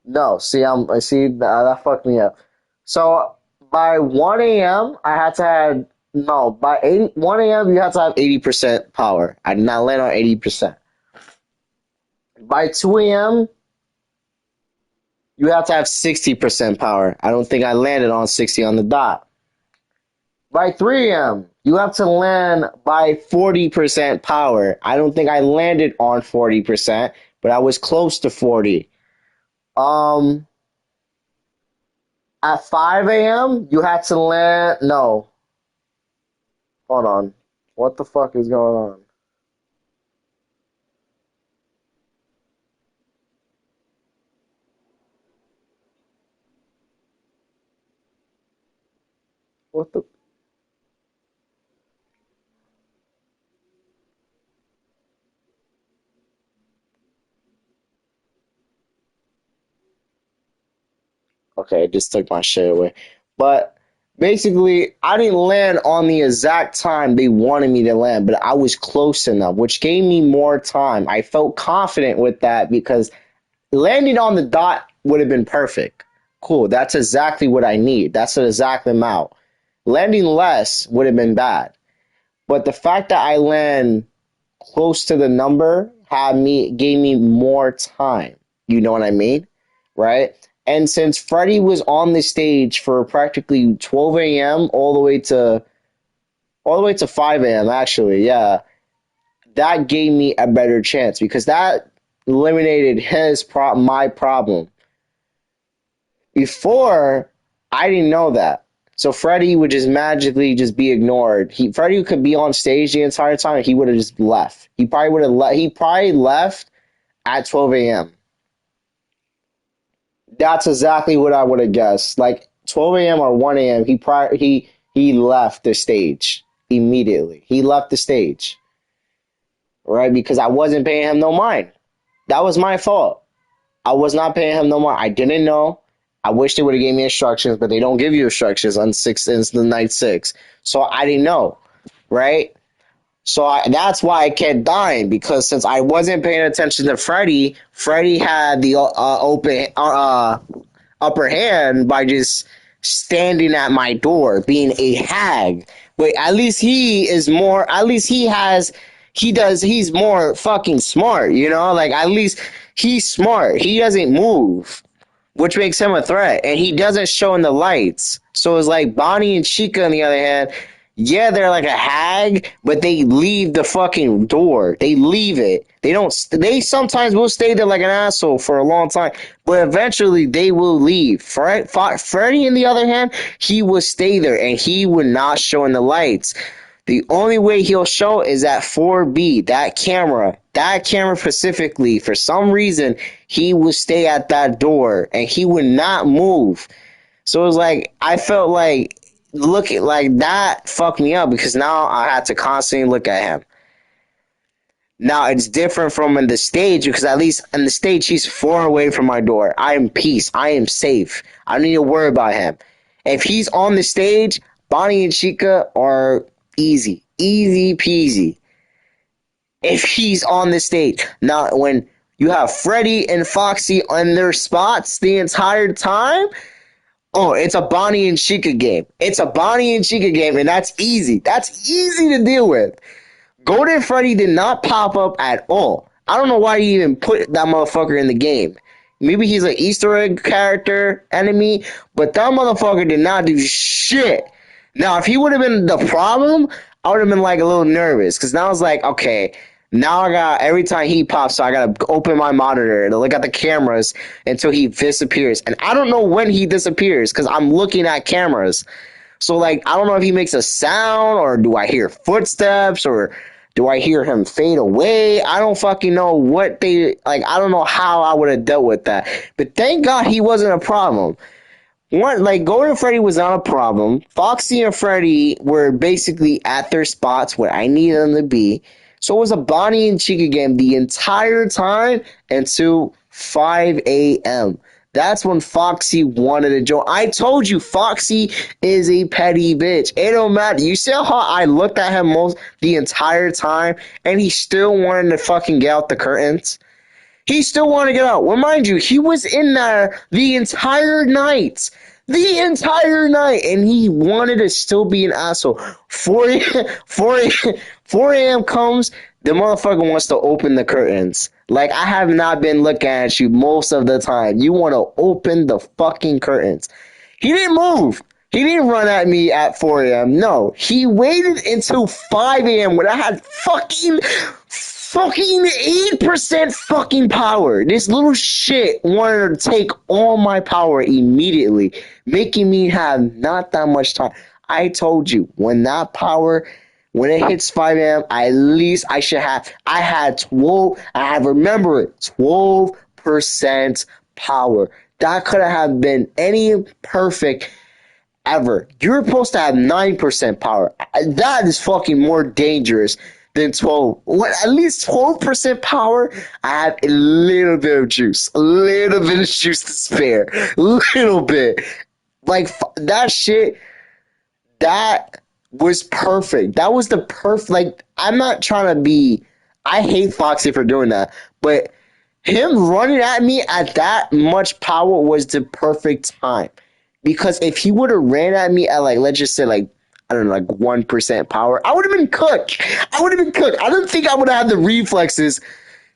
No, I see that fucked me up. So by 1 a.m. I had to have no by 1 a.m. you had to have 80% power. I did not land on 80%. By 2 a.m. you have to have 60% power. I don't think I landed on 60 on the dot. By 3 a.m., you have to land by 40% power. I don't think I landed on 40%, but I was close to 40. Um, at 5 a.m., you had to land. No, hold on. What the fuck is going on? What the? Okay, it just took my shit away. But basically, I didn't land on the exact time they wanted me to land, but I was close enough, which gave me more time. I felt confident with that because landing on the dot would have been perfect. Cool, that's exactly what I need. That's the exact amount. Landing less would have been bad. But the fact that I land close to the number gave me more time. You know what I mean? Right? And since Freddie was on the stage for practically 12 a.m. all the way to 5 a.m. actually, yeah, that gave me a better chance because that eliminated my problem. Before, I didn't know that. So Freddie would just magically just be ignored. Freddie could be on stage the entire time and he would have just left. He probably would have he probably left at 12 a.m. That's exactly what I would have guessed. Like 12 a.m. or 1 a.m. He left the stage immediately. He left the stage. Right? Because I wasn't paying him no mind. That was my fault. I was not paying him no mind. I didn't know. I wish they would have gave me instructions, but they don't give you instructions on the night 6. So I didn't know, right? That's why I kept dying because since I wasn't paying attention to Freddy, Freddy had the upper hand by just standing at my door, being a hag. But at least he is more. At least he's more fucking smart, you know? Like, at least he's smart. He doesn't move, which makes him a threat. And he doesn't show in the lights. So it's like Bonnie and Chica, on the other hand, yeah, they're like a hag, but they leave the fucking door. They leave it. They sometimes will stay there like an asshole for a long time, but eventually they will leave. Freddy, on the other hand, he will stay there and he would not show in the lights. The only way he'll show is at 4B, that camera. That camera specifically, for some reason, he would stay at that door and he would not move. So it was like, I felt like, like that fucked me up because now I had to constantly look at him. Now it's different from in the stage because at least in the stage he's far away from my door. I am peace. I am safe. I don't need to worry about him. If he's on the stage, Bonnie and Chica are easy. Easy peasy. If he's on the stage. Now when you have Freddy and Foxy on their spots the entire time, oh, it's a Bonnie and Chica game. It's a Bonnie and Chica game, and that's easy. That's easy to deal with. Golden Freddy did not pop up at all. I don't know why you even put that motherfucker in the game. Maybe he's an Easter egg character, enemy, but that motherfucker did not do shit. Now, if he would have been the problem, I would have been like a little nervous, because now it's like, okay, now I got, every time he pops, so I got to open my monitor to look at the cameras until he disappears. And I don't know when he disappears, because I'm looking at cameras. So, like, I don't know if he makes a sound, or do I hear footsteps, or do I hear him fade away? I don't fucking know what they, like, I don't know how I would have dealt with that. But thank God he wasn't a problem. One, like, Golden Freddy was not a problem. Foxy and Freddy were basically at their spots where I needed them to be. So it was a Bonnie and Chica game the entire time until 5 a.m. That's when Foxy wanted to join. I told you, Foxy is a petty bitch. It don't matter. You see how I looked at him most the entire time, and he still wanted to fucking get out the curtains? He still wanted to get out. Well, mind you, he was in there the entire night. The entire night, and he wanted to still be an asshole. 4 a.m. comes, the motherfucker wants to open the curtains. Like, I have not been looking at you most of the time. You want to open the fucking curtains. He didn't move. He didn't run at me at 4 a.m. No, he waited until 5 a.m. when I had fucking 8% fucking power. This little shit wanted to take all my power immediately, making me have not that much time. I told you, when that power, when it hits 5 a.m., at least I had 12, remember it, 12% power. That could have been any perfect ever. You're supposed to have 9% power. That is fucking more dangerous than 12. At least 12% power, I have a little bit of juice. A little bit of juice to spare. A little bit. Like, that shit, that was perfect. That was the perfect, like, I'm not trying to be, I hate Foxy for doing that, but him running at me at that much power was the perfect time. Because if he would have ran at me at, like, let's just say, like, I don't know, like 1% power, I would have been cooked. I don't think I would have had the reflexes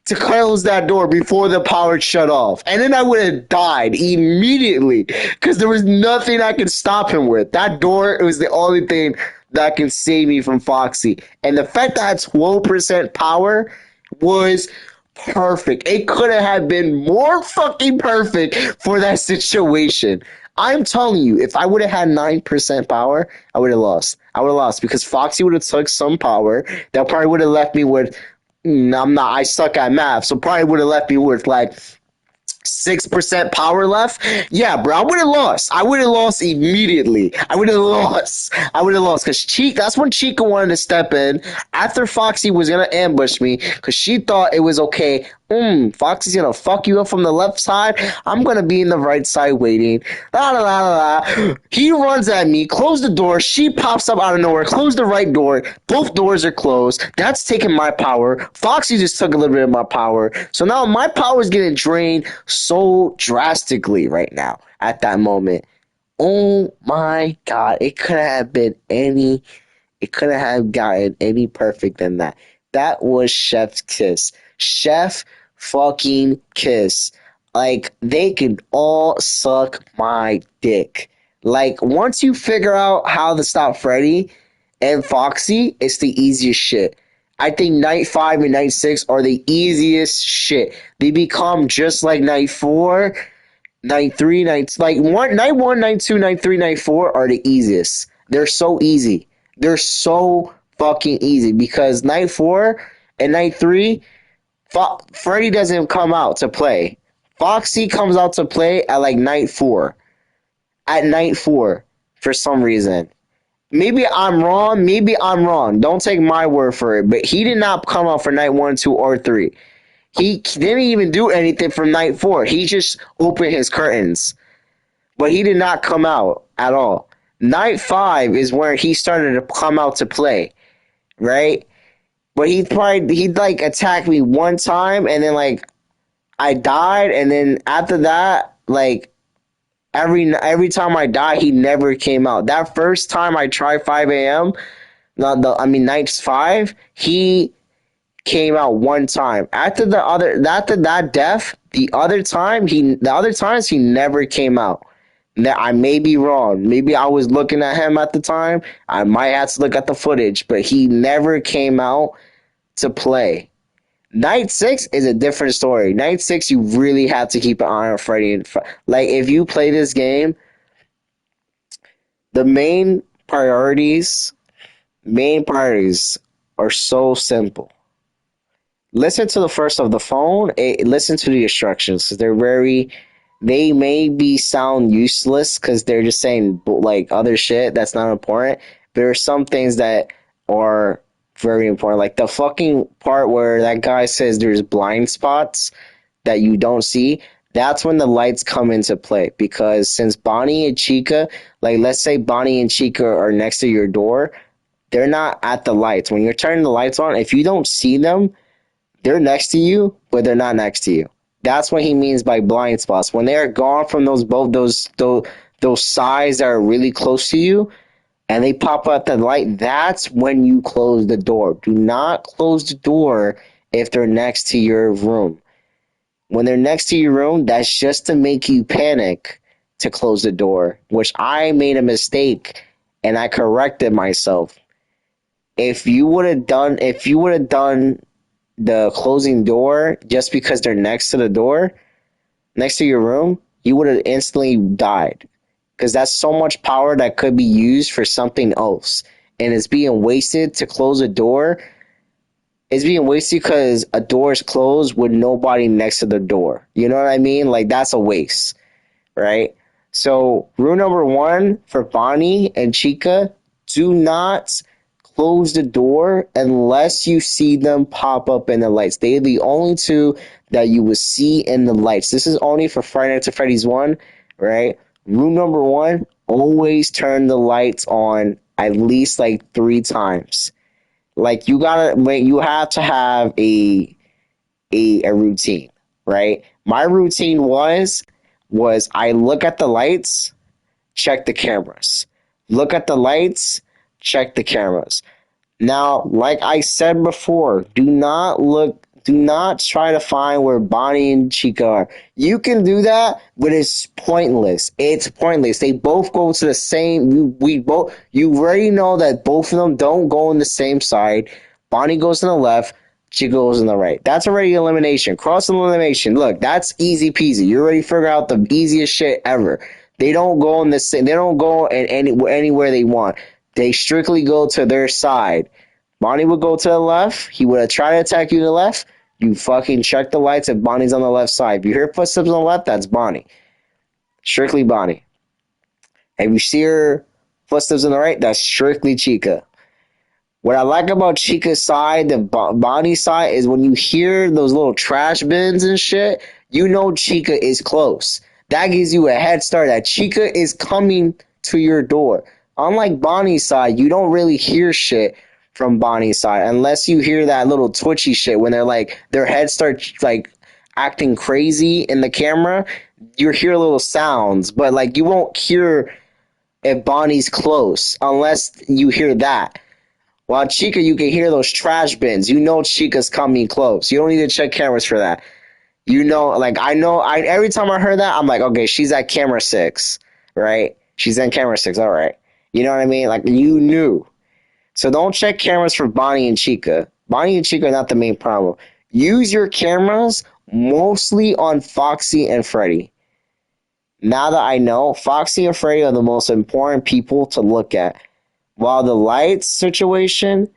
to close that door before the power shut off. And then I would have died immediately because there was nothing I could stop him with. That door, it was the only thing that can save me from Foxy. And the fact that I had 12% power was perfect. It could have been more fucking perfect for that situation. I'm telling you, if I would have had 9% power, I would have lost. I would have lost because Foxy would have took some power. That probably would have left me with, I suck at math, so probably would have left me with like 6% power left. Yeah, bro, I would have lost. I would have lost immediately. I would have lost because that's when Chica wanted to step in after Foxy was going to ambush me because she thought it was okay. Foxy's going to fuck you up from the left side. I'm going to be in the right side waiting. La, la, la, la. He runs at me, close the door. She pops up out of nowhere, close the right door. Both doors are closed. That's taking my power. Foxy just took a little bit of my power. So now my power is getting drained so drastically right now at that moment. Oh my God. It couldn't have gotten any perfect than that. That was Chef's kiss. Chef fucking kiss. Like, they can all suck my dick. Like, once you figure out how to stop Freddy and Foxy, it's the easiest shit. I think Night 5 and Night 6 are the easiest shit. They become just like Night 4, Night 3, Night 1, Night 2, Night 3, Night 4 are the easiest. They're so easy. They're so fucking easy because night 4 and night 3, Freddy doesn't come out to play. Foxy comes out to play at like night 4. At night 4 for some reason. Maybe I'm wrong. Maybe I'm wrong. Don't take my word for it. But he did not come out for night 1, 2, or 3. He didn't even do anything from night 4. He just opened his curtains. But he did not come out at all. Night 5 is where he started to come out to play, right? But he'd like attack me one time and then like I died and then after that, like every time I die, he never came out. That first time I tried 5 a.m., nights 5, he came out one time. After that death, the other times he never came out. Now, I may be wrong. Maybe I was looking at him at the time. I might have to look at the footage, but he never came out to play. Night 6 is a different story. Night 6, you really have to keep an eye on Freddy. Like, if you play this game, the main priorities are so simple. Listen to the first of the phone. Listen to the instructions. They maybe sound useless because they're just saying like other shit that's not important. There are some things that are very important, like the fucking part where that guy says there's blind spots that you don't see. That's when the lights come into play because since Bonnie and Chica, like let's say Bonnie and Chica are next to your door, they're not at the lights. When you're turning the lights on, if you don't see them, they're next to you, but they're not next to you. That's what he means by blind spots. When they are gone from those sides that are really close to you, and they pop out the light, that's when you close the door. Do not close the door if they're next to your room. When they're next to your room, that's just to make you panic to close the door, which I made a mistake and I corrected myself. If you would have done the closing door just because they're next to the door, next to your room, you would have instantly died. Because that's so much power that could be used for something else. And it's being wasted to close a door. It's being wasted because a door is closed with nobody next to the door. You know what I mean? Like, that's a waste, right? So, rule number 1 for Bonnie and Chica, do not close the door unless you see them pop up in the lights. They're the only two that you will see in the lights. This is only for Friday Nights at Freddy's 1, right? Rule number 1, always turn the lights on at least like 3 times. Like you have to have a routine, right? My routine was I look at the lights, check the cameras. Look at the lights, check the cameras. Now, like I said before, do not try to find where Bonnie and Chica are. You can do that, but it's pointless. It's pointless. They both go to the same. You already know that both of them don't go on the same side. Bonnie goes on the left. Chica goes on the right. That's already elimination. Cross elimination. Look, that's easy peasy. You already figure out the easiest shit ever. They don't go on the same. They don't go anywhere they want. They strictly go to their side. Bonnie would go to the left. He would try to attack you to the left. You fucking check the lights if Bonnie's on the left side. If you hear footsteps on the left, that's Bonnie. Strictly Bonnie. If you see her footsteps on the right, that's strictly Chica. What I like about Chica's side, the Bonnie side, is when you hear those little trash bins and shit, you know Chica is close. That gives you a head start that Chica is coming to your door. Unlike Bonnie's side, you don't really hear shit from Bonnie's side unless you hear that little twitchy shit when they're like their heads start like acting crazy in the camera. You hear little sounds, but like you won't hear if Bonnie's close unless you hear that. While Chica, you can hear those trash bins. You know Chica's coming close. You don't need to check cameras for that. You know, like every time I heard that, I'm like, okay, she's at camera 6, right? She's in camera 6, all right. You know what I mean? Like you knew. So don't check cameras for Bonnie and Chica. Bonnie and Chica are not the main problem. Use your cameras mostly on Foxy and Freddy. Now that I know, Foxy and Freddy are the most important people to look at. While the lights situation,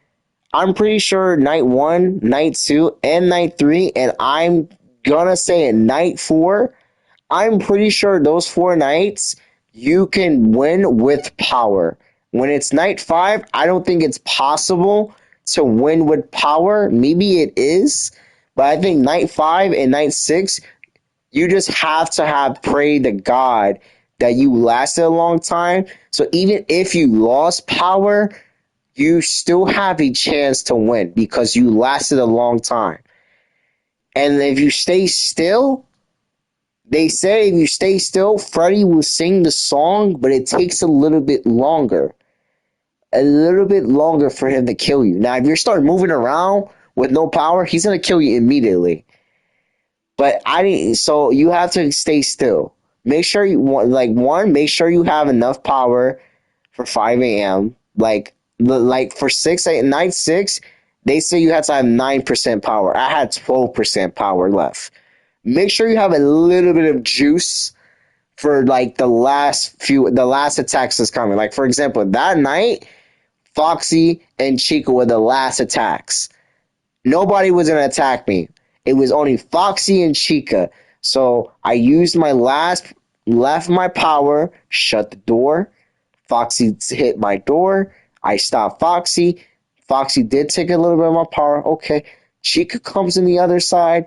I'm pretty sure night 1, night 2, and night 3, and I'm gonna say it night 4. I'm pretty sure those 4 nights you can win with power. When it's night 5, I don't think it's possible to win with power. Maybe it is, but I think night 5 and night 6, you just have to have prayed to God that you lasted a long time. So even if you lost power, you still have a chance to win because you lasted a long time. And if you stay still, they say if you stay still, Freddy will sing the song, but it takes a little bit longer. A little bit longer for him to kill you. Now, if you start moving around with no power, he's gonna kill you immediately. But I didn't. So you have to stay still. Make sure you make sure you have enough power for 5 a.m. Like for 6, they say you have to have 9% power. I had 12% power left. Make sure you have a little bit of juice for like the last attacks that's coming. Like for example, that night, Foxy and Chica were the last attacks. Nobody was gonna attack me. It was only Foxy and Chica. So I used my left my power, shut the door. Foxy hit my door. I stopped Foxy. Foxy did take a little bit of my power. Okay. Chica comes in the other side.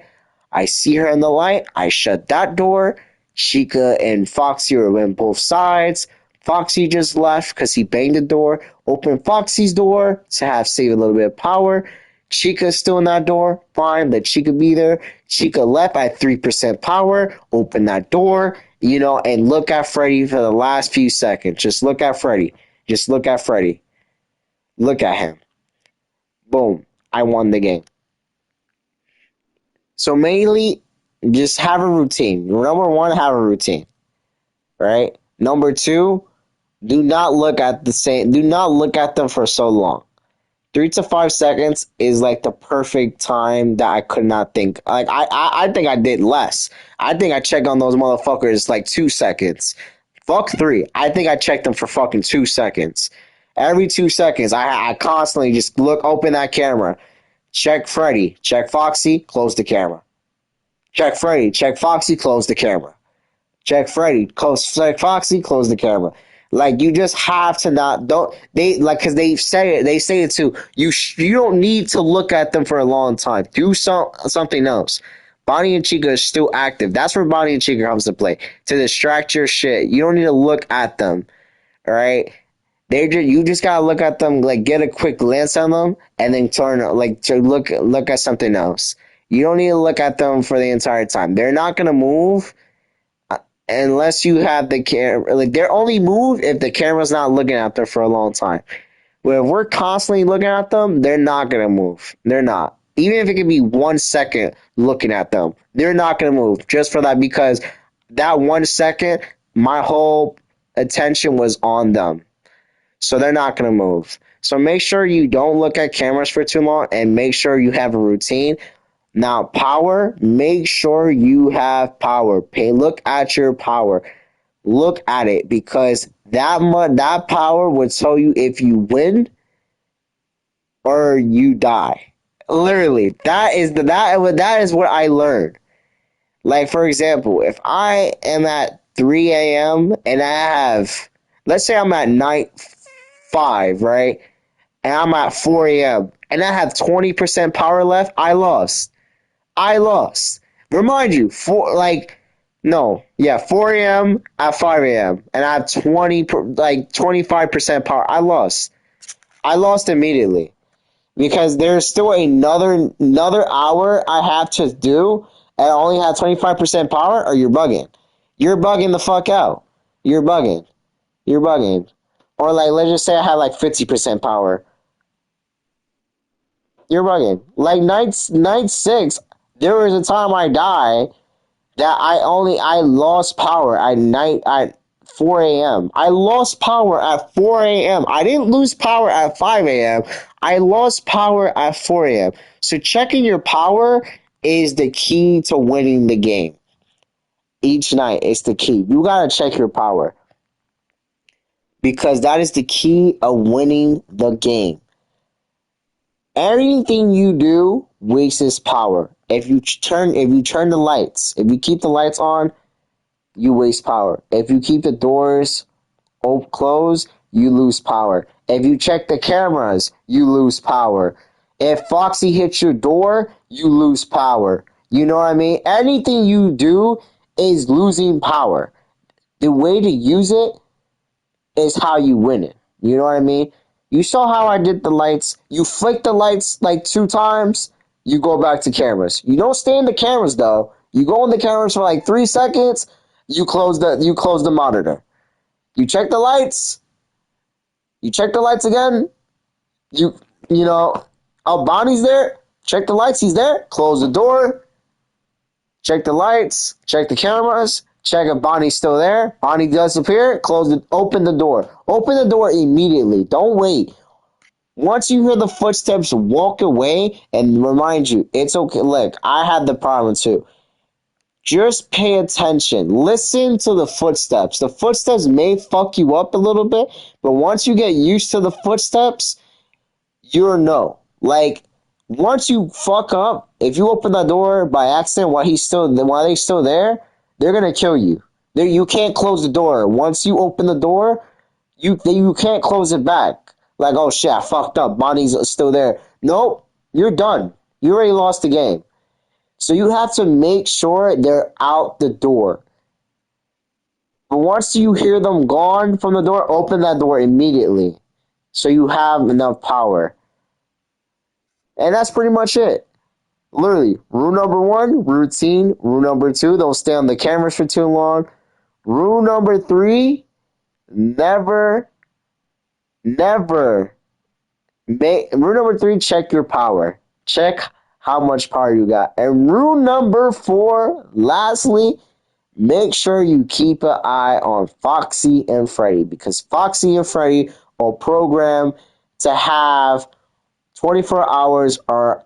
I see her in the light. I shut that door. Chica and Foxy are on both sides. Foxy just left because he banged the door. Opened Foxy's door to have save a little bit of power. Chica's still in that door. Fine, let Chica be there. Chica left at 3% power. Open that door, and look at Freddy for the last few seconds. Just look at Freddy. Just look at Freddy. Look at him. Boom. I won the game. So mainly, just have a routine. Number 1, have a routine. Right? Number 2, do not look at them for so long. 3 to 5 seconds is like the perfect time that I could not think. Like I think I did less. I think I checked on those motherfuckers like 2 seconds. Fuck 3. I think I checked them for fucking 2 seconds. Every 2 seconds, I constantly just open that camera. Check Freddy. Check Foxy. Close the camera. Check Freddy. Check Foxy. Close the camera. Check Freddy. Check Foxy. Close the camera. Like you just have to because they say it too. You don't need to look at them for a long time. Do something else. Bonnie and Chica is still active. That's where Bonnie and Chica comes to play, to distract your shit. You don't need to look at them. All right. You just gotta look at them, like get a quick glance on them, and then turn to look at something else. You don't need to look at them for the entire time. They're not gonna move unless you have the camera. Like they're only move if the camera's not looking at them for a long time. But if we're constantly looking at them, they're not gonna move. They're not. Even if it could be 1 second looking at them, they're not gonna move just for that, because that 1 second, my whole attention was on them. So they're not going to move. So make sure you don't look at cameras for too long, and make sure you have a routine. Now, power, make sure you have power. Look at your power. Look at it, because that power would tell you if you win or you die. Literally, that is what I learned. Like for example, if I am at 3 a.m. and let's say I'm at night 5, right? And I'm at 4 a.m. and I have 20% power left, I lost. Remind you, 4 a.m. at 5 a.m. and I have 25% power. I lost. I lost immediately, because there's still another hour I have to do, and I only have 25% power. Or you're bugging. You're bugging the fuck out. You're bugging. Or let's just say I had 50% power. You're bugging. Like night 6, there was a time I died that I lost power at 4 a.m. I lost power at 4 a.m. I didn't lose power at 5 a.m. I lost power at 4 a.m. So checking your power is the key to winning the game. Each night is the key. You gotta check your power, because that is the key of winning the game. Anything you do wastes power. If you turn the lights, if you keep the lights on, you waste power. If you keep the doors closed, you lose power. If you check the cameras, you lose power. If Foxy hits your door, you lose power. You know what I mean? Anything you do is losing power. The way to use it is how you win it. You know what I mean? You saw how I did the lights. You flick the lights like 2 times, you go back to cameras. You don't stay in the cameras though. You go in the cameras for like 3 seconds, you close the monitor. You check the lights, you check the lights again, you you know, oh Bonnie's there, check the lights, he's there, close the door, check the lights, check the cameras, check if Bonnie's still there. Bonnie does appear, open the door. Open the door immediately. Don't wait. Once you hear the footsteps, walk away and remind you, it's okay. Look, I had the problem too. Just pay attention. Listen to the footsteps. The footsteps may fuck you up a little bit, but once you get used to the footsteps, you'll know. Like, once you fuck up, if you open the door by accident while they're still there, they're gonna kill you. You can't close the door. Once you open the door, you can't close it back. Like, oh shit, I fucked up. Bonnie's still there. Nope, you're done. You already lost the game. So you have to make sure they're out the door. But once you hear them gone from the door, open that door immediately. So you have enough power. And that's pretty much it. Literally, rule number 1, routine. Rule number 2, don't stay on the cameras for too long. Rule number 3, never, never rule number 3, check your power. Check how much power you got. And rule number 4, lastly, make sure you keep an eye on Foxy and Freddy, because Foxy and Freddy are programmed to have 24 hours or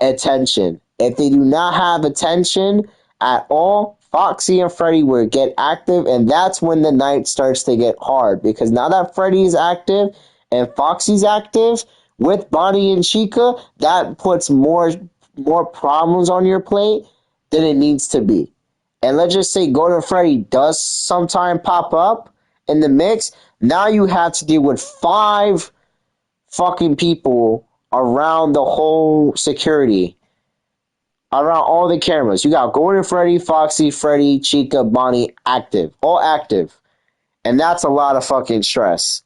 attention. If they do not have attention at all, Foxy and Freddy will get active, and that's when the night starts to get hard. Because now that Freddy is active and Foxy's active with Bonnie and Chica, that puts more problems on your plate than it needs to be. And let's just say Golden Freddy does sometime pop up in the mix. Now you have to deal with 5 fucking people around the whole security, around all the cameras. You got Golden Freddy, Foxy, Freddy, Chica, Bonnie active, all active. And that's a lot of fucking stress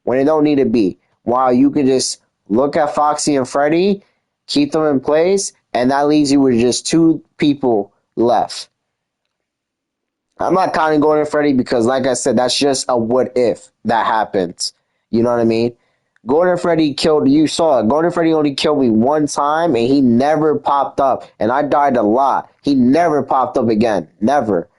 when it don't need to be. While you can just look at Foxy and Freddy, keep them in place, and that leaves you with just 2 people left. I'm not counting Golden Freddy because, like I said, that's just a what if that happens. You know what I mean? Golden Freddy killed, you saw it. Golden Freddy only killed me 1 time and he never popped up. And I died a lot. He never popped up again. Never.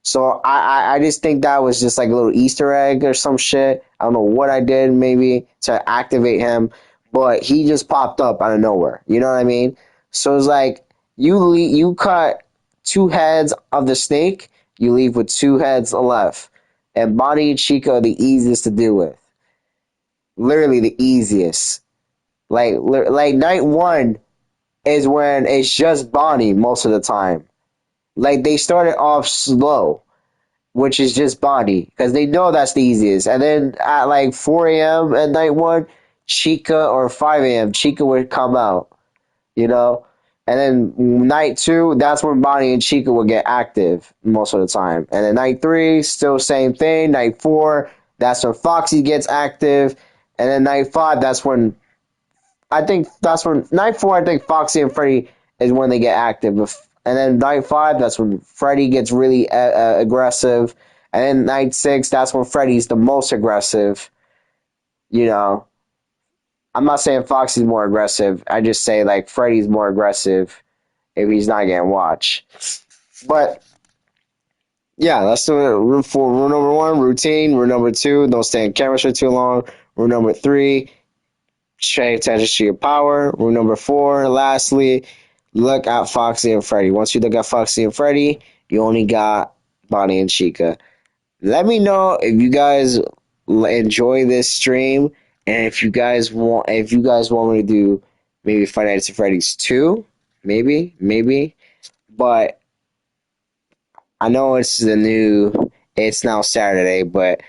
So I just think that was just like a little Easter egg or some shit. I don't know what I did maybe to activate him, but he just popped up out of nowhere. You know what I mean? So it's like you cut 2 heads of the snake, you leave with 2 heads left. And Bonnie and Chica are the easiest to deal with. Literally the easiest. Like night 1 is when it's just Bonnie most of the time. Like they started off slow, which is just Bonnie, because they know that's the easiest. And then at like 4 a.m. at night 1, Chica, or 5 a.m., Chica would come out, you know? And then night 2, that's when Bonnie and Chica would get active most of the time. And then night 3, still same thing. Night 4, that's when Foxy gets active. And then night 5, night 4, I think Foxy and Freddy is when they get active. And then night 5, that's when Freddy gets really aggressive. And then night 6, that's when Freddy's the most aggressive. You know, I'm not saying Foxy's more aggressive. I just say like Freddy's more aggressive if he's not getting watched. But yeah, that's the rule 4. Rule number 1, routine. Rule number 2, don't stay in cameras for too long. Rule number 3, pay attention to your power. Rule number 4, lastly, look at Foxy and Freddy. Once you look at Foxy and Freddy, you only got Bonnie and Chica. Let me know if you guys enjoy this stream And if you guys want me to do maybe Five Nights at Freddy's 2, maybe. But I know it's now Saturday, but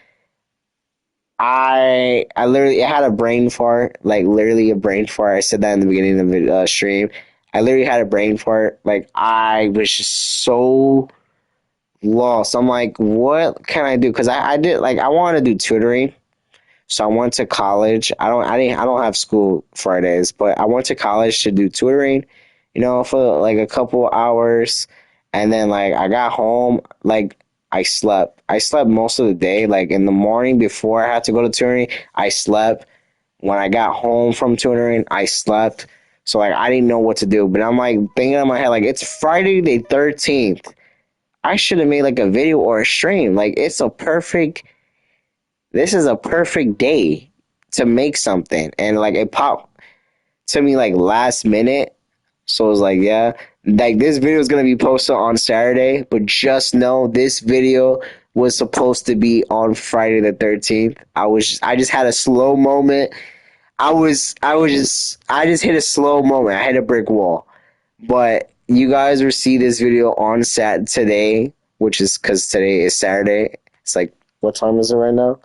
I literally I had a brain fart, like literally a brain fart. I said that in the beginning of the stream. I literally had a brain fart. Like I was just so lost. I'm like, what can I do? Because I did like I wanted to do tutoring, so I went to college. I don't have school Fridays, but I went to college to do tutoring, for like a couple hours, and then like I got home, like I slept. I slept most of the day. Like in the morning before I had to go to tutoring, I slept. When I got home from tutoring, I slept. So like I didn't know what to do, but I'm like thinking in my head like it's Friday the 13th. I should have made like a video or a stream. Like this is a perfect day to make something. And like it popped to me like last minute. So I was like, yeah, like this video is going to be posted on Saturday, but just know this video was supposed to be on Friday the 13th. I just had a slow moment. I just hit a slow moment. I hit a brick wall. But you guys will see this video on today, which is because today is Saturday. It's like, what time is it right now?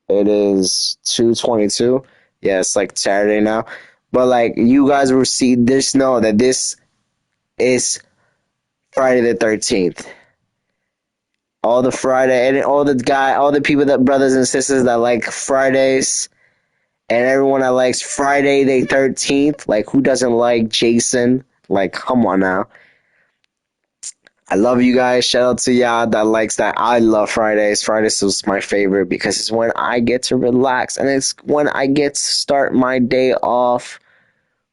It is 2:22. Yeah, it's like Saturday now. But like you guys will see this know that this is Friday the 13th. All the Friday and all the people that brothers and sisters that like Fridays and everyone that likes Friday the 13th, like who doesn't like Jason? Like come on now. I love you guys. Shout out to y'all that likes that. I love Fridays. Fridays is my favorite because it's when I get to relax and it's when I get to start my day off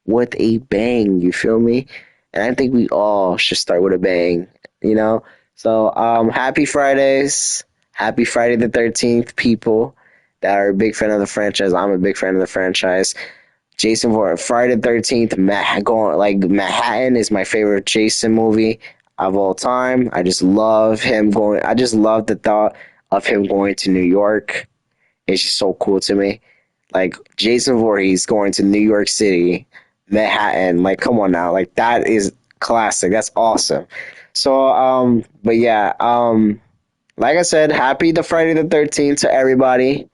with a bang. You feel me? And I think we all should start with a bang, you know? So, happy Fridays. Happy Friday the 13th, people that are a big fan of the franchise. I'm a big fan of the franchise. Jason Voorhees, Friday the 13th, Manhattan is my favorite Jason movie of all time. I just love him going. I just love the thought of him going to New York. It's just so cool to me. Like Jason Voorhees going to New York City, Manhattan. Like, come on now. Like that is classic. That's awesome. So, but yeah, like I said, happy the Friday the 13th to everybody.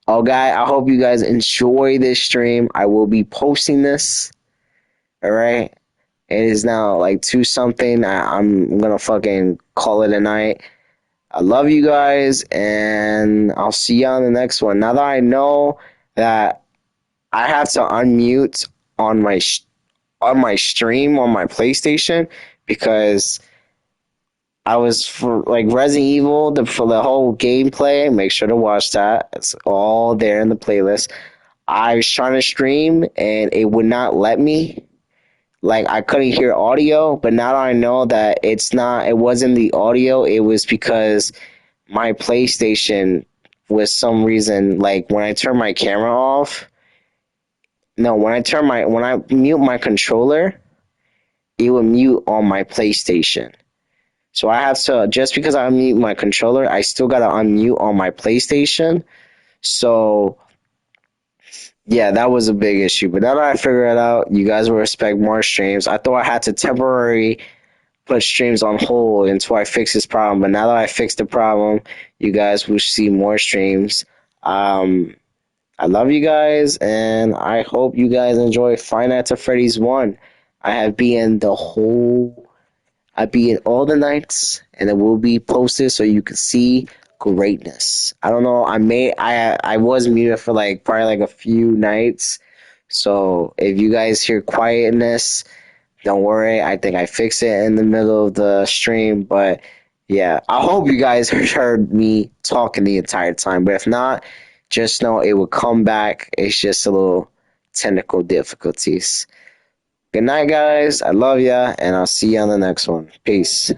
Oh, I hope you guys enjoy this stream. I will be posting this. All right. It is now like 2 something. I'm going to fucking call it a night. I love you guys, and I'll see you on the next one. Now that I know that I have to unmute on my stream on my PlayStation because I was for like Resident Evil for the whole gameplay. Make sure to watch that. It's all there in the playlist. I was trying to stream and it would not let me. Like I couldn't hear audio, but now I know that it wasn't the audio. It was because my PlayStation was some reason like when I turn my camera off. No, when I mute my controller, it will mute on my PlayStation. So I have to, just because I unmute my controller, I still got to unmute on my PlayStation. So, yeah, that was a big issue. But now that I figured it out, you guys will respect more streams. I thought I had to temporarily put streams on hold until I fix this problem. But now that I fixed the problem, you guys will see more streams. I love you guys, and I hope you guys enjoy Five Nights at Freddy's 1. I beat all the nights, and it will be posted so you can see greatness. I don't know. I was muted for like probably like a few nights, so if you guys hear quietness, don't worry. I think I fixed it in the middle of the stream, but yeah, I hope you guys heard me talking the entire time. But if not, just know it will come back. It's just a little technical difficulties. Good night, guys. I love ya, and I'll see you on the next one. Peace.